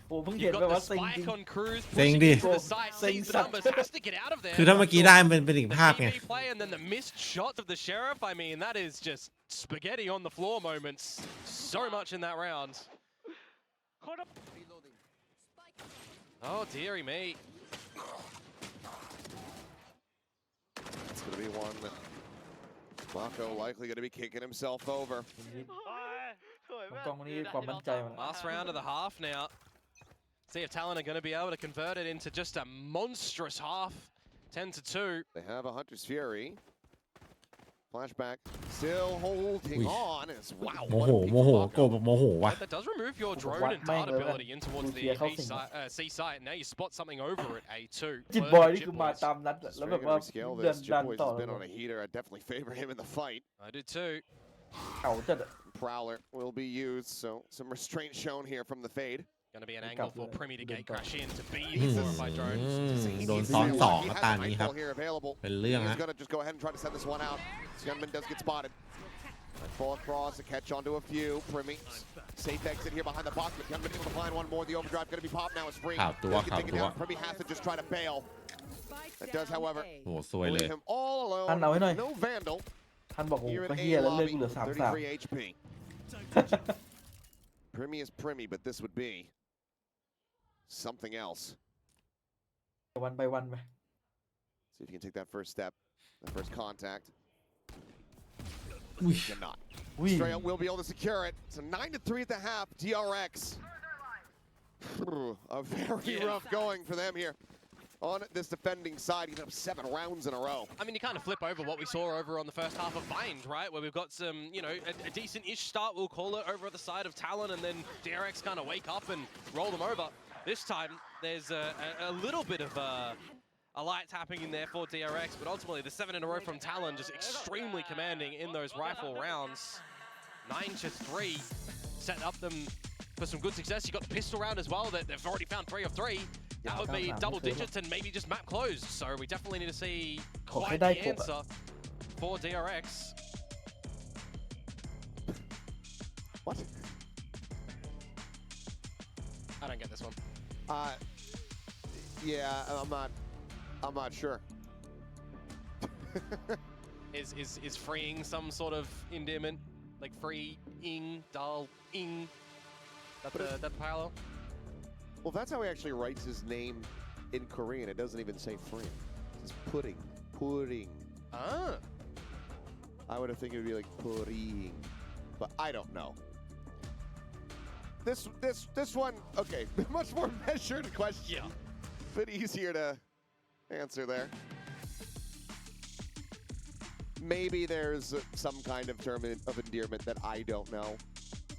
โอ้เพิ่งเห็น You've แบบ got ว่า the เซ็งจริง spike on Cruz เซ็ง pushing ดิ into the site, sees the numbers, has to get out of there. คือถ้าเมื่อกี้ได้มันเป็นอีก The ภาพไง TV play and then the missed shot of the sheriff. I mean, that is just spaghetti on the floor moments. So much in that round. Oh, dearie me. It's going to be one that Mako likely going to be kicking himself over. ผม กล้องนี้ความมั่นใจมัน Last round of the half now. See if Talon are going to be able to convert it into just a monstrous half. 10-2. They have a Hunter's Fury. Flashback. Still holding on. As wow. โมโหโมโหโกบโมโหว่ะ That does remove your drone and dart ability in towards the C site. Now you spot something over at A2. จิตบอยนี่คือมาตามนัดแล้วแบบว่าเดินดันต่อ Been on a heater. I definitely favor him in the fight. I do too. เขาจะ Prowler will be used, so some restraint shown here from the fade. Going to be an angle for Primi to gate crash in to be destroyed by drones. โดนซ้อนสองก็ตานี้ครับ เป็นเรื่อง He's นะ going to just go ahead and try to send this one out. Gunman does get spotted. Fall across, a catch onto a few. Primi, safe exit here behind the box, but Gunman able to find one more. The overdrive going to be popped now. It's free. Primi has to just try to bail. It does, however, โหสวยเลย leave him all alone. No Vandal. ท่านบอกโอ้ Here ก็ in เฮีย A แล้วเลือด lobby, กูเหลือ3-3 33 HP. Primi is Primi, but this would be something else. วันไปวันไป See if you can take that first step, that first contact. Cannot. วิ่ง Straight will be able to secure it. So 9-3 at the half. DRX. A very rough going for them here on this defending side. He's up 7 rounds in a row. I mean, you kind of flip over what we saw over on the first half of Bind, right? Where we've got some, you know, a decent-ish start, we'll call it, over at the side of Talon, and then DRX kind of wake up and roll them over. This time, there's a little bit of a light tapping in there for DRX, but ultimately the 7 in a row from Talon just extremely commanding in those rifle rounds. 9-3, set up them for some good success. You got the pistol round as well, that they've already found 3 of 3. That would be double digits and maybe just map closed. So we definitely need to see quite the answer for DRX. What? I don't get this one. Yeah, I'm not sure. Is freeing some sort of endearment, like freeing, dal-ing, that parallel? Well, that's how he actually writes his name in Korean. It doesn't even say free. It's pudding. Pudding. Ah. I would have think it would be like pudding, but I don't know. This one, okay, much more measured question. Yeah. Bit easier to answer there. Maybe there's some kind of term of endearment that I don't know.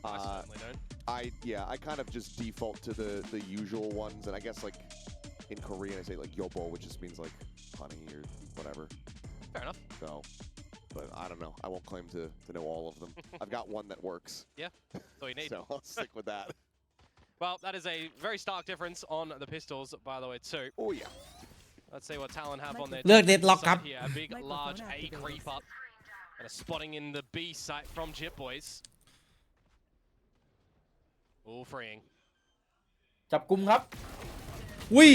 I certainly don't. I kind of just default to the usual ones, and I guess like in Korean I say like yobo, which just means like honey or whatever. Fair enough. So, but I don't know. I won't claim to know all of them. I've got one that works. Yeah, that's all you need. So I'll stick with that. Well, that is a very stark difference on the pistols, by the way, too. Oh yeah. Let's see what Talon have on their เลือกเดดล็อกครับ here. A big, large A creep up and a spotting in the B site from Chip Boys. All freeing. จับกุมครับ อุ้ย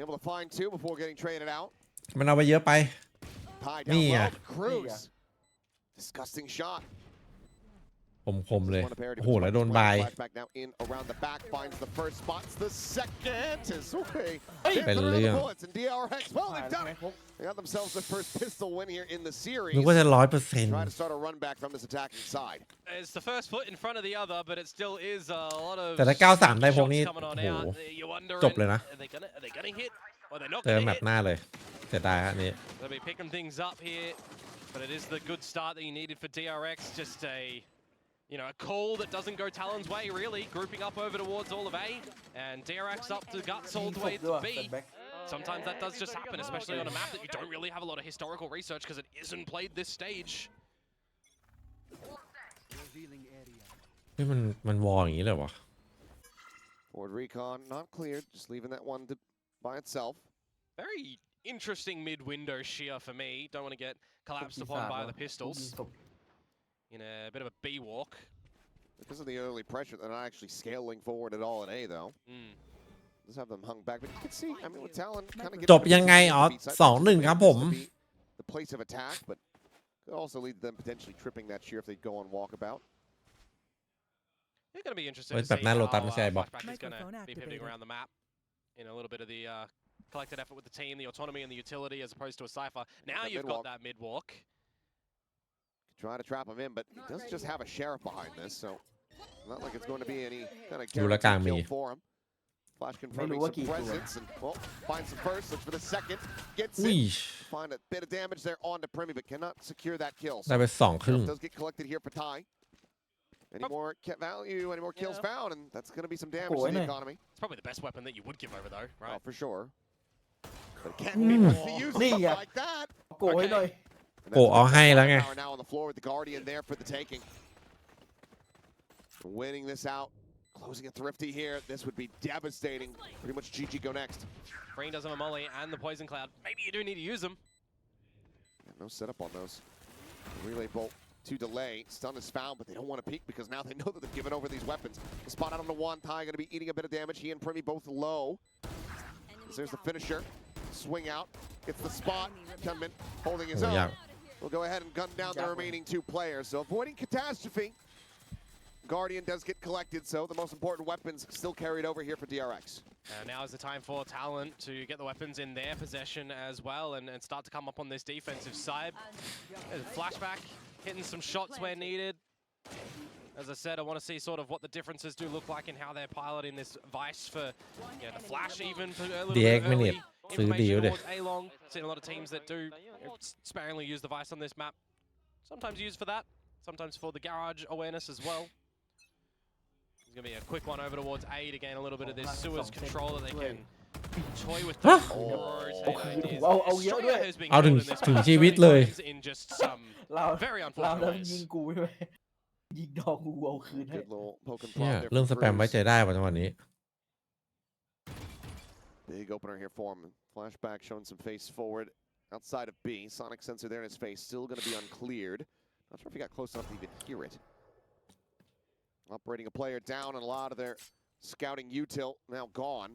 Able to find 2 before getting traded out. มันเอาไปเยอะไป Tied นี่ down อ่ะ low. Cruz. Disgusting shot. คมเลย โอ้โห แล้วโดนบาย Flashback now in around the back, finds the first spots. The second is okay. เป็นเรื่อง And DRX, well, they've done it. They got themselves their first pistol win here in the series. นึกว่าจะ Try to 100% start a run back from this attacking side. It's the first foot in front of the other, but it still is a lot of แต่ถ้า 93 ได้พวกนี้ shots coming on โอ้โห out. You wonder, จบเลยนะ are they gonna hit? Or they're not เจอ gonna แมป hit? หน้าเลยเสียดายฮะอันนี้ They'll be picking things up here, but it is the good start that you needed for DRX. Just a, you know, a call that doesn't go Talon's way, really. Grouping up over towards all of A, and DRX up to guts all the way to B. Sometimes that does just happen, especially on a map that you don't really have a lot of historical research because it isn't played this stage. นี่มันวอลอย่างนี้เลยวะ Forward recon, not cleared. Just leaving that one by itself. Very interesting mid-window shear for me. Don't want to get collapsed upon by the pistols. In a bit of a B walk. Because of the early pressure, they're not actually scaling forward at all in A, though. Just have them hung back, but you can see, I mean, with Talon kind of จบยังไงอ๋อ 2-1 ครับผม The place of attack, but could also lead to them potentially tripping that shear if they go on walkabout. You're going to be interested to แบบ see หน้าโลตัส how ไม่ใช่บอก Flashback is going to be pivoting around the map in a little bit of the collected effort with the team, the autonomy and the utility as opposed to a Cypher. Now you've got that mid walk. Try to trap him in, but he does just have a sheriff behind this, so Not like it's going to be any kind of ดูและกลางมี kill for him. Flash confirming some presence and well, finds some first. Looks for the second. Gets อุ้ย it. Find a bit of damage there on to Primi, but cannot secure that kill. ได้ไป2 ครึ่ง Does get collected here for Ty. Any more value, any more kills found, and that's going to be some damage to the economy. It's probably the best weapon that you would give over though, right? Oh, for sure. But it can't be with the use of something like that. โกยหน่อย And that's โกเอาให้แล้วไง power now on the floor with the Guardian there for the taking. Winning this out. Closing it thrifty here. This would be devastating. Pretty much GG go next. Green does have a molly and the poison cloud. Maybe you do need to use them. Yeah, no setup on those. Relay bolt to delay. Stun is found, but they don't want to peek because now they know that they've given over these weapons. The spot out on the one. Ty going to be eating a bit of damage. He and Primi both low. There's the finisher. Swing out. Gets the spot. Kunmin holding his own. We'll go ahead and gun down the remaining 2 players. So avoiding catastrophe. Guardian does get collected, so the most important weapons still carried over here for DRX. Now is the time for Talon to get the weapons in their possession as well and start to come up on this defensive side. Flashback, hitting some shots where needed. As I said, I want to see sort of what the differences do look like in how they're piloting this Vice for the Flash even for a little bit early information towards A-Long. Seen a lot of teams that do sparingly use the Vice on this map. Sometimes used for that, sometimes for the garage awareness as well. There's going to be a quick one over towards A to gain a little bit of this sewers control that they can toy with. Australia has been killed in this match so many times in just some very unfortunate ways. ยิงกูใช่ไหมยิงดอกกูเอาคืนให้ Good little poke and เนี่ย prod there เรื่องส for แปมไว้ใจ Cruz. ได้วันวันนี้ Big opener here for him. Flashback showing some face forward outside of B. Sonic sensor there in his face. Still going to be uncleared. Not sure if he got close enough to even hear it. Operating a player down and a lot of their scouting util now gone.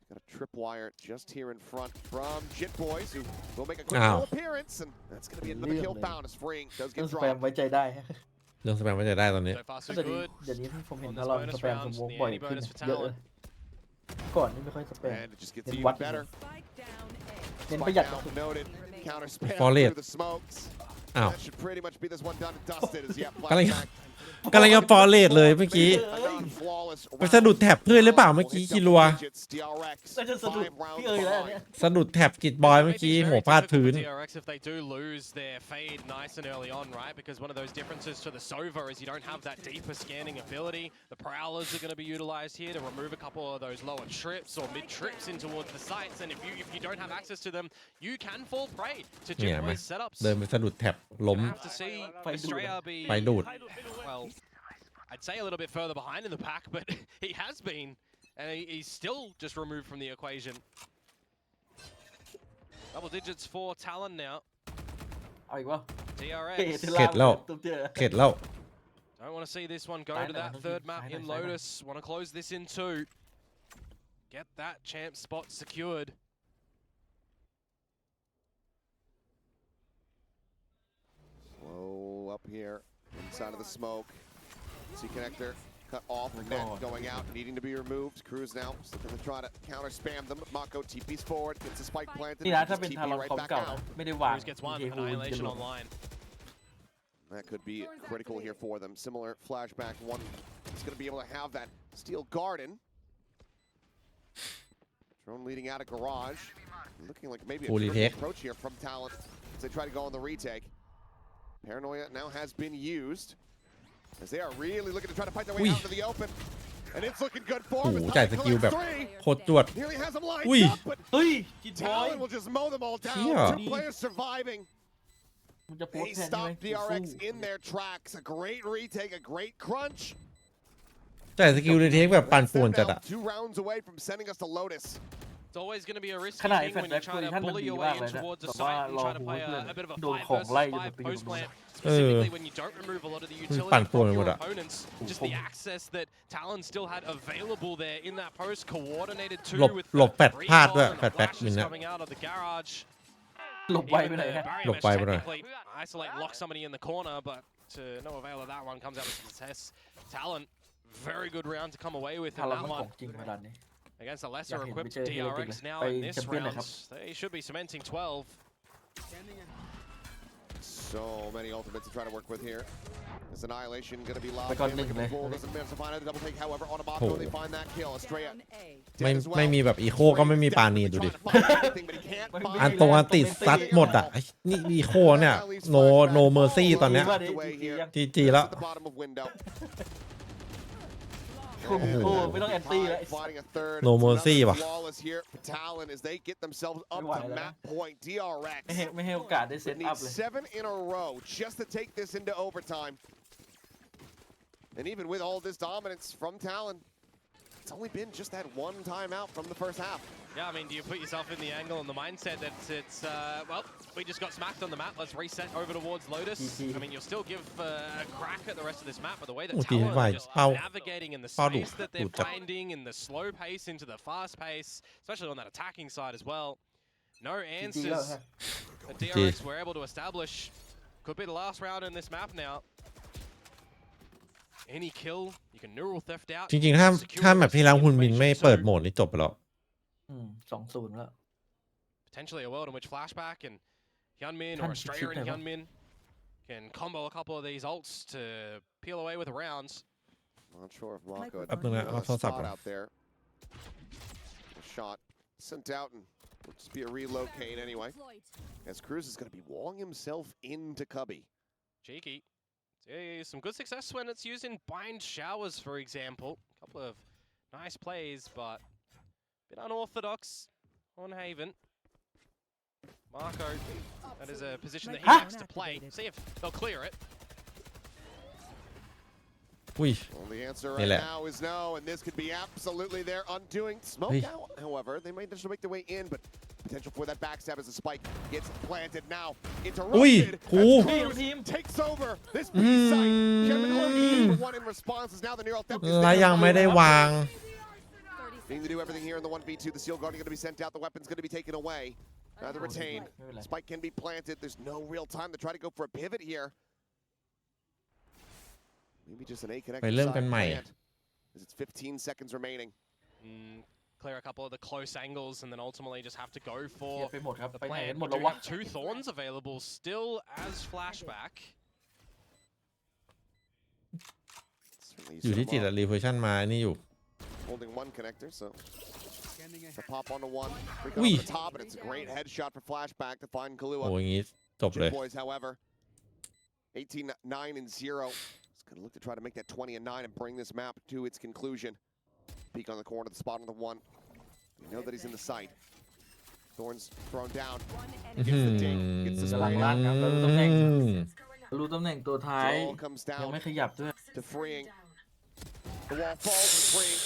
Got a tripwire just here in front from Jit Boys, who will make a quick little appearance, and that's going to be another kill found as Freeing does เรื่อ get งสแปม dropped. ไว้ใจได้ เรื่องสแปมไว้ใจได้ตอนนี้ So far so แต่เดี๋ยว good. เดี๋ยวนี้ที่ผมเห็น On ทา this รอน bonus สแปม round, สโมก the บ่อย anti ขึ้น bonus for เยอะเลย Talon. ก่อนนี่ไม่ค่อยสแปม And it just gets เน้น even วัด better. Spike down A. เน้น Spike ประหยัด down noted. Counter spam Fallet. through the smokes. อ้าว That should pretty much be this one done and dusted as yet. กำลัง Flashback. กำลังจะฟอร์เรสเลยเมื่อกี้ Another flawless ไปสะดุดแท็บเพื่อนหรือเปล่าเมื่อกี้คิรัว digits. DRX. ก็จะสะดุด 5 rounds พี่เอ๋ยแล้วเนี่ย behind. สะดุดแท็บกิดบอยเมื่อกี้หัวพลาดพื้น DRX if they do lose their fade nice and early on, right? Because one of those differences to the Sova is you don't have that deeper scanning ability. The Prowlers are going to be utilized here to remove a couple of those lower trips or mid trips in towards the sites. And if you don't have access to them, you can fall prey to Yeah, Jit man. Boys setups. เดินไปสะดุดแท็บล้ม Gonna have to see Estrella be ไฟดูด well, I'd say a little bit further behind in the pack, but he has been, and he's still just removed from the equation. Double digits for Talon now. เอาอีกว่า DRX. เข็ดแล้ว ตุ๊บเจอ เข็ดแล้ว Don't want to see this one go Side to note, that side third note, map side in note, side note. Lotus. Want to close this in two. Get that champ spot secured. Slow up here inside of the smoke. C connector cut off, net going out, needing to be removed. Cruz now looking to try to counter spam them. Mako TP's forward, gets a spike planted, นี่นะ just ถ้าเป็น TP ทารอน right คอม back เก่า out. ไม่ได้วาง Cruz gets one. เทฮูนจะ Annihilation หลง online. That could be critical here for them. Similar flashback, one is going to be able to have that steel garden. Drone leading out of garage. Looking like maybe a Fully triple hit. approach here from Talon as they try to go on the retake. Paranoia now has been used as they are really looking to try to fight their way Ui. out into the open. And it's looking good for โอ้ them. โห as จ่าย Talon สกิลแบบ collects 3. โคตรจวด Nearly has them lined Ui. up, but เฮ้ยจิตบอย Talon will just mow them all down. Yeah. 2 players surviving. มันจะโพส They แทนใช่ไหม stop DRX in their tracks. A great retake, a great crunch. จ่ายสกิลในเทคแบบปั่นป่วนจัดอะ 2 rounds away from sending us to Lotus. It's always going to be a risk ขนาด thing แฟล when แบ็ you're กโพ trying ซิชั่น to มัน bully ดี your มาก way เล in ยนะ towards แบ a บว่า site and รอ try to ฮู play เพื่อน a bit of a โดน five ของ versus ไล่จน five ไปอยู่ post ตรงนู้น plant. Specifically when you don't remove a lot of the utilityปั่นป่วน from ไปหมด your อะ opponents, just the access that Talon still had available there in that post, coordinated หลบ too with หลบแฟดพลาด recall ด้วย and แฟ the ดแบ็กมิน flashes นะ coming out of the garage. หลบไวไป Even ไหน the ฮะ barrier หลบ mesh ไปไปหน่อย technically isolate, lock somebody in the corner, but to no avail of that one, comes out with success. Talon, very good round to come away with ทา in รอน that มันขอ one. งจริงขนาดนี้ Against a Yeah, lesser we equipped chơi hero DRX team now này. in Bay this champion này round, không? they should be cementing 12. So many ultimates to try to work with here. This annihilation going to be loud. ไปก่อนหนึ่งเลย Doesn't manage to find out the double take. However, on a Mako, they find that kill. Estrella ไม่มีแบบอีโคก็ไม่มีปานีดูดิ อันตรงอันติดซัดหมดอ่ะนี่อีโคเนี่ยโนเมอร์ซี่ตอนเนี้ยจีแล้ว โอ้โห ไม่ต้องแอนตี้แล้ว No mercy ว่ะ Talon as they get themselves up to map point. DRX ไม่ให้โอกาสได้เซตอัพ need เลย 7 in a row just to take this into overtime. And even with all this dominance from Talon, it's only been just that one timeout from the first half. Yeah, I mean, do you put yourself in the angle and the mindset that it's, well, we just got smacked on the map, let's reset over towards Lotus. I mean, you'll still give a crack at the rest of this map, but the way that Talon are just navigating in the space that they're finding, in the slow pace into the fast pace, especially on that attacking side as well. No answers that DRX were able to establish. Could be the last round in this map now. Any kill, you can neural theft out. จริงๆถ้าแบบที่แล้วฮุนมินไม่เปิดโหมดนี่จบไปแล้ว 2-0 แล้ว Potentially a world in which Flashback and Hyunmin or Estrella and Hyunmin can combo a couple of these ults to peel away with the rounds. Not sure if Mako had spot out there. A shot sent out and will just be a relocate anyway. As Cruz is going to be walling himself into Cubby. Cheeky. Some good success when it's used in bind showers, for example. A couple of nice plays, but a bit unorthodox on Haven. Marco, that is a position that he likes to play. See if they'll clear it. Well, the answer right now is no, and this could be absolutely their undoing. Smoke out, however, they might just make their way in, but potential for that backstab as the spike gets planted now. Interrupted. Cruz takes over this B site. Kevin only one in response is now the neural theft. และยังไม่ได้วาง Needing to do everything here in the 1v2. The Seal Guardian going to be sent out. The weapon's going to be taken away. Rather retained. Spike can be planted. There's no real time to try to go for a pivot here. Maybe just an A connect. ไปเริ่มกันใหม่ It's 15 seconds remaining. Clear a couple of the close angles and then ultimately just have to go for ไปหมดครับ the ไปไหน plan. หมด We แล้ว do วะ have 2 Thorns available still as Flashback. อยู่ที่จิตรีเวอร์ชันมานี่อยู่ Holding one connector, so the pop onto one. Freak over the top, and it's a great headshot for Flashback to find Kahlua. โอ้ยอย่างงี้จบเลย Boys, however, 18-9 and 0. It's going to look to try to make that 20 and 9 and bring this map to its conclusion. Peek on the corner, the spot on the one. You know that he's in the sight. Thorns thrown down. Gets the ding. Gets the กำลัง spray. ลั่นครับแล้วรู้ตำแหน่งรู้ตำแหน่งตัวท้าย Ball comes ยัง down ไม่ขยับด้วย to freeing. The wall falls and freeing.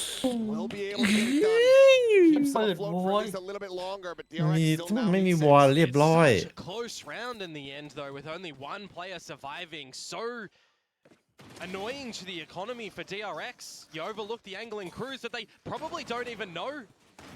Will be able to get it done. Keeps Bird it afloat for boy. at least a little bit longer, but DRX นี่ still มัน now ไม่มี leads วอล six. เรียบร้อย Such a close round in the end, though, with only one player surviving. So annoying to the economy for DRX. You overlook the angle in Cruz that they probably don't even know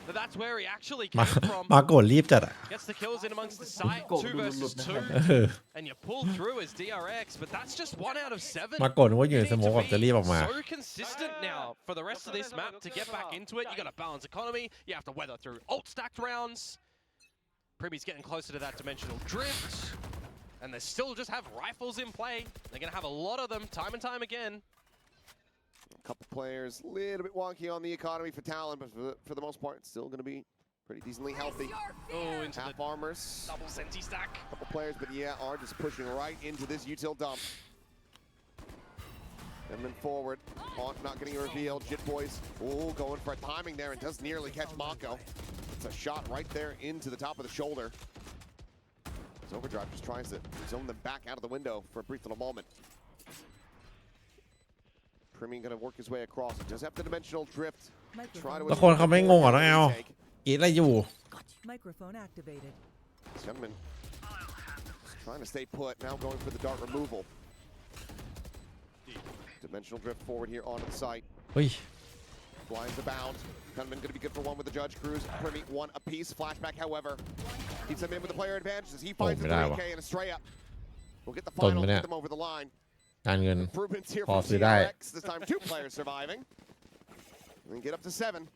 that that's where he actually มา came from. มาโกรธรีบจัดอ่ะ Gets the kills in amongst the site, 2 versus เออ 2, and you pull through as DRX, but that's just 1 out of 7. มาโกรธว่าอยู่ในสโมกแบบจะรีบออกมา So consistent now for the rest of this map to get back into it. You got to balance economy. You have to weather through ult stacked rounds. Primmy's getting closer to that dimensional drift, and they still just have rifles in play. They're gonna have a lot of them time and time again. A couple players, a little bit wonky on the economy for Talon, but for the most part, it's still going to be pretty decently healthy. Oh, into Half the armors. double senti stack. Couple players, but yeah, are just pushing right into this util dump. And then forward, not getting revealed. Jit Boys, oh, going for a timing there and does nearly catch Mako. It's a shot right there into the top of the shoulder. As Overdrive just tries to zone them back out of the window for a brief little moment. Primmy gonna work his way across. Does have the dimensional drift. Try to แล้วคนเขาไม่งงเหรอน้องแอลอีอะไรอยู่ Microphone activated. Gentleman trying to stay put. Now going for the dart removal. Dimensional drift forward here onto the site. เฮ้ย Blinds abound. Gunman going to be good for one with the Judge. Cruz, Primmy, one apiece. Flashback, however, keeps him in with the player advantage as he finds the 3K and Estrella. We'll get the final, get them over the line. การเงิน Improvements here พอ from ซื้อได้ DRX. This time 2 players surviving. And then get up to 7.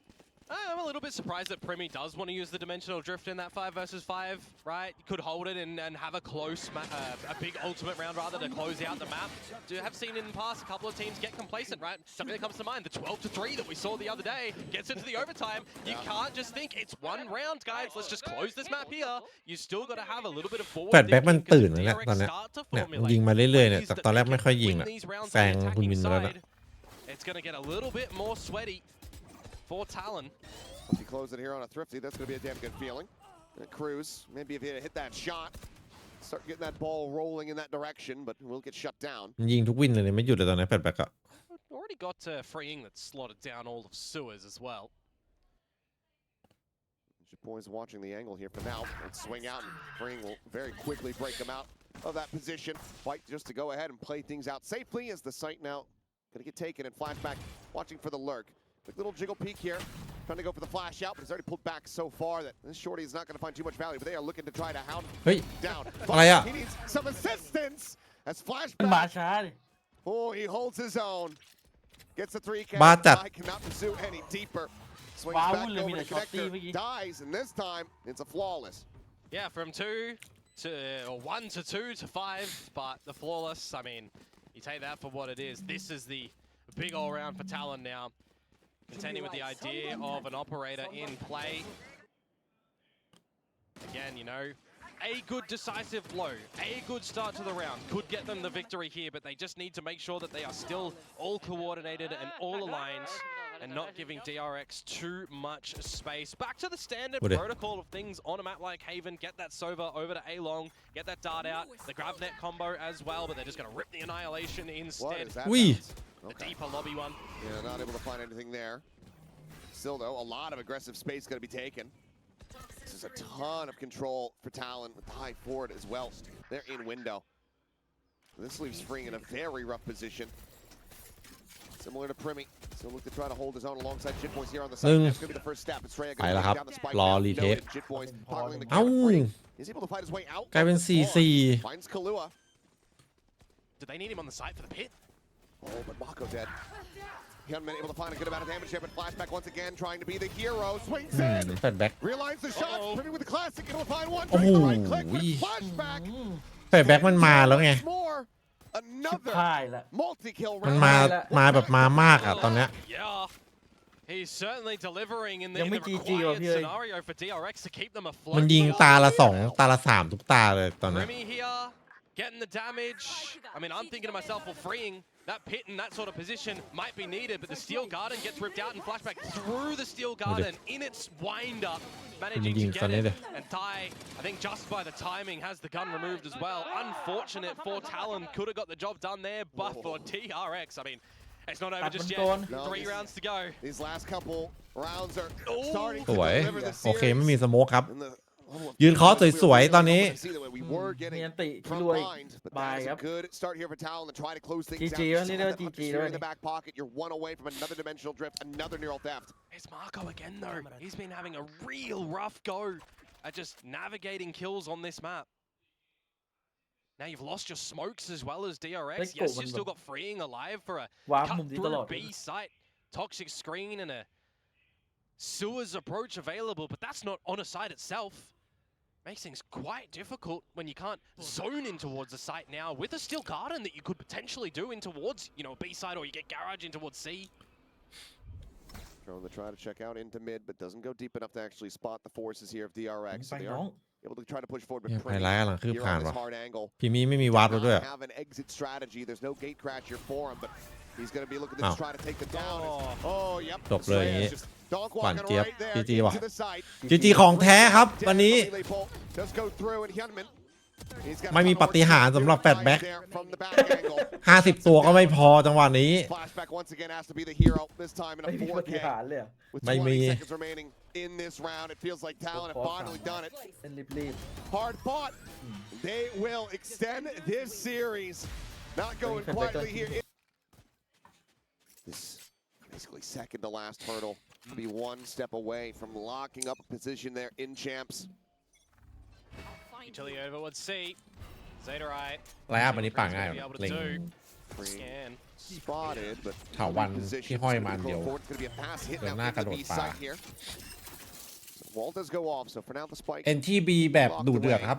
I'm a little bit surprised that Primi does want to use the dimensional drift in that 5 versus 5, right? You could hold it and have a close, a big ultimate round rather to close out the map. You have seen in the past a couple of teams get complacent, right? Something that comes to mind, the 12-3 that we saw the other day gets into the overtime. You can't just think it's one round, guys. Let's just close this map here. You still got to have a little bit of forward แฟดแบ็กมัน thinking ตื่น because แล้ว the เนี่ยตอน DRX เนี้ย start to เนี่ยมัน formulate ยิงมาเรื่อยๆเนี่ย ways แต่ that ตอนแร they กไม่ can ค่อยยิง win อ่ะ these rounds แซ on ง the คุณมิ attacking นแล้วนะ side. It's going to get a little bit more sweaty for Talon. If you close it here on a Thrifty, that's going to be a damn good feeling. Cruz, maybe if he hit that shot, start getting that ball rolling in that direction, but we'll get shut down. ยิงทุกวินเลยไม่หยุดเลยตอนนี้แฟดแบ็กอะ Already got freeing that's slotted down all of sewers as well. Boys watching the angle here for now. Let's swing out and Freeing will very quickly break him out of that position. Fight just to go ahead and play things out safely as the site now going to get taken and flashback watching for the lurk. Quick little jiggle peek here. Trying to go for the flash out, but he's already pulled back so far that this shorty is not going to find too much value, but they are looking to try to hound down. He needs some assistance as มันมา flashback. ช้าดิ Oh, he holds his own. Gets the 3 บ้าจัด I cannot pursue any deeper. Swings Wow, backเลยมี over แต่ the ช็อตตี้ connector. เมื่อกี้ Dies, and this time it's a flawless. Yeah, from 2 to 1 to 2 to 5, but the flawless, I mean, you take that for what it is. This is the big all-round for Talon now. Contending with the idea of an operator in play. Again, you know, a good decisive blow, a good start to the round could get them the victory here, but they just need to make sure that they are still all coordinated and all aligned and not giving DRX too much space. Back to the standard protocol of things on a map like Haven. Get that Sova over to A-Long, get that dart out, the grab net combo as well, but they're just going to rip the Annihilation instead. The deeper lobby one. Yeah, not able to find anything there. Still, though, a lot of aggressive space going to be taken. This is a ton of control for Talon with the high forward as well. They're in window. This leaves Freeing in a very rough position. Similar to Primi. Still look to try to hold his own alongside Jitboys here on the side. That's going to be the first step. It's Freya going to down the spike. Noted Jitboys toggling the camera. He's able to fight his way out. กลายเป็น 4-4 Finds Kalua. Do they need him on the side for the pit? Oh, but Mako dead. He hasn't been able to find a good amount of damage here, but flashback once again, trying to be the hero. Swings in. แฟดแบ็ก Realize the shots. Pretty with the classic. Able to find one. โอ้โห The right click. Flashback. แฟดแบ็กมันมาแล้วไง More. ชิบ Another พ่ายละ multi-kill มัน round. มาแบบมามากอะตอนเนี้ย Yeah. He's certainly delivering in the,ยัง in ไม่ the จีจี required ว่ะพี่เอ้ย scenario for DRX to keep them afloat. มันยิงตาละ2ตาละ3ทุกตาเลยตอนเนี้ย Remy here, getting the damage. I mean, I'm thinking to myself, well, freeing that pit in that sort of position might be needed, but the Steel Garden gets ripped out and flashback through the Steel Garden in its wind-up, managing to get it. And Tai, I think just by the timing, has the gun removed as well. Unfortunate for Talon, could have got the job done there, but for DRX, I mean, it's not over just yet. 3 rounds to go. These last couple rounds are starting ส to วย deliver the โอเค series. ไม่มีสโมกครับ And the level of ยืนเคาะสวยๆตอนนี้ see that we were มี getting อันติที่ from รวย behind, but บาย that is ครั a บ good start here for Talon to try to close things GG out. แล้วนี่เรียกว่า That GG understeer แล้ว in the นี่ back pocket. You're one away from another dimensional drift, another neural theft. It's Marco again, though. He's been having a real rough go at just navigating kills on this map. Now you've lost your smokes as well as DRX. Let's Yes, go, you've still got freeing alive for a วาร์ป cut มุมนี้ต through ลอด B site, toxic screen and a sewers approach available, but that's not on a site itself. Makes things quite difficult when you can't zone in towards the site now with a Steel Garden that you could potentially do in towards, you know, B side, or you get garage in towards C. Throwing the try to check out into mid, but doesn't go deep enough to actually spot the forces here of DRX. ไป So they น้อง are able to try to push forward, เนี่ย but ไฮ Primi ไลท์กำลังคืบ here คลาน on this ว่ะ hard angle. พี่มีไม่มีวาร์ปแล้วด้วย Does not have an exit strategy. There's no gate crasher for him, but he's going to be looking to try to take the down. Oh, yep. จบเลยอย่างนี้ Dog หวาน walking เจี๊ยบ right there จีจีว่ะ into the site. จีจีของแท้ครับวันนี้ Definitely pull. Does go through and Hyunmin. He's got a ไม่มี couple ปาฏิหาริย์สำหรับแฟดแบ็ก there from the back angle. 50 ตัวก็ไม่พอจังหวะนี้ Flashback once again has to be the hero. This time in ไม่ a มีปฏิ 4K. หารย์เลยเหรอ With ไม่มี 20 seconds remaining in this round, it feels like Talon have finally done it. เล่นรีบ Hard fought. They will extend this series. Not going quietly here. This basically second to last hurdle. Be one step away from locking up a position there in champs. Utility over towards C. Zeta right. ไลน์อัพอันนี้ป่าง่าย Be able to เล็ง do. Scan. spotted, but เถาวันที่ห้อยมาอันเดียว It's gonna be a pass hit เดิน now หน้ากระโด into ด the ปลา site here. Wall does go off, so for now the spike. NTB แบบดุเดือดครับ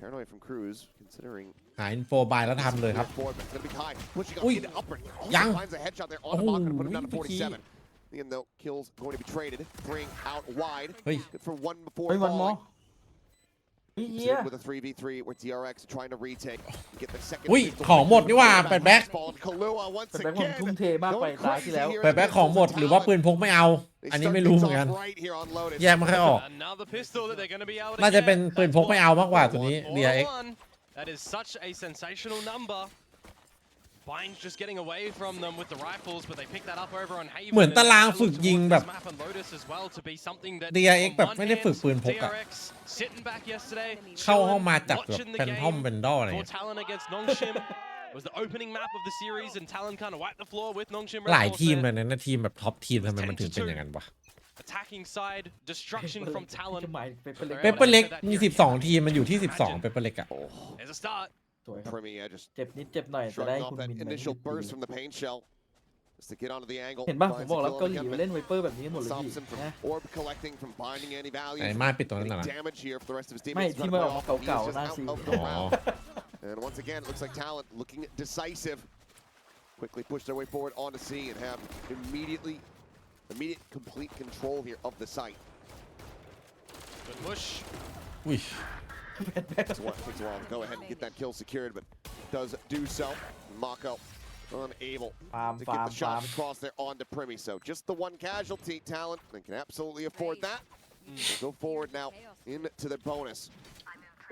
Paranoid from Cruz, considering หาอินโฟบายแล้วทำเลยครับ forward, but it's gonna be high. Pushing up Ui. into upper. Also ยัง finds a headshot there on the block, gonna put him down to โอ้ย 47. And though kills going to be traded, bring out wide. เฮ้ย Good for one before เฮ้ยวันมอ falling. เฮีย With a 3v3 where DRX are trying to retake. Get the second อุ้ย pistol. ของหมดนี่หว่าแปดแบ็ค Fall to Kahlua once แต่แบงค์ผม again. ทุ่มเทมากไป Going ตาที่แล้ว crazy here. แปดแบ็คของหมดหรือว่าปืนพกไม่เอา They อันนี้ start ไม่รู้ things เหมือนกัน off right here on Lotus. แยกไม่ค่อยออก Another pistol that they're going to be able to น่าจะ get. เป็นปืนพกไม่เอามากกว่าตัวนี้ DRX That is such a sensational number. Bynes just getting away from them with the rifles, but they pick that up over on Haven. เหมือนตารางฝึกยิงแบบ DRX แบบไม่ได้ฝึกปืนพกอะ เข้าห้องมาจับแบบเป็นห้องเป็นดออะไร For Talon against Nongshim was the opening map of the series, and Talon kind of wiped the floor with Nongshim. หลายทีมเลยนะทีมแบบท็อปทีมทำไมมันถึงเป็นอย่างนั้นวะ Attacking side, destruction from Talon. เปเปอร์เล็กมี12ทีมมันอยู่ที่12เปเปอร์เล็กอะ There's a start. สวยครับ Premier just เจ็บนิดเจ็บหน่อยจะได้ shrugging คุ off ณ that มิน initial burst from the paint shell just to get onto the angle. เห็นป่ะผม Finds บอก the แล้ว kill เกาหลี again, เล่นไวเปอร์แบบนี้หมดเลย stops พี่ him from นะ orb collecting, from binding any ไอ้ value. มาปิดตรงนั้นน่ะ Any damage here for the rest of his ไม่ teammates. ที่มันออกมาเก่าๆ He's หน้า just ซี out of อ๋ the อ round. And once again, it looks like Talon looking decisive. Quickly push their way forward onto C and have immediate complete control here of the site. Good push. อุ้ย Takes a while to go ahead and get that kill secured, but does do so. Mako unable to get the shot across there onto Primi. So just the one casualty. Talon, they can absolutely afford that. Go forward now into the bonus.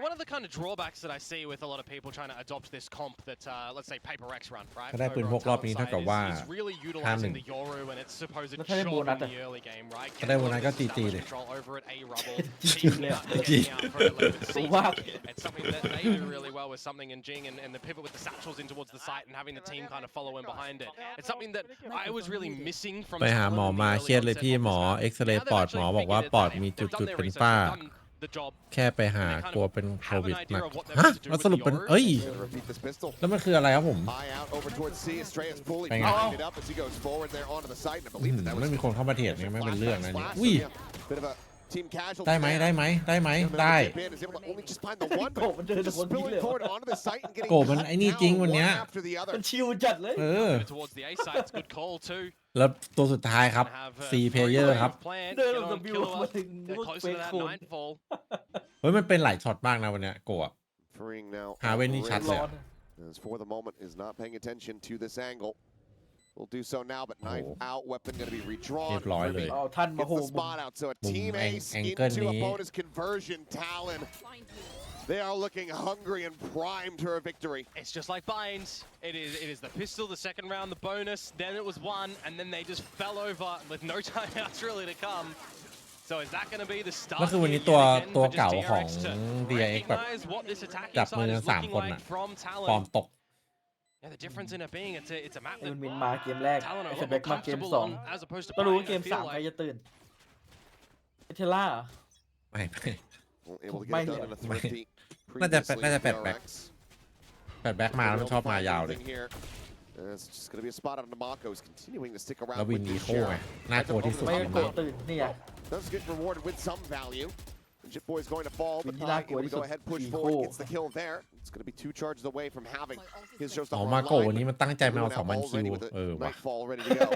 One of the kind of drawbacks that I see with a lot of people trying to adopt this comp that, let's say, Paper X run, right? ถ้าได้ปืนพกรอบนี้เท่ากับว่า is really utilizing the Yoru and its supposed แล้วถ้าได้ shot โบนัส in the early game, right? ถ้าได้โบนัสก็ GG เลย Control over at A rubble, จริง keeping out, จริง getting out for a little bit. ผมว่า It's something that they do really well with something in Jing and the pivot with the satchels in towards the site and having the team kind of follow in behind it. It's something that I was really missing from ไปหาหมอมาเครียดเลยพี่หมอเอ็กซเรย์ปอดหมอบอกว่าปอดมีจุดๆเป็นฝ้า แค่ไปหากลัวเป็นโควิดหนักฮะมันสรุปเป็นเอ้ย Gonna repeat this pistol. แล้วมันคืออะไรครับผม Eye out over towards C. Estrella fully Bang backing it up as he goes forward there onto the site. And I believe that ไม่ was มีคนเข้ามาเถียงนี่ไม่เป็นเรื่องนะนี่ Flash, อุ้ย so yeah, bit of a team casualty ได้ไหม there. ได้ไหมได้ไหม Able to ได้ dip in, is able to only just find the one, โกะมันเดิน just วนนี้ spilling เลย forward onto the site and getting โกะมันไอ้นี่จริง cut วัน down เนี้ย one after the other. มันชิวจัดเลย เออ towards the A site. It's good call too. แล้วตัวสุดท้ายครับ C player ครับ เดินลง W มาถึงนึกว่า Close เฟ to ก that โคน nightfall. เฮ้ยมันเป็นหลายช็อตมากนะวันเนี้ยโกะ Freeing now. หาเว้นนี่ชัดเลย ร้อ อะ น As for the moment is not paying attention to this angle. We'll do so now, but knife out, weapon going to be redrawn. เรียบร้อยเลย เอาท่านมา Gets โห the มุม spot out, so a team ace angle into a นี้ bonus conversion. Talon, they are looking hungry and primed for a victory. It's just like Bynes. It is the pistol, the second round, the bonus, then it was one, and then they just fell over with no timeouts really to come. So is that going to be the start? ก็คือวันนี้ here ตัว yet again ตัว for just เก่าของ DRX to DRX แบบ recognize what this attacking จับมื side อ is สาม looking คน like น่ะ from ฟอร์ม Talon? ตก Yeah, the difference in it being it's a map ไอ้ that มินมาเกมแรก Talon ไอ้ are เซ a เบ lot ก more มาเกม comfortable สอง on as opposed to ก็รู้ว่า Bynes. เก I ม feel สามใคร like จะตื่นเทล่าเหรอ ไม่ Well, able to Mày get it done in a thrifty. น่าจะ previously แปดแบ็ค DRX. แปดแบ็คมาแล้วมันชอบมายาวเลย Anything here. It's just going to be a spot on Namako. He's continuing to stick แล้ว around วิน with นี this โค้ไง sheriff. น่ากลัวที่สุด ไม่ ใน โกร มา ธตื่นนี่ไง Does get rewarded with some value. Jit Boy is going to fall, but Vinyl able to go Aqua ahead, push is forward, cool. gets the kill there. It's going to be 2 charges away from having his อ๋อ showstopper มาโกะ online, วันนี้ but มันตั้งใจมาเอา Luna 2,000 คิว already with a เออว่ะ Nightfall ready to go.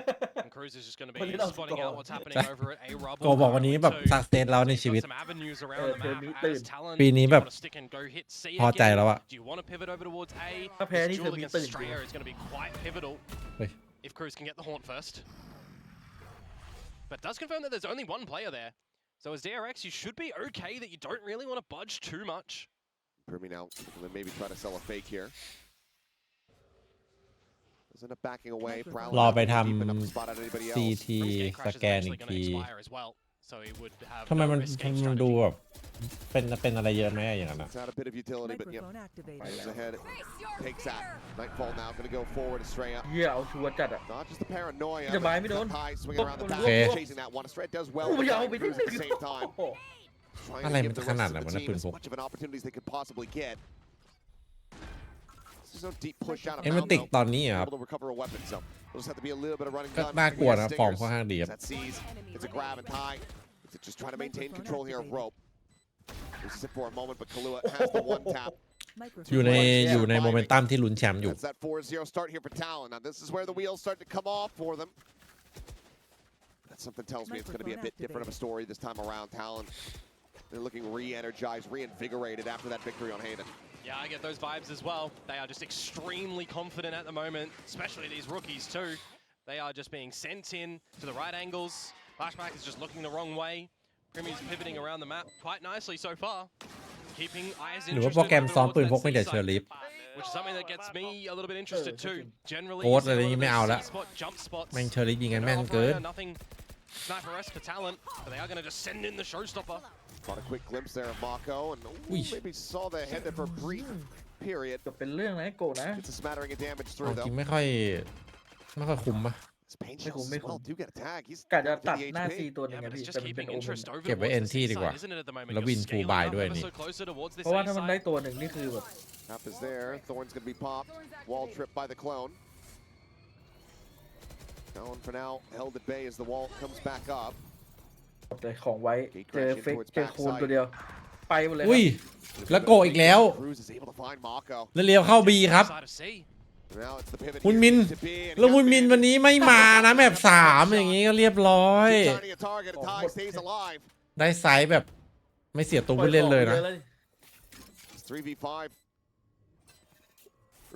And Cruz is just going to Put be it on spotting out score. what's happening over at A rubble. โกบอกวันนี้แบบสักเซสแล้วในชีวิต Got some avenues around the เทอม map นี้ตื่น as Talon. ปีนี้ Do you แบบ wanna stick and go hit C พอใจ again? แล้วอะ Do you want to pivot over towards A? ถ้าแพ้ This นี่เทอ duel มนี้ against ตื่น Estrella is going to be quite pivotal เฮ้ย if Cruz can get the haunt first. But does confirm that there's only one player there. So as DRX, you should be okay that you don't really want to budge too much. Primi now, and maybe try to sell a fake here. Does end up backing away. Prowling รอ out ไป deep ท enough to spot out anybody else. CT Prim's gate ส crash is แกนอี eventually ก going to ที expire as well. So he would have ทำไม no มัน escape มันดู strategy. แบบเป็นอะไรเยอะไหมอย่างนั้นอะ It's not a bit of utility, but yep. Microphone activated. Moves ahead, takes that. Nightfall now going to go forward. Estrella. เหี้ยเอาชัวร์จัดอ่ะ Not just the paranoia. The but buy me the don't. high swinging around the back, Okay. chasing that one. Estrella does well โอ้ with ยเอา that ไปที่ Cruz at the same time. โอ้ Trying อะไร to มัน give the ขนาด rest ไหน of วะ the นะ team ปืน as พก much of an opportunity as they could possibly get. There's no deep push out of มัน Mount ติด though. ตอนนี้ครับ Able to recover a weapon, so there'll just have to be a little bit of running ก็ gun. น่ากลัวนะฟอร์มค่อนข้างดีครับ That sees it's a grab and tie. It's just trying to maintain control here of rope. Loses it for a moment, but Kahlua has the one tap. อยู่ใน Microphone อยู่ในโมเมนตัมที่ลุ้นแชมป์อยู่ That's that 4-0 start here for Talon. Now this is where the wheels start to come off for them. That something tells me it's going to be a bit different of a story this time around. Talon, they're looking re-energized, reinvigorated after that victory on Hayden. Yeah, I get those vibes as well. They are just extremely confident at the moment, especially these rookies too. They are just being sent in to the right angles. Flashback is just looking the wrong way. Primmy's pivoting around the map quite nicely so far. Keeping eyes หรือว่าโปรแกรม interested ซ้อมปืน towards พกไม่แต่ that เชอร์ลิฟ which is something that gets me a little bit interested too. Generally, โค้ด you อะไร see a นี้ lot of ไม่เอา those ละ C-spot jump spots. แม่งเชอร์ลิฟยิงกัน They're แม่น off เกิน right now, nothing sniper-esque for Talon, but they are going to just send in the showstopper. Caught a quick glimpse there of Mako, and maybe saw the head there for a brief period. ก็เป็นเรื่องนะโกนะ It's a smattering of damage เอา through จริ though. งไม่ค่อยคุ้มปะ His pain shells as well do get a tag. He's กะจะ down to ตัด the หน้า HP. ซีตัวหนึง Yeah, ไง but พี่ it's just แต่มันเป็น keeping โอเมน interest over เก็บไว้ towards NT this ดีกว่า side, isn't it, at the moment? แล้ว You're win full scaling buy up ด้วย ever นี่ so closer towards this เพราะว่า A ถ้ามัน side. ได้ตัวหนึ่งนี่คือแบบ Tap is there. Thorn's going to be popped. Wall tripped by the clone. Talon for now held at bay as the wall comes back up. แต่ของไว้เจอเฟกเจอคูณตัวเดียวไปหมดเลยค อุ้ รั ย บ แล้วโกอีกแล้ว Cruz is able to find Mako. แล้วเลี้ยวเข้าบีครับ Side of C. Now it's the pivot มุน here มิน to B, and แล้ว he มุน got มิน banned. วันนี้ไม่มานะแบบ3อย่างงี้ก็เรียบร้อย Keep finding a target. A tie stays alive. ได้ไซส์แบบไม่เสียตัวผู้เล่นเลยนะ It's 3v5.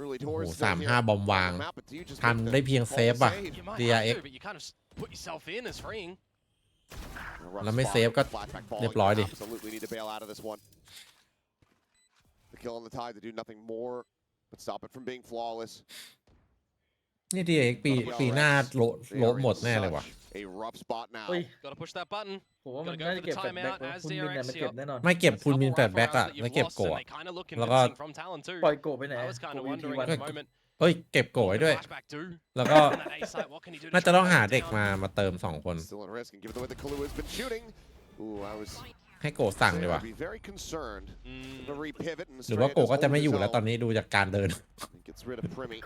Early โอ้โห towards 3-5 บอมวาง ทำได้เพียงเซฟอะ You might DRX have to, but you kind of put yourself in as freeing. แล้วไม่เซฟก็เรียบร้อยดิ Absolutely need to bail out of this one. The kill on the tide to do nothing more but stop it from being flawless. นี่ DRX ปีหน้าโลหมดแน่เลยว่ะ A rough spot now. เฮ้ย Got to push that button. ผมว่ามันน่าจะเก็บแฟลชแบ็กคุณมินเนี่ยมันเก็บแน่นอน ไม่เก็บคุณมินแฟลชแบ็กอะแล้วเก็บโกะ แล้วก็ ปล่อยโกไปไหน I was kind of โก wondering วัน at the moment. เฮ้ยเก็บโกะไว้ด้วย Flashback do. แล้วก็ And that A site, what can you do to น่าจะ try ต้อง and หา break เด็ก down? มาเติม2 คน Still at risk, and given the way the Kahlua has been shooting, ooh, I was ให้โกะสั่งดีกว่า be very concerned to repivot and หรือว่าโกะก็จะไม่อยู่แล้วตอนนี้ดูจากการเดิน gets rid of Primmy,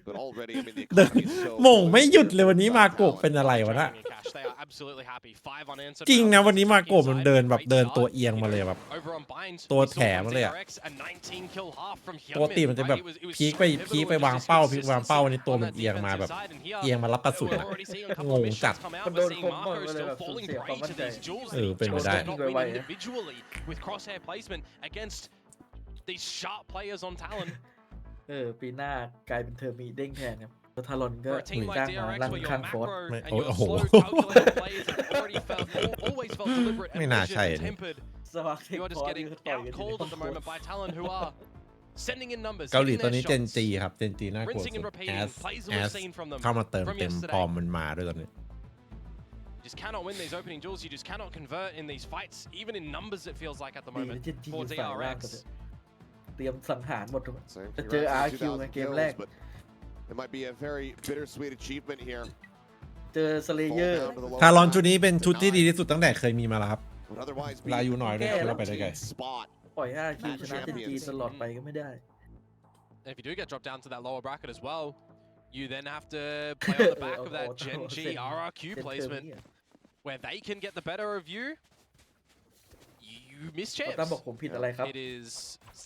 but already I mean the เดิน economy is so หม่งไม่หยุดเลยวันนี้มาโกะเป็นอะไรวะน่ะ They are absolutely happy. 5 unanswered จริงนะ rounds. วันนี้มาโกะมันเดินแบบเดินตัวเอียงมาเลยแบบ Over on Bind, ตัว we saw แถมาเลยอะ DRX, a 19 kill half from ปกติ Hyunmin, มันจะแบบ right? It was พีค so ไป pivotal พีคไป with วาง just เป้า his พีควางเป้าวันนี้ตัว on มัน that เอียงมาแบบ defensive side, and here เอียงมารับกระสุน we're อะ already seeing a couple ง of ง missions จัด come out. มันโด We're น seeing คมหมด Marco เลยแบบ still สูญ falling เสียความ prey มั่น to ใจ these duels Ừ, that he bên just đây. did not Người win vậy á. individually with crosshair placement against these sharp players on Talon. ปีหน้ากลายเป็นเธอมีเด้งแทนครับแล้วทารอนก็ For a หนุ team น like จ้างมา DRX ลั่น where your ข้างโฟร์ macro Mate, and your oh, slow oh. calculated plays have already always felt deliberate andไม่น่า measured ใช่ and นี่ tempered. สวัสดี You are just getting out cold at the moment by Talon, who are sending in numbers, เกาหลี hitting ตอน their นี้เจน shots, จีครับเจนจีน่ากลัว rinsing สุ and ด repeating แอส plays that แอ we've ส seen from them เข้ามาเติม from เต็ม yesterday. พอมันมาด้วยตอนนี้ You just cannot win these opening duels. You just cannot convert in these fights, even in numbers. It feels like at the ดีนะ moment เจ็ดจี for ฝ่ายล่างก็ DRX. เตรียมสังหารหมดทุก Same But congrats on RQ 2,000 เกม kills, แรก but it might be a very bittersweet achievement here. เจอสเลเยอ Fall ร์ down to the lower ทารอน back ชุดนี้เป็นชุดที่ to ดี nine. ที่สุดตั้งแต่เคยมีมาแล้วครับ Would otherwise be ลาอยู่หน่อยด้วย แก้ ช่วย แล้ เรา ว ไปได้ไกล spot. ปล่อย5 คิวชนะเจ็ดจีตลอดไปก็ไม่ได้ And if you do get dropped down to that lower bracket as well, you then have to play on the back of that Gen G RRQ เซ็นเตอร์ placement นี่ where they can get the better of you. You miss ตั้มบอก champs. ผมผิดอะไรครับ It is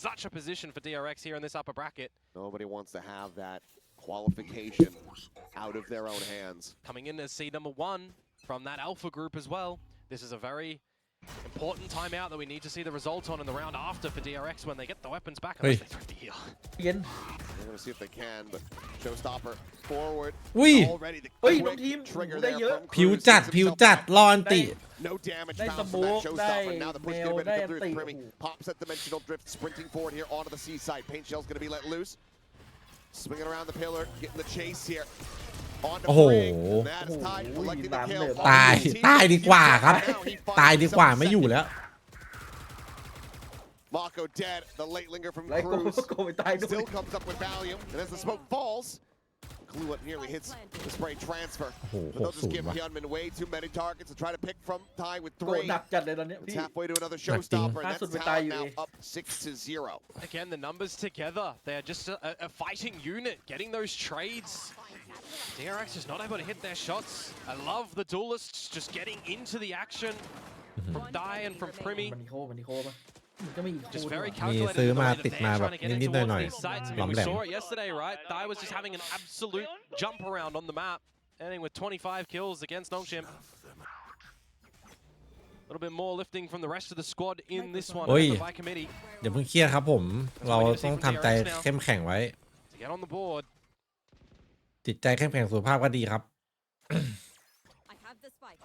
such a position for DRX here in this upper bracket. Nobody wants to have that qualification out of their own hands. Coming in as seed number 1 from that alpha group as well. This is a very important timeout that we need to see the result on in the round after for DRX when they get the weapons back. Unless they throw the heal. เย็น They're going to see if they can, but Showstopper forward. อุ้ย Already the Ui, quick đúng team. trigger Đây there nhớ. from ผิว Cruz จัด gets ผิว himself จัด back. รออันติ No damage ได้ found ส from โม that กได้ Showstopper. Now the เม push ล getting ได้ ready to อัน come ติ through. Primmy pops that dimensional drift, sprinting forward here onto the C side. Paint shell's going to be let loose. Swinging around the pillar, getting the chase here. On to โอ้โห Brig. That is tied, collecting the kill. ตาย ตายดีกว่าครับ Now he finds ตายดีกว่า himself ไม่อยู่แล้ว Mako dead. The late linger from ไล่โก Cruz โกไปตายด้วย still comes up with Valium, and as the smoke falls, Clue nearly hits the spray transfer. โอ้โห But they'll just give 60 ว่ะ Hyunmin way too many targets to try to pick from Thai with โก 3. หนักจัดเลยตอนเนี้ย It's พี่ halfway to another showstopper, and Langsung that's bertahan Talon now eh. up 6-0. Again, the numbers together. They're just a fighting unit, getting those trades. DRX is not able to hit their shots. I love the duelists just getting into the action from Dai and from Primi. มันนิโคปะมันก็มีอีก Just คู่ very ด้วย มี calculated ซื้อ in the มา way that ติด they're มาแบบ trying to get in นิดๆ towards หน่อย these sites. I ๆหลอ mean, ม we แหลม saw it yesterday, right? Dai was just having an absolute jump around on the map, ending with 25 kills against Nongshim. A little bit more lifting from the rest of the squad in this one Oi. by committee อย่าเพิ่งเครียดครับผม เราต้องทำใจเข้มแข็งไว้ to get on the board. จิตใจเข้มแข็งสุขภาพก็ดีครับ I have the spike.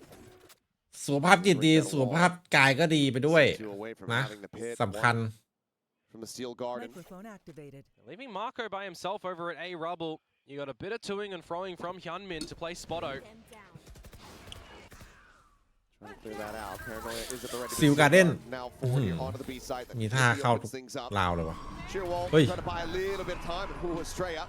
สุขภาพจิตดีสุขภาพกายก็ดีไปด้วย Two away from นะ having the pit, สำคัญ one from the steel garden. Microphone activated. Leaving Marco by himself over at A Rubble. You got a bit of toing and throwing from Hyunmin to play Spotto. Them down. Trying to clear that out. Paranoia is at the ready. Steel Garden. Now forward here onto the B side. That มีท่า really เข้า opens things up. ลาวเลยวะ Shearwall Oi. trying to buy a little bit of time, and who was Straya.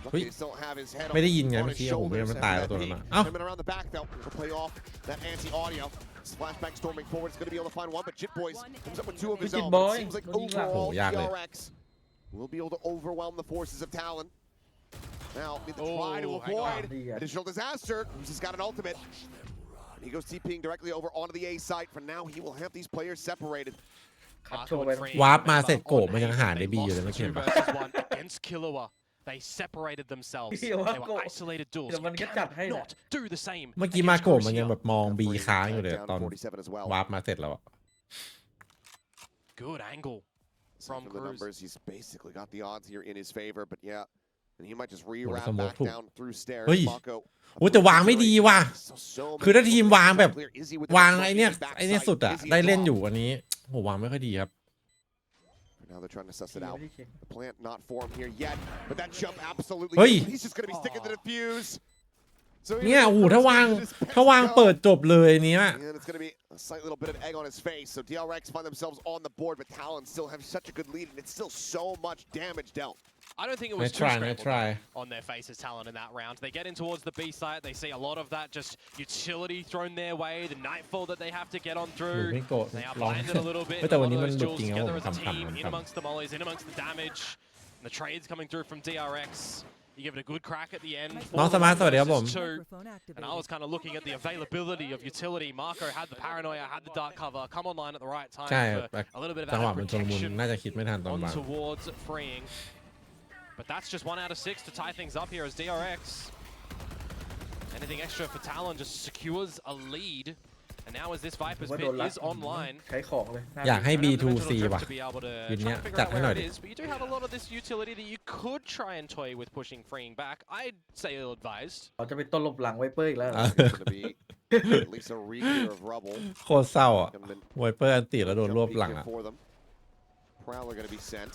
Lucky to still have his head ไม่ได้ยินไง on เมื่อ his กี้โอ้โห shoulders มัน after ตายแล้ว that ตัวนั้น peek. อะเอ้า Coming around the back though, will play off that anti-audio. Splashback storming forward. It's going to be able to find one, but Jit Boys comes up with two of his Jit own. Boy. Seems like Don't need overall that. Oh, yeah, DRX will be able to overwhelm the forces of Talon. Now, need to try to Oh, hang on. avoid additional disaster. Who's just got an ultimate. And he goes TPing directly over onto the A site. For now, he will have these players separated. คัดโชว์ไปนะ วาร์ปมาเสร็จโกบมันยังหาได้บีอยู่เลยไม่เห็น 2 ปะ versus 1 against Killua. They separated themselves. They เดี๋ยวว่า were isolated duels. เดี๋ยวมันก็ You จัดให้แหละ cannot do the same. เมื่อกี้มาโกบมันยังแบบมองบีค้างอยู่เลย Down ตอน 47 as well. วาร์ปมาเสร็จแล้วอะ Good angle So from from the Cruz. numbers, he's basically got the odds here in his favor. But yeah, and he might just What re-wrap is the back move? down through stairs. Oi. Mako. โอ้แต่วางไม่ดีว่ะ So คือถ้าทีมวางแบบ clear. Izzy with the วาง smoke ไอเนี้ย in the ไอเนี้ย backside. สุดอะ Izzy ได้เล่น as อยู่ well. อันนี้โหวางไม่ค่อยดีครับ Now they're trying to suss it ยัง out. ไม่ได้เช็ค The plant not formed here yet, but that jump absolutely. Oi. He's just going to be sticking to the fuse. So เนี่ย even โอ้โห if ถ้า first วาง game just ถ้าวาง pets เปิด go. จบเลยอันเนี้ย And it's going to be a slight little bit of egg on his face. So DRX find themselves on the board, but Talon still have such a good lead, and it's still so much damage dealt. I don't think it was Nice too try, nice scrambled try. on their faces, Talon, in that round. They get in towards the B site. They see a lot of that just utility thrown their way, the nightfall that they have to get on หนู through. ไม่โกรธ They are ลอง blinded a little bit. แต่ A วัน lot นี้ of มัน those หลุด duels จริงครับผ together ม as a ขำ team, in ๆ amongst the mollies, in amongst the damage. And the trades coming through from DRX. You give it a good crack at the end. น้องสมาร์ทสวัสดีครับผม versus 2. Microphone And I was activated. kind of looking at the availability of utility. Marco had the paranoia, had the dark cover, come online at the right time ใช่ for a little bit of จังหวะ added มันชนมุน protection น่าจะคิดไม่ทันตอน on วาง towards freeing. But that's just 1 out of 6 to tie things up here as DRX. Anything extra for Talon just secures a lead. And now as this Viper's ว่า pit โดนลัด is online. ใช้ของเลยน่า อยากให้ I don't have the B2C mental drift ว่ะ to be able to วิน try เนี้ย to figure จัด out ให้หน่ where อย it ดิ is. But you do have a lot of this utility that you could try and toy with pushing freeing back. I'd say ill-advised. เขาจะไปต้นหลบหลังไวเปอร์อีกแล้วเหรอ It's going to be at least a re-gear of rubble. โคตรเศร้าอ่ะ Gonna be ไวเปอร์อันติแล้วโดนรวบ jump หลัง peek อ่ะ here for them. Prowler going to be sent.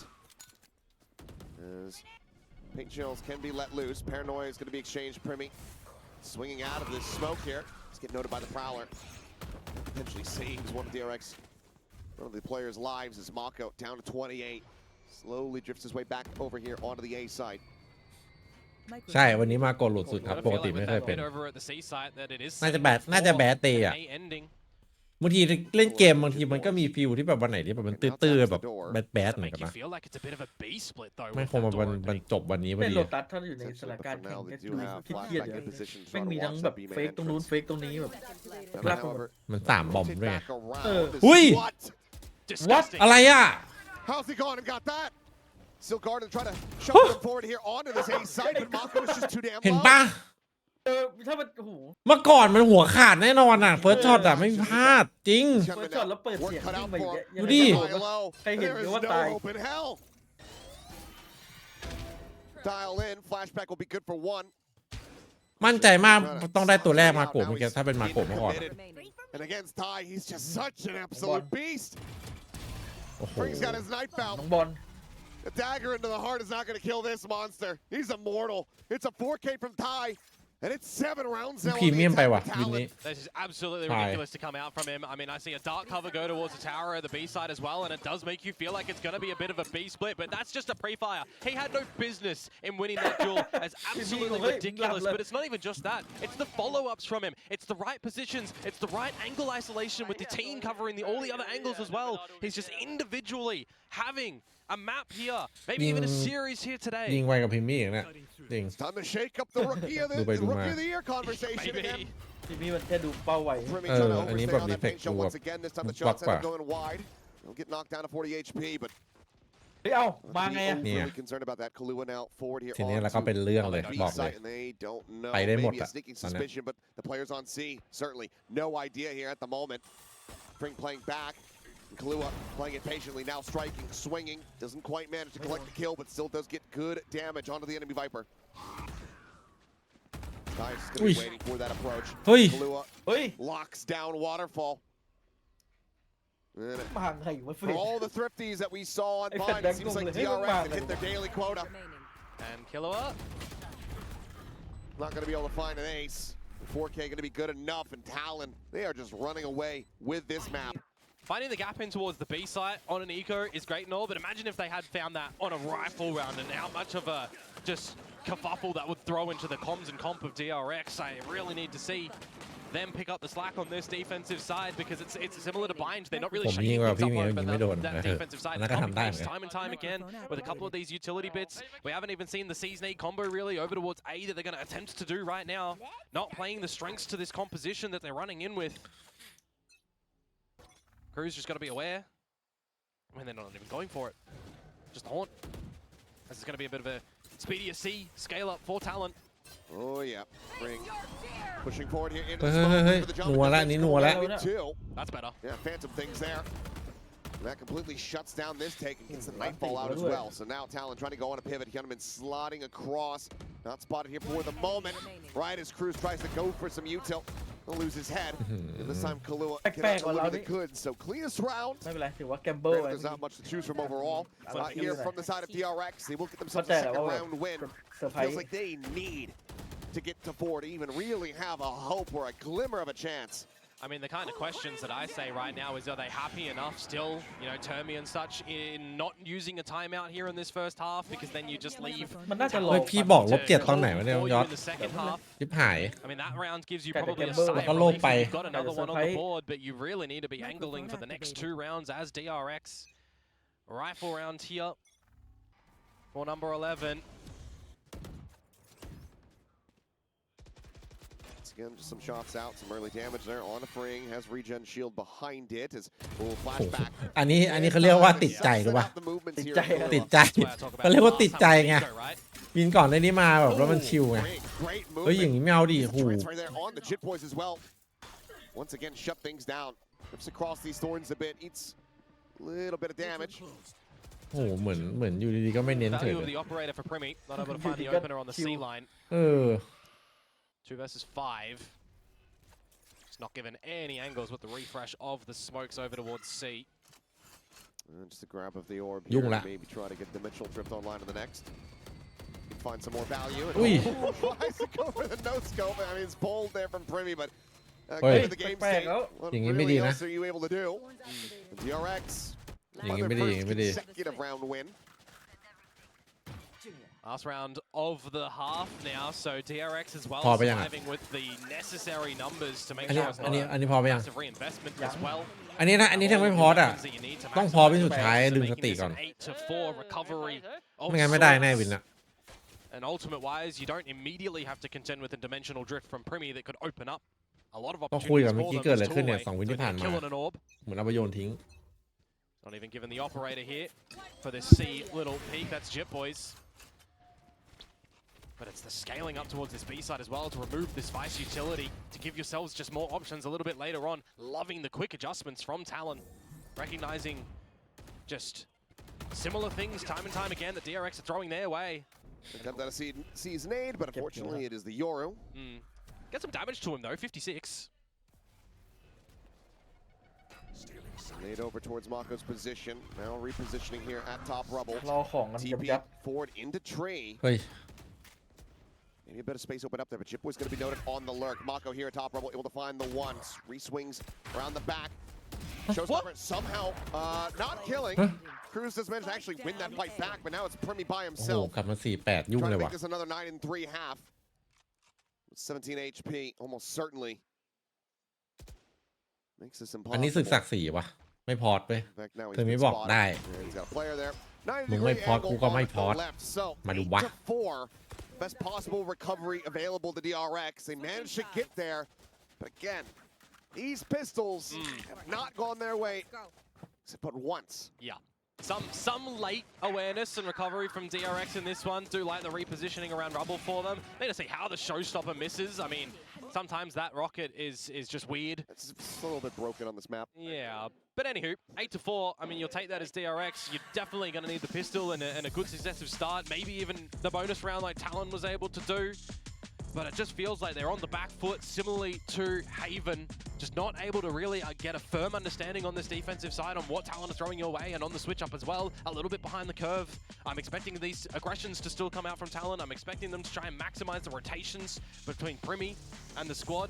As Pink Chills can be let loose. Paranoia is going to be exchanged. Primi swinging out of this smoke here. Let's get noted by the Prowler. Potentially saves one of one of the players' lives as Mako down to 28. Slowly drifts his way back over here onto the A side. ใช่วันนี้มาโกดหลุดสุดครับ Gotta ปก feel ติ like ไม่ with เคย that เป็น bit over at the seaside that it is น่าจะ 7 แบดน่าจะแบดเตย์ for อ่ะ A ending. บางทีเล่นเกมบางทีมันก็มีฟิลที่แบบวันไหนที่แบบมันตื้อๆแบบแบดๆเหมือน Make กัน you นะ feel like it's a bit of a B split though. ไม่ with คง that มา door มัน opening. จบวันนี้พอ เป็น ดี โลตัสถ้าอยู่ในส Essentially, ถาน but การ for ณ์แข่ง now, ก็ they ดู do have เครียดๆ flashback อยู่ in position. แม่งมีทั้ง Trying to แบบ watch that B เฟก man ตรงนู้น enters. เฟกตรงนี้แบบ But Black however, มันสามบอม rotate ด้วยไง back around is อุ้ย what? Disgusting. อะไรอ่ะ How's he gone and got that? Still Garden trying to shuffle him forward here onto this A side, but Mako is just too damn เห็น low. ปะ ถ้ามันโอ้โห เมื่อก่อนมันหัวขาดแน่นอนอ่ะเฟิร์สช็อตอ่ะไม่มีพลาดจริง He's เฟิร์ coming สช็อต out. แล้วเปิด Work เสียง cut ยิ่ง out ไปอีก for อะ him. ดูดิ High low. ใครเห็น There หรือ is ว่า no ตาย hope in hell. Dial in. Flashback will be good for one. มั่นใจมากต้องได้ตัวแรกมาโกะเมื่อกี้ถ้าเป็นมาโกะเมื่อก่อนอะ Remaining. And against Ty, he's just such an absolute beast. โอ้โห Freak's got his knife น้อ out. งบอล A dagger into the heart is not going to kill this monster. He's immortal. It's a 4K from Ty. And it's 7 rounds now. พรีเมียมไปว่ะวินนี้ This is absolutely ridiculous to come out from him. I mean, I see a dark cover go towards the tower at the B side as well, and it does make you feel like it's going to be a bit of a B split, but that's just a pre-fire. He had no business in winning that duel. It's absolutely ridiculous, but it's not even just that. It's the follow-ups from him. It's the right positions. It's the right angle isolation with the team covering all the other angles as well. He's just individually having a map here, maybe even a series here today. ยิงไวกับพิมมี่เนี่ยจริง Time to shake up the rookie of the year conversation again. ทีนี้มันแค่ดูเป้าไว อันนี้แบบรีเฟกดูแบบ once again. This time the วัก shots กว่า end up going wide. They'll get knocked down to 40 HP, but เฮ้ยเอามาไงอะ really concerned about that. Kahlua now forward here. ทีนี้แล้วก็เป็นเรื่องเลย on บอก B เลย site, and they don't know. ไปได้หมด Maybe a อะ sneaking ตอนนี้ suspicion, but the players on C certainly no idea here at the moment. Spring playing back. Kahlua playing it patiently, now striking, swinging. Doesn't quite manage to collect the kill, but still does get good damage onto the enemy Viper. Guys is going to be waiting for that approach. Kahlua เฮ้ย locks down Waterfall. And มาไงวะเฟ for all the thrifties that we saw on Vine, it seems like DRX have hit their daily quota. And Killua. Not going to be able to find an ace. 4K going to be good enough, and Talon, they are just running away with this map. Finding the gap in towards the B site on an eco is great and all, but imagine if they had found that on a rifle round and how much of a just kerfuffle that would throw into the comms and comp of DRX. I really need to see them pick up the slack on this defensive side because it's similar to Bind. They're not really shaking things up over that defensive side. It's copy paste time and time again with a couple of these utility bits. We haven't even seen the C's need combo really over towards A that they're going to attempt to do right now. Not playing the strengths to this composition that they're running in with. Crew's just got to be aware. I mean, they're not even going for it. Just haunt. This is going to be a bit of a speedier C scale up for Talon. Oh yeah, Ring pushing forward here into เฮ้ the ย smoke for the jump. นัวละนี่นัวละ That's better. Yeah, phantom things there. That completely shuts down this take and gets the nightfall out as well. So now Talon trying to go on a pivot. Hyunmin slotting across. Not spotted here for the moment. Right as Cruz tries to go for some util. He'll lose his head. And this time Kahlua cannot deliver the goods. So cleanest round. ไม่เป็นไรถือว่าแกมเบิล There's not much to choose from overall. Here from the side of DRX, they will get themselves a second round win. Feels like they need to get to 4 to even really have a hope or a glimmer of a chance. I mean, the kind of questions that I say right now is, are they happy enough still, you know, Termi and such, in not using a timeout here in this first half? Because then you just leave. มันน่าจะล เฮ้ ง ยพี่บอกลบ7ตอนไหนวะเนี่ยยอด in the second half. ชิบหาย I mean, that round gives you Got the probably a gamble. sigh Like a of low relief. pay. You've got another one on the Pay. board, but you really need to be angling for the next 2 rounds as DRX. Rifle round here for number 11. Again, just some shots out, some early damage there on a Fring, has regen shield behind it as we'll flashback. อันนี้เขาเรียกว่าติดใจหรือเปล่า ติดใจเขาเรียกว่าติดใจไงวินก่อนได้นี้มาแบบแล้วมันชิลไงเฮ้ยอย่างนี้ไม่เอาดิหู Once again, shut things down. Rips across these thorns a bit, eats a little bit of damage. โอ้โหเหมือนอยู่ดีๆก็ไม่เน้นเฉย Value เล of ย the operator for Primi, not able to find the opener on the C line. 2 versus 5. Just not given any angles with the refresh of the smokes over towards C. And just a grab of the orb here, maybe try to get the Mitchell drift online in the next. Find some more value. And tries to go for the no scope. I mean, it's bold there from Primi, but given the game state, what really else are you able to do? DRX, another first consecutive round win. Last round of the half now, so DRX as well surviving with the necessary numbers to make sure it's not a massive reinvestment as well. อันนี้ถ้าไม่พออ่ะต้องพอเป็นสุดท้ายดึงสติก่อน 8-4 recovery. ไม่งั้นไม่ได้แน่วินนะ And ultimate wise, you don't immediately have to contend with a dimensional drift from Primi that could open up a lot of ก็คุย opportunities กับเมื่อ for กี้ them เกิดอะไร as ขึ้นเนี่ย two-way 2 วินที่ผ่านมา kill on an orb. เหมือนเอาไปโยนทิ้ง Not even given the operator here for this C little peek. That's Jip Boys. But it's the scaling up towards this B side as well to remove this Vice utility, to give yourselves just more options a little bit later on. Loving the quick adjustments from Talon. Recognizing just similar things time and time again that DRX are throwing their way. Attempt out a C's nade, but unfortunately it is the Yoru. Get some damage to him though, 56. Nade over towards Mako's position. Now repositioning here at top rubble. รอของกันยับ TP forward into tree. เฮ้ย Maybe a bit of space open up there, but Chipboy's going to be noted on the lurk. Mako here at top rebel, able to find the one. Re-swings around the back. Showstopper somehow not killing. Cruz does manage to actually win that fight back, but now it's Primi by โอ้โห himself. กลับมา4-8ยุ่ง Trying เล to ย make ว่ะ this another 9 and 3 half. 17 HP, almost certainly makes this อันนี้ศึก impossible. ศักดิ์ศรีวะไม่พอดไป In fact, now ถึง he's ไม่ been บอก spotted. ได้ He's got a player there. 9 มึงไม่ degree พอด angle กูก็ไม่ on พอด the left. So มาดู 8 วะ to 4, best possible recovery available to DRX. They managed to get there, but again, these pistols have not gone their way, but once. Yeah. Some late awareness and recovery from DRX in this one. Do like the repositioning around rubble for them. Need to see how the showstopper misses. I mean, sometimes that rocket is just weird. It's a little bit broken on this map. Yeah, but anywho, 8 to 4. I mean, you'll take that as DRX. You're definitely going to need the pistol and a good successive start. Maybe even the bonus round like Talon was able to do. But it just feels like they're on the back foot, similarly to Haven. Just not able to really get a firm understanding on this defensive side on what Talon is throwing your way and on the switch up as well. A little bit behind the curve. I'm expecting these aggressions to still come out from Talon. I'm expecting them to try and maximize the rotations between Primi and the squad.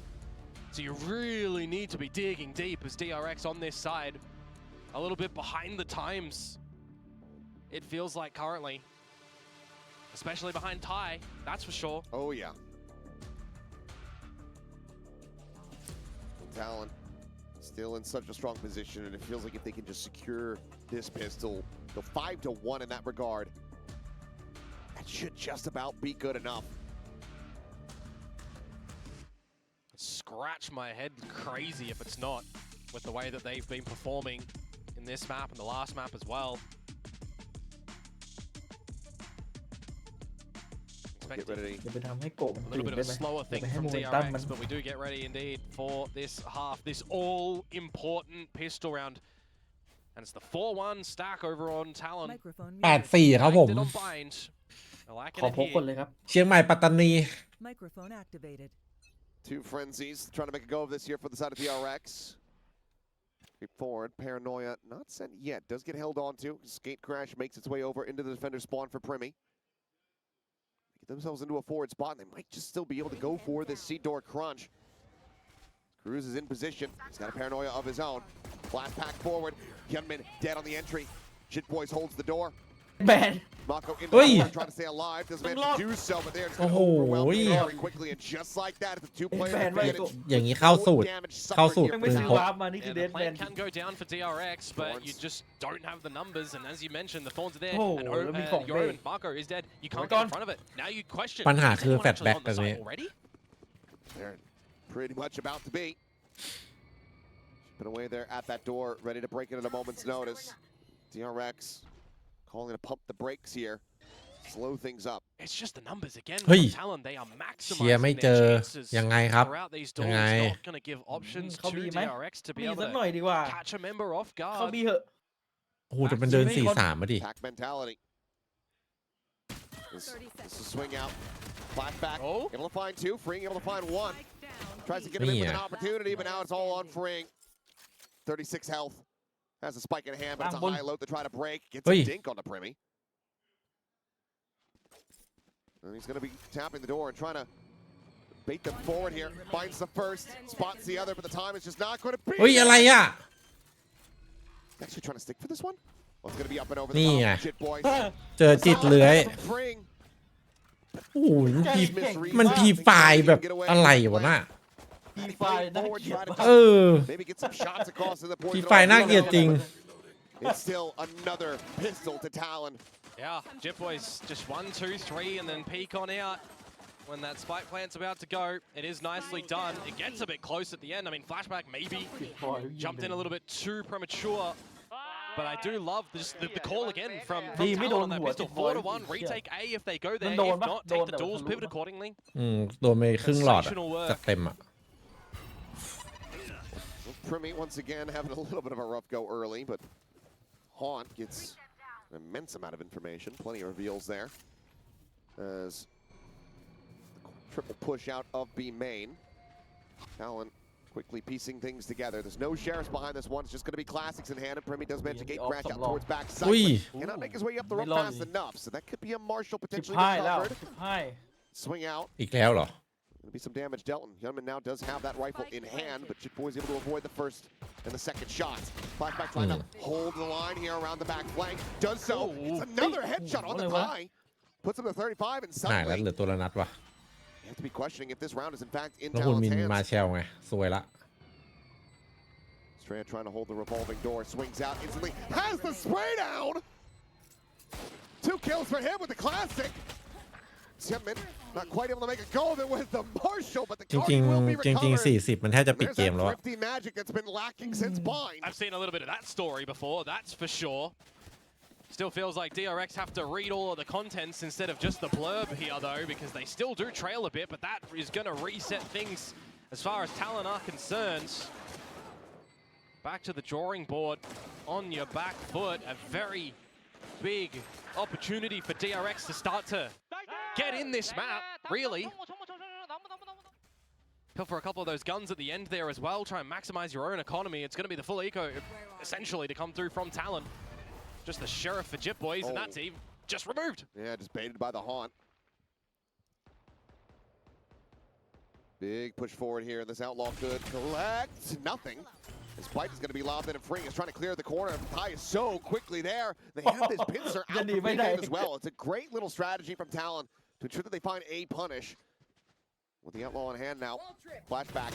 So you really need to be digging deep as DRX on this side. A little bit behind the times, it feels like currently. Especially behind Ty, that's for sure. Oh, yeah. Talon still in such a strong position, and it feels like if they can just secure this pistol, go 5 to 1 in that regard, that should just about be good enough. Scratch my head crazy if it's not, with the way that they've been performing in this map and the last map as well. Get ready. อย่าไปทำให้โกะมัน A ตื่ little น bit ได้ of ไห a ม slower อย่า thing ไปให้ from โมเมนตัมมัน DRX, but we do get ready indeed for this half, this all-important pistol round. And it's the 4-1 stack over on Talon. Microphone 8-4 ครับผม Did on bind. I like ขอ it พกคน here. เลยครับ เชียงใหม่ปัตตานี Microphone activated. 2 frenzies trying to make a go of this here for the side of DRX. Creep forward, Paranoia not sent yet, does get held on to. Skate crash makes its way over into the defender spawn for Primi. Get themselves into a forward spot, and they might just still be able to go for this seat door crunch. Cruz is in position. He's got a Paranoia of his own. Blast pack forward. Hyunmin dead on the entry. Shit Boys holds the door. แบน Mako into Oi. the door, trying to stay alive. Doesn't manage to do so, but they're just going to Oh, overwhelm oi. him very quickly. And just like that, it's a 2-player Man, right, advantage. อย่างนี้เข้าสูตร Damage เข้า suffered สูตร here ยัง for ไม่ซื้อ Talon. วาร์ปมานี่คือ And เด the ดแบน plan can go down for DRX, but Thorns. you just don't have the numbers. And as you mentioned, the Thorns are there, Oh, and let me call Yoro Bay. and Marco is dead. You can't Hold get on. in front of it. Now you question. ปัญหา is คือ anyone แฟลช actually แบ็ก on ตร the งนี้ site already? They're pretty much about to be. Been away there at that door, ready to break it at a moment's notice. DRX calling to pump the brakes here, slow things up. It's just the numbers again. Hey. From Talon, they are เชียร์ไม่ maximizing เจอ their chances ยังไงครับ throughout these ยัง doors. ไง Not going to give options เขา to บีไหม DRX to be บี able สักหน่อย to ดีกว่า catch a member off เขา guard. บีเหอะ โอ้โหจะเป็นเดิน 4-3 มาดิ Pack mentality. This is a swing out. Flashback. Oh. Able to find 2. Freeing able to find 1. Tries to get him in with an opportunity, but now it's all on Freeing. 36 health. Has a spike in hand, but it's a high load to try to break. Gets a Oi. dink on the Primi. And he's going to be tapping the door and trying to bait them forward here. Finds the first, spots the other, but the time is just not going to be. เฮ้ยอะไรอ่ะ Actually trying to stick for this one? Well, it's going to be up and over นี่ the ไง top. Shit, boys. เจอจิตเลื้อย Freeing. โอ้โหมันพีไฟล์แบบอะไรวะน่ะ พีไฟน่าเกลียดมาก เออ Maybe get some shots across to the point. พีไฟล์น่าเกลียดจริง It's still another pistol to Talon. Yeah, Jet Boys just 1, 2, 3, and then peek on out. When that spike plant's about to go, it is nicely done. It gets a bit close at the end. I mean, flashback maybe jumped in a little bit too premature. But I do love the call again from Talon on that pistol. 4-1, retake A if they go there. If not, take the duels, pivot accordingly. โดนไปครึ่งหลอดอะจัดเต็มอ่ะ Primi once again having a little bit of a rough go early, but Haunt gets an immense amount of information. Plenty of reveals there. As triple push out of B main. Talon quickly piecing things together. There's no sheriffs behind this one. It's just going to be classics in hand, and Primi does manage to gate crash out towards back side. Cannot make his way up the rope fast enough, so that could be a Marshall potentially 15แล้ว recovered. 15 swing out. อีกแล้วเหรอ Gonna be some damage dealt, and Yunman now does have that rifle in hand, but Jitboy is able to avoid the first and the second shots. Flashback trying to hold the line here around the back flank. Does so. It's another headshot on the tie. Puts him to 35, and หายแล้ว suddenly เหลือตัวละนัดว่ะ you have to be questioning if this round is in fact in แล้วคุณมิ Talon's นมา hands. แชลไงสวยละ Strand trying to hold the revolving door, swings out instantly, has the spray down! 2 kills for him with the classic. Yunman not quite able to make a go of it with the Marshall, but the จริง card will be ๆจริง recovered. ๆ40มันแทบจะปิด There's เกม that แล้วอะ thrifty magic that's been lacking since Bind. I've seen a little bit of that story before, that's for sure. Still feels like DRX have to read all of the contents instead of just the blurb here, though, because they still do trail a bit, but that is going to reset things as far as Talon are concerned. Back to the drawing board on your back foot. A very big opportunity for DRX to start to get in this map, really. Go for a couple of those guns at the end there as well. Try and maximize your own economy. It's going to be the full eco, essentially, to come through from Talon. Just the sheriff for Jip Boys, and that's even just removed. Yeah, just baited by the haunt. Big push forward here. This outlaw could collect nothing. His bite is going to be lobbed in and freeing. He's trying to clear the corner. The tie is so quickly there. They have this pincer out from mid-game as well. It's a great little strategy from Talon to ensure that they find a punish. With the outlaw in hand now. Flashback.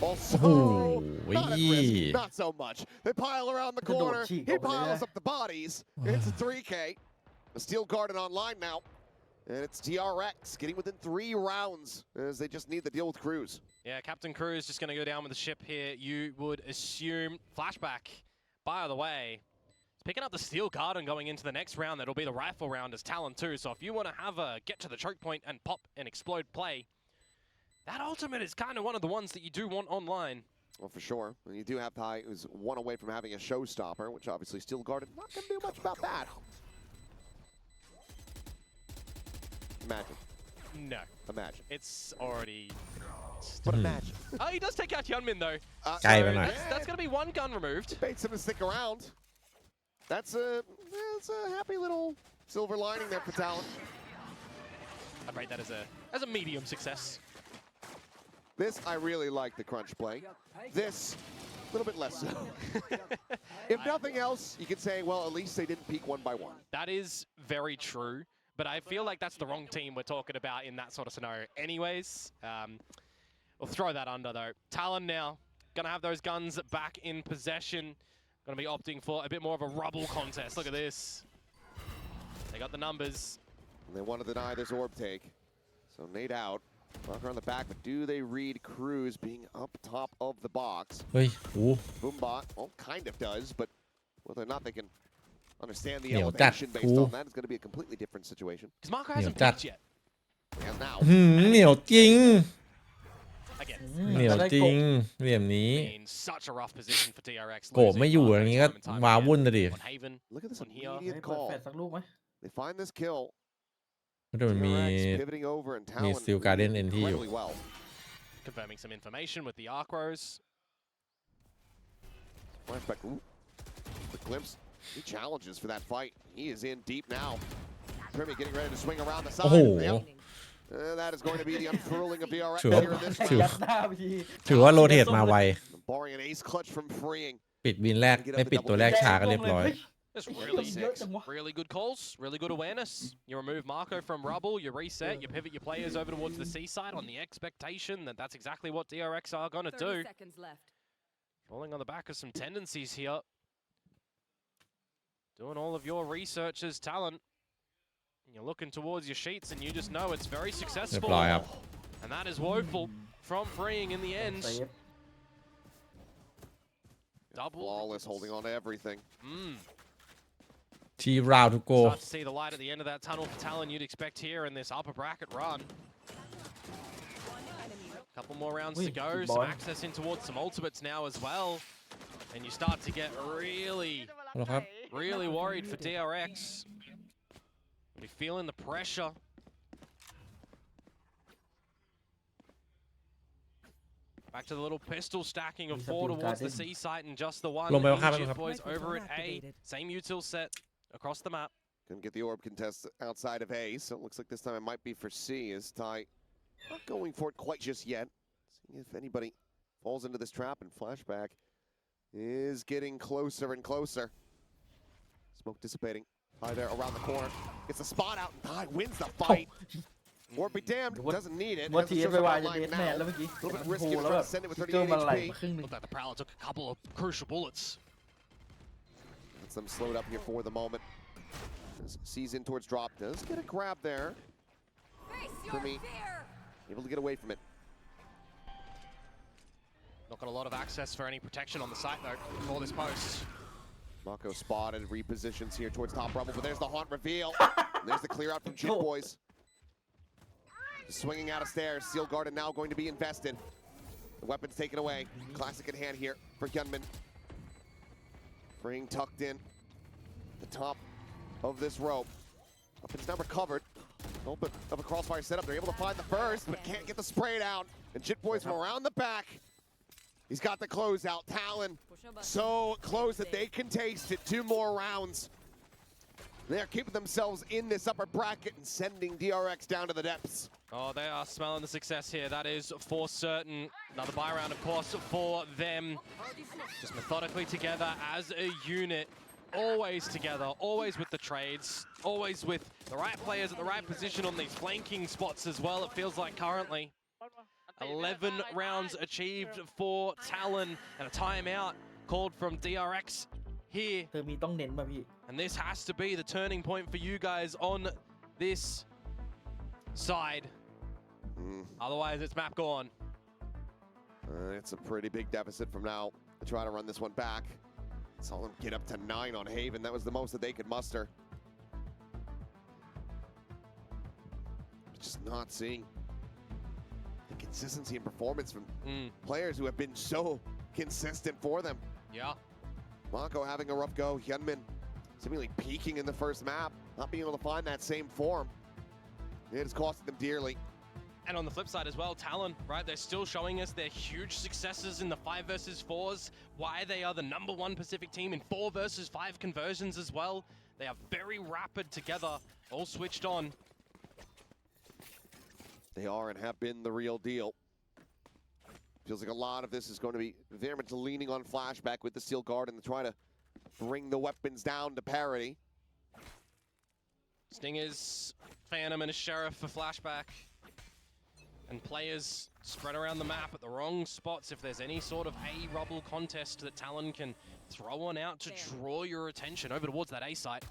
Also, not at risk. Not so much. They pile around the corner. He piles up the bodies. It's a 3K. The steel garden online now. And it's DRX getting within 3 rounds as they just need to deal with Cruz. Yeah, Captain Cruz just going to go down with the ship here. You would assume. Flashback, by the way, it's picking up the steel garden going into the next round. That'll be the rifle round as Talon too. So if you want to have a get to the choke point and pop and explode play, that ultimate is kind of one of the ones that you do want online. Well, for sure. And you do have Ty, who's 1 away from having a showstopper, which obviously Steel Garden not going to do much about that. Imagine. No. Imagine. It's already... But imagine. Oh, he does take out Yunmin, though. That's going to be 1 gun removed. Baits him to stick around. That's a happy little silver lining there for Talon. I'd rate that as a medium success. This, I really like the crunch play. This, a little bit less so. If nothing else, you could say, well, at least they didn't peak 1 by 1. That is very true, but I feel like that's the wrong team we're talking about in that sort of scenario anyways. We'll throw that under, though. Talon now, going to have those guns back in possession. Going to be opting for a bit more of a rubble contest. Look at this. They got the numbers. And they want to deny this orb take. So nade out. Marker on the back, but do they read Cruz being up top of the box? เฮ้ยโอ้ Boombot, well, kind of does, but whether or not they can understand the เหนียวจัด elevation based on that is going to be a completely different situation. Because Marco hasn't เหนียวจัด peaked yet. He has now. เหนียวจริง Again. เหนียวจริงเหลี่ยมนี้ In such a rough position for DRX. โกบไม่อยู่อย่างนี้ก็ว้าวุ่นเลยดิ On Haven. Look at this On here. immediate call. สักลูกไหม They find this kill. ก็มันมี DRX pivoting over and มี Talon ซิลการ์เดนเอ็นที่อยู่ incredibly well. Confirming some information with the Arcros. Flashback. Ooh. The glimpse. He challenges for that fight. He is in deep now. Premier getting ready to swing around the side. โอ้โห Yep. That is going to be the unfurling of DRX ถือว่า here in this ถือ round. ยัดหน้าพี่ ถือว่าโรเทตมาไว Barring an ace clutch from freeing. ปิดวินแรกไม่ปิดตัวแรกช้าก็เรียบร้อย Just Six. really good calls, really good awareness. You remove Marco from rubble, you reset, you pivot your players over towards the seaside on the expectation that that's exactly what DRX are going to do. 30 seconds left. Falling on the back of some tendencies here. Doing all of your research as talent. And you're looking towards your sheets and you just know it's very เรียบ successful. ร้อยครับ And that is woeful from freeing in the end. เซฟ Double. Flawless, holding on to everything.ทีราวทูโก Start to see the light at the end of that tunnel for Talon you'd expect here in this upper bracket run. Couple more rounds to go, some access in towards some ultimates now as well. And you start to get really, แล้วครับ really worried for DRX. You're feeling the pressure. Back to the little pistol stacking of 4 towards the C site and just the one. Lomba, Egypt boys over at A. Same util set across the map. Couldn't get the orb contest outside of A, so it looks like this time it might be for C, as Ty not going for it quite just yet. Seeing if anybody falls into this trap, and Flashback is getting closer and closer. Smoke dissipating. Ty there around the corner. Gets a spot out, and Ty wins the fight. Orb be damned, doesn't need it. ว่าที Hasn't ไป shown วาย up จะเด online สแมน now. แล้วเมื่อกี้ A little bit โอ้ risky โห to แล้ว try แบบ to send it with ส 38 เกอร์มันไหล HP. มาครึ่งหนึง Looked like the Prowler took a couple of crucial bullets. Gets them slowed up here for the moment. Sees in towards drop. Does get a grab there. Face your For me. fear. Able to get away from it. Not got a lot of access for any protection on the site though for this post. Mako spotted, repositions here towards top rubble, but there's the haunt reveal. There's the clear out from Jit Boys. Swinging out of stairs. Seal Garden now going to be invested. The weapon's taken away. Classic in hand here for Hyunmin. Ring tucked in. The top of this rope. Weapon's now recovered. A little bit of a crossfire setup. They're able to find the first, but can't get the spray down. And Jit Boys from around the back. He's got the closeout. Talon so close that they can taste it. 2 more rounds. They're keeping themselves in this upper bracket and sending DRX down to the depths. Oh, they are smelling the success here. That is for certain. Another buy round, of course, for them. Just methodically together as a unit. Always together, always with the trades, always with the right players at the right position on these flanking spots as well, it feels like currently. 11 rounds achieved for Talon, and a timeout called from DRX here. เธอมีต้องเน้นป่ะพี่ And this has to be the turning point for you guys on this side. Otherwise, it's map gone. It's a pretty big deficit from now to try to run this one back. Saw them get up to 9 on Haven. That was the most that they could muster. Just not seeing the consistency and performance from players who have been so consistent for them. Yeah. Mako having a rough go. Hyunmin seemingly peaking in the first map, not being able to find that same form. It is costing them dearly. And on the flip side as well, Talon, right? They're still showing us their huge successes in the 5 versus 4s, why they are the #1 Pacific team in 4 versus 5 conversions as well. They are very rapid together, all switched on. They are and have been the real deal. Feels like a lot of this is going to be very much leaning on Flashback with the Steel Guard and to try to bring the weapons down to parity. Stingers, Phantom, and a Sheriff for Flashback. And players spread around the map at the wrong spots if there's any sort of A rubble contest that Talon can throw on out to draw your attention over towards that A site.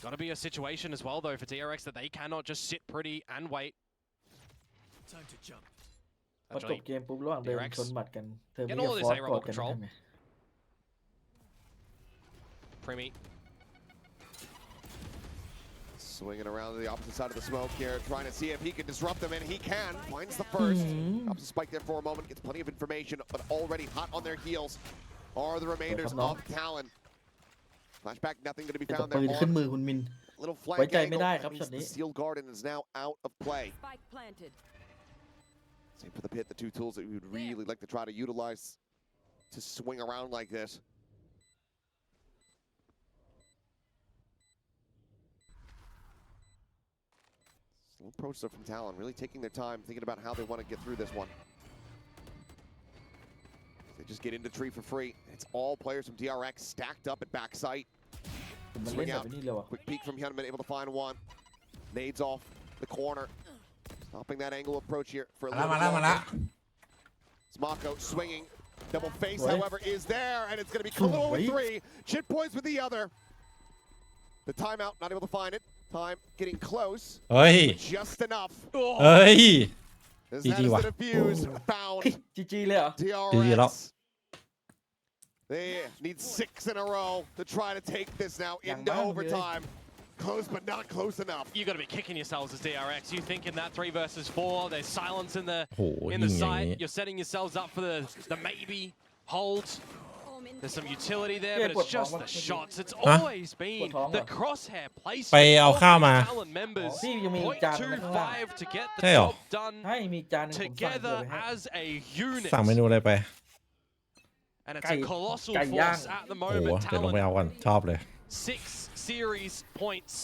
Got to be a situation as well though for DRX that they cannot just sit pretty and wait. Time to jump. พอจบเกมปุ๊บระหว่างเดินชนหมัดกันเธอไม่ Get อยาก all this ฟอร์ส A กอ rubble ดกัน control. ทำไง Primi. Swinging around to the opposite side of the smoke here, trying to see if he can disrupt them, and he can. Finds the first. Drops a spike there for a moment, gets plenty of information, but already hot on their heels are the remainders of Talon. Flashback, nothing going to be แต่ found ปืน there. ขึ้นมือคุณมิน Little ไว้ flank ใจไม่ angle. ได้ That ครับ means ช็อต the นี้ Steel Garden is now out of play. Spike planted. Same for the pit, the 2 tools that we would really like to try to utilize to swing around like this. Slow approach though from Talon, really taking their time, thinking about how they want to get through this one. They just get into tree for free. It's all players from DRX stacked up at backside. มันเล่นแบบนี้เลยว่ะ Quick peek from Hyunmin, able to find one. Nades off the corner. Stopping that angle approach here for a little bit longer. Mako swinging. Double face, however, is there, and it's going to be Kalua with 3. Jit Boys with the other. The timeout, not able to find it. Time getting close. เฮ้ย Just enough. เฮ้ย As GG that is ว่ะ the defuse found. จีจีเลยเหรอ GG แล้ว DRX. They need 6 in a row to try to take this now into overtime. Close, but not close enough. You got to be kicking yourselves as DRX. You think in that 3 versus 4, there's silence in the โห in ยิ the งอย่าง site. นี้ You're setting yourselves up for the maybe hold. Omen. There's some utility there, Yeah, but it's put just Tom the on. shots. It's Huh? always been Tom the on. crosshair placement. ไปเอาข้าวมา of Talon members. พี่ยังมีจานไว้ข้างล่าง 0.25 to get the ใช่เหรอ job done ให้มีจานหนึงผมสั่งเดี๋ยว together ไปให้ as a unit. สั่งเมนูอะไรไป And it's a colossal ไก่ย่าง force at the โอ้โห moment. เดี๋ยวลงไป Talon เอาก่อนชอบเลย 6, series points.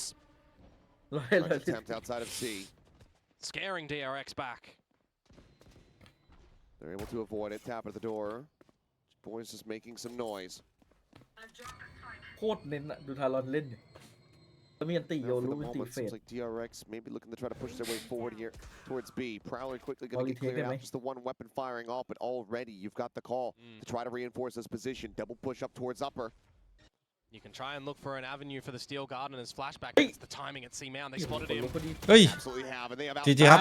Attempt outside of C. Scaring DRX back. They're able to avoid it. Tap at the door. Boys just making some noise. โคตรเน้นอะดูทารอนเล่นแล้วมีอันติโย Now for รู้ the อันติ moment, เฟด seems like DRX maybe looking to try to push their way forward here towards B. Prowler quickly going to get cleared out. Just the one weapon firing off, but already you've got the call to try to reinforce this position. Double push up towards upper. You can try and look for an avenue for the Steel Garden as flashback. It's the timing at C-Mount. They spotted him. เฮ้ย Absolutely have, and they have จีจีครับ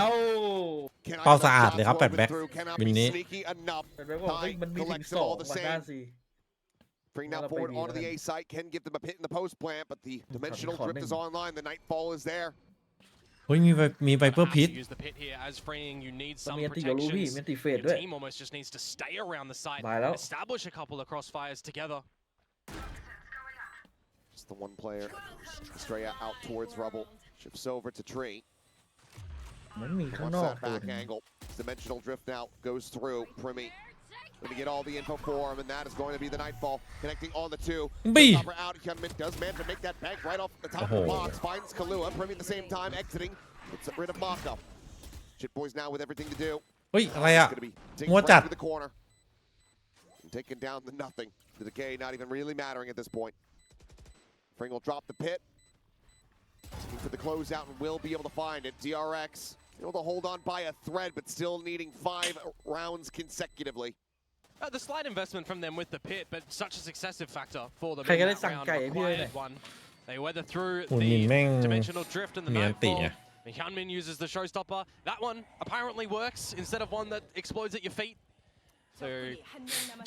Cannot เป้า get สะอาด shots เลยครับ woven แปดแบ็ค through, cannot มิน be นี้ sneaky enough. แต่แบบว่าเฮ้ยมันมีถึง Collects ส them อง all the มาด้า same. ซี Bring now forward onto the A site. Can give them a pit in the post plant, but the dimensional drift is online. The nightfall is there. เฮ้ยมีไวเปอร์พิษ Use the pit here as freeing. You need มัน some มีอันติโยรู้พี่ protections. มีอันติเฟด Your ด้วย team almost just needs to stay around the site ตายแล้ว and establish a couple of crossfires together. Just the one player. Stray out towards rubble. Shifts over to Tree. มันมีข้าง Wants นอก that ตัว back หนึง angle. Dimensional drift now goes through. Primi going to get all the info for him, and that is going to be the nightfall. Connecting on the two. B. Copper out. Hyunmin does manage to make that bank right off the top of the box. Finds Kalua. Primi at the same time exiting. Gets rid of Mako. Shit boys now with everything to do. เฮ้ยอะไรอะ Going to be digging มัว right จัด through the corner. And taking down the nothing. The decay not even really mattering at this point. Fring will drop the pit. Looking for the closeout and will be able to find it. DRX able to hold on by a thread, but still needing 5 rounds consecutively. The slight investment from them with the pit, but such a successive factor for them ใคร in ก็ได้ that สั่ง round. ไก่ให้พี่เลยหน่อย Required one. They weather through หุ่นมินแม่ง the dimensional drift and the มีอันติ nightfall. ไง Hyunmin uses the showstopper. That one apparently works instead of one that explodes at your feet. So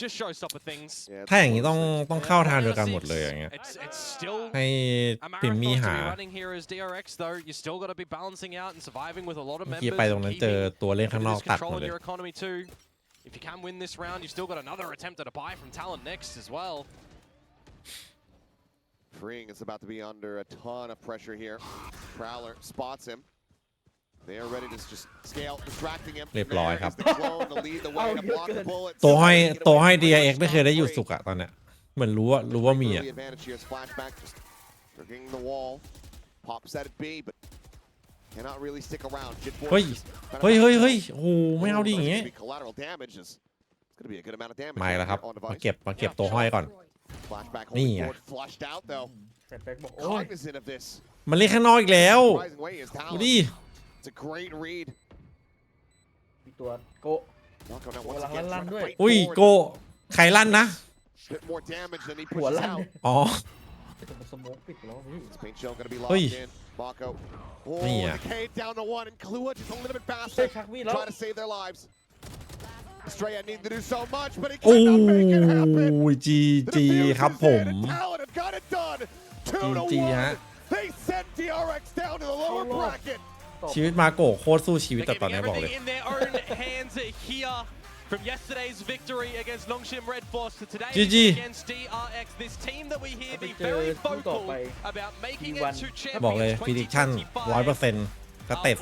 just showstopper things. ถ้าอย่างนี้ต้องเข้าทางเดียวกันหมดเลยอย่างเงี้ย It's still ให้ a ปิม marathon มี่ to หา be running here as DRX though. You still got to be balancing out and surviving with a lot of เมื่อ members. กี้ไปตรงนั้นเจอตัวเล่นข้างนอก This ตัดหม control ด on เลย your economy too. If you can win this round, you still got another attempt at a buy from Talon next as well. Freeing is about to be under a ton of pressure here. Prowler spots him. They are ready to just scale, distracting him. เรียบร้อยครับ There is the clone to lead the way to block the bullets. ตัวให้ DRX ไม่เคยได้หยุดสุกอะตอนเนี้ยเหมือนรู้ว่ามีอะ Early advantage here. Splashback just triggering the wall. Pops at it B, but cannot really stick around. Jit Force เฮ้ย just kind of โอ้โหไม่เอาดิอย่างเงี้ย collateral damage is it's going to be a good amount of damage ไม่แล้วครับ on มา device. เก็บตัวห้อยก่อน Flashback นี่ holding ไง forward, flushed out though. แต่แบ็คบอกโอ้ย Cognizant of this. มันเล่นข้างนอกอีกแล้ว Surprising way is ดู Talon. ดิ It's a great read. มีตัวโก Mako now Ủa, once là again hắn trying to lăn fight อุ้ย forward. โกใครลั่นนะ Bit more damage than he หัว pushes ลั่น out. อ๋อ แต่มันสโมกปิดแล้วพี่ This paint shell gonna be Ui. locked in. Mako. Oh, Nè. decay down to 1 and Kalua just a little bit เฮ้ย faster. ชักมีดแล้ว Trying to save their lives. Estrella needing to do so much, but he โอ้ cannot make it happen. ยจี The จี diffuse ครับ is ผ in ม and Talon have got it done. 2 to จี 1. ฮะ They sent DRX down to the lower Oh, bracket. ชีวิตมาโกะโคตรสู้ชีวิต They're แต่ตอน giving นี้บอกเลย everything in their own hands here from yesterday's victory against Longshim Red Force to today GG. against DRX. This team that we hear be ไปเจอ very คู่ต่อ vocal ไป about making T1 it to บอกเลย Champions ฟิดิชั่น 100% สเตจ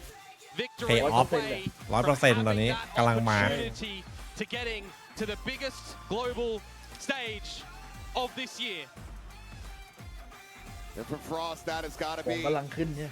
2 victory Pay off away 100% ตอนนี้กำลังมา opportunity to getting to the biggest global stage of this year. And for Frost, that has got to ของ be กำลังขึ้นเนี่ย